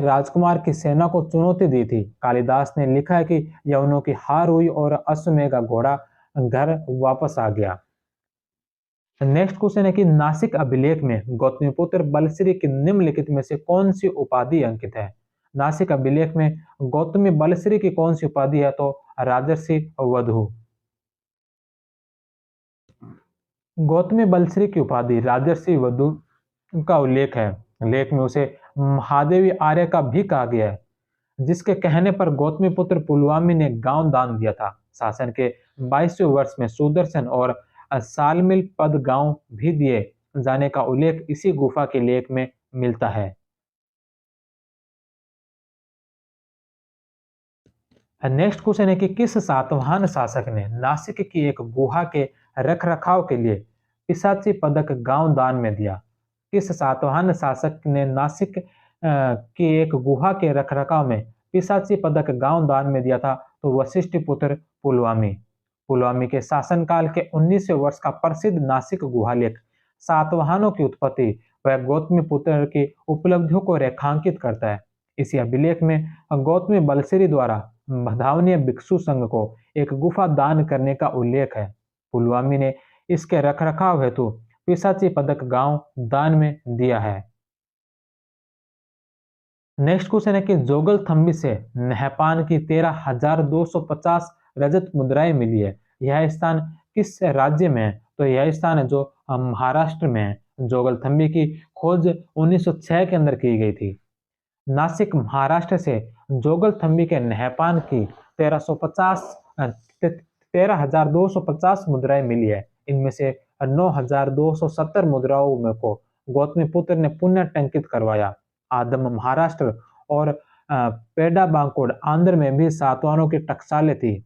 राजकुमार की सेना को चुनौती दी थी। कालिदास ने लिखा है कि यवनों की हार हुई और अश्वमेध का घोड़ा घर वापस आ गया। नेक्स्ट क्वेश्चन है कि नासिक अभिलेख में गौतमीपुत्र बलश्री की निम्नलिखित में से कौन सी उपाधि अंकित है? नासिक अभिलेख में गौतमी बलश्री की कौन सी उपाधि है? तो राजर्षि वधु। गौतमी बलश्री की उपाधि राजर्षि वधु का उल्लेख है। लेख में उसे महादेवी आर्य का भी कहा गया है, जिसके कहने पर गौतमीपुत्र पुलवामी ने गांव दान दिया था। शासन के 22वें वर्ष में सुदर्शन और सालमिल पद गांव भी दिए जाने का उल्लेख इसी गुफा के लेख में मिलता है। नेक्स्ट क्वेश्चन है कि किस सातवाहन शासक ने नासिक की एक गुहा के रखरखाव के लिए पिशाची पदक गांव दान में दिया? किस सातवाहन शासक ने नासिक की एक गुहा के रखरखाव में पिशाची पदक गांव दान में दिया था? तो वशिष्ठ पुत्र पुलवामी। पुलवामी के शासनकाल के 19वें वर्ष का प्रसिद्ध नासिक गुहा लेख सातवाहनों की उत्पत्ति व गौतमी पुत्र की उपलब्धियों को रेखांकित करता है। इसी अभिलेख में गौतमी बलश्री द्वारा बधावनीय भिक्षु संघ को एक गुफा दान करने का उल्लेख है। पुलवामी ने इसके रखरखाव हेतु पिशाची पदक गांव दान में दिया है। नेक्स्ट क्वेश्चन है कि जोगल थम्बी से नहपान की 13,250 रजत मुद्राएं मिली है। यह स्थान किस राज्य में है? तो यह स्थान है जो महाराष्ट्र में है। जोगल थम्बी की खोज 1906 के अंदर की गई थी। नासिक महाराष्ट्र से जोगल थम्बी के नहपान की 13,250 मुद्राएं मिली है। इनमें से 9,270 मुद्राओं में को गौतमी पुत्र ने पुण्य टंकित करवाया। आदम महाराष्ट्र और पेडा बांकुड़ आंध्र में भी सातवाहनों की टकसालें थी।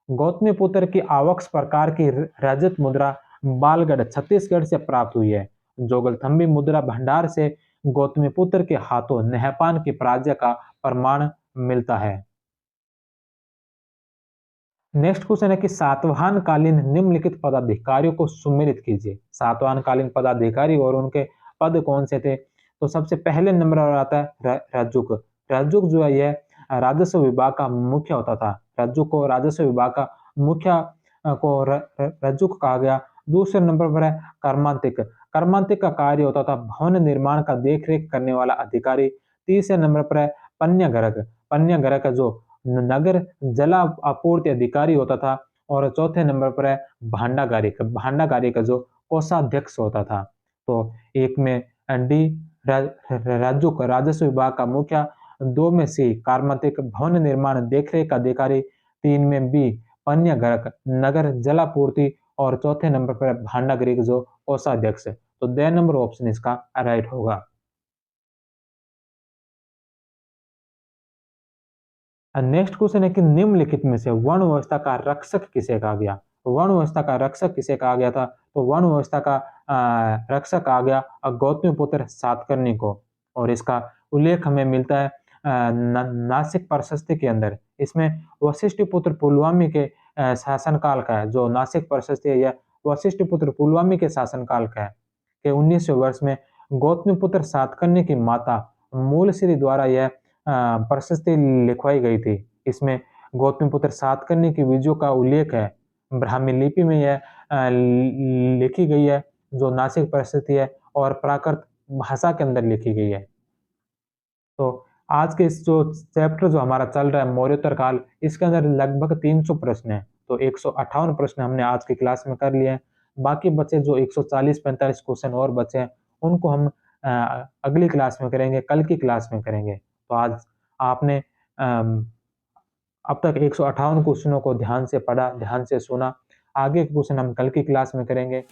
गौतमी पुत्र की आवक्स प्रकार की रजत मुद्रा बालगढ़ छत्तीसगढ़ से प्राप्त हुई है। जोगलथम्बी मुद्रा भंडार से गौतमी पुत्र के हाथों नहपान की पराजय का प्रमाण मिलता है। नेक्स्ट क्वेश्चन है कि सातवाहन कालीन निम्नलिखित पदाधिकारियों को सुमेलित कीजिए। सातवाहन कालीन पदाधिकारी और उनके पद कौन से थे? तो सबसे पहले नंबर पर आता है रज्जुक। रज्जुक जो है यह राजस्व विभाग का मुख्य होता था। रज्जुक को राजस्व विभाग का मुख्य को रज्जुक कहा गया। दूसरे नंबर पर है कर्मांतिक। कर्मांतिक का कार्य होता था भवन निर्माण का देखरेख करने वाला अधिकारी। तीसरे नंबर पर है पन्यगरक। पन्यगरक जो नगर जल आपूर्ति अधिकारी होता था। और चौथे नंबर पर है भांडागारिक। भांडागारिक जो कोषाध्यक्ष होता था। तो एक में डी राजस्व राजस्व विभाग का मुखिया, दो में सी कार्मातिक भवन निर्माण देखरेख अधिकारी, तीन में बी पन्यगरक नगर जलापूर्ति और चौथे नंबर पर भांडागारिक जो कोषाध्यक्ष। तो द नंबर ऑप्शन इसका राइट होगा। नेक्स्ट क्वेश्चन है कि निम्नलिखित में से वर्ण व्यवस्था का रक्षक किसे कहा गया? वर्ण व्यवस्था का रक्षक किसे कहा गया था? तो वर्ण व्यवस्था का रक्षक आ गया गौतमी पुत्र सातकर्णी को। और इसका उल्लेख हमें मिलता है नासिक प्रशस्ति के अंदर। इसमें वशिष्ठ पुत्र पुलवामी के शासनकाल का है। जो नासिक प्रशस्ति है यह वशिष्ठ पुत्र पुलवामी के शासनकाल का है कि 19वें वर्ष में गौतमी पुत्र सातकर्णी की माता मूलश्री द्वारा यह प्रशस्ति लिखवाई गई थी। इसमें गौतमीपुत्र सातकर्णी की विजयों का उल्लेख है। ब्राह्मी लिपि में यह लिखी गई है जो नासिक प्रशस्ति है, और प्राकृत भाषा के अंदर लिखी गई है। तो आज के इस जो चैप्टर जो हमारा चल रहा है मौर्योत्तर काल, इसके अंदर लगभग 300 प्रश्न है। तो 158 प्रश्न हमने आज की क्लास में कर लिए हैं। बाकी बचे जो 140-45 क्वेश्चन और बचे हैं उनको हम अगली क्लास में करेंगे, कल की क्लास में करेंगे। तो आज आपने अब तक 158 क्वेश्चनों को ध्यान से पढ़ा, ध्यान से सुना। आगे के क्वेश्चन हम कल की क्लास में करेंगे।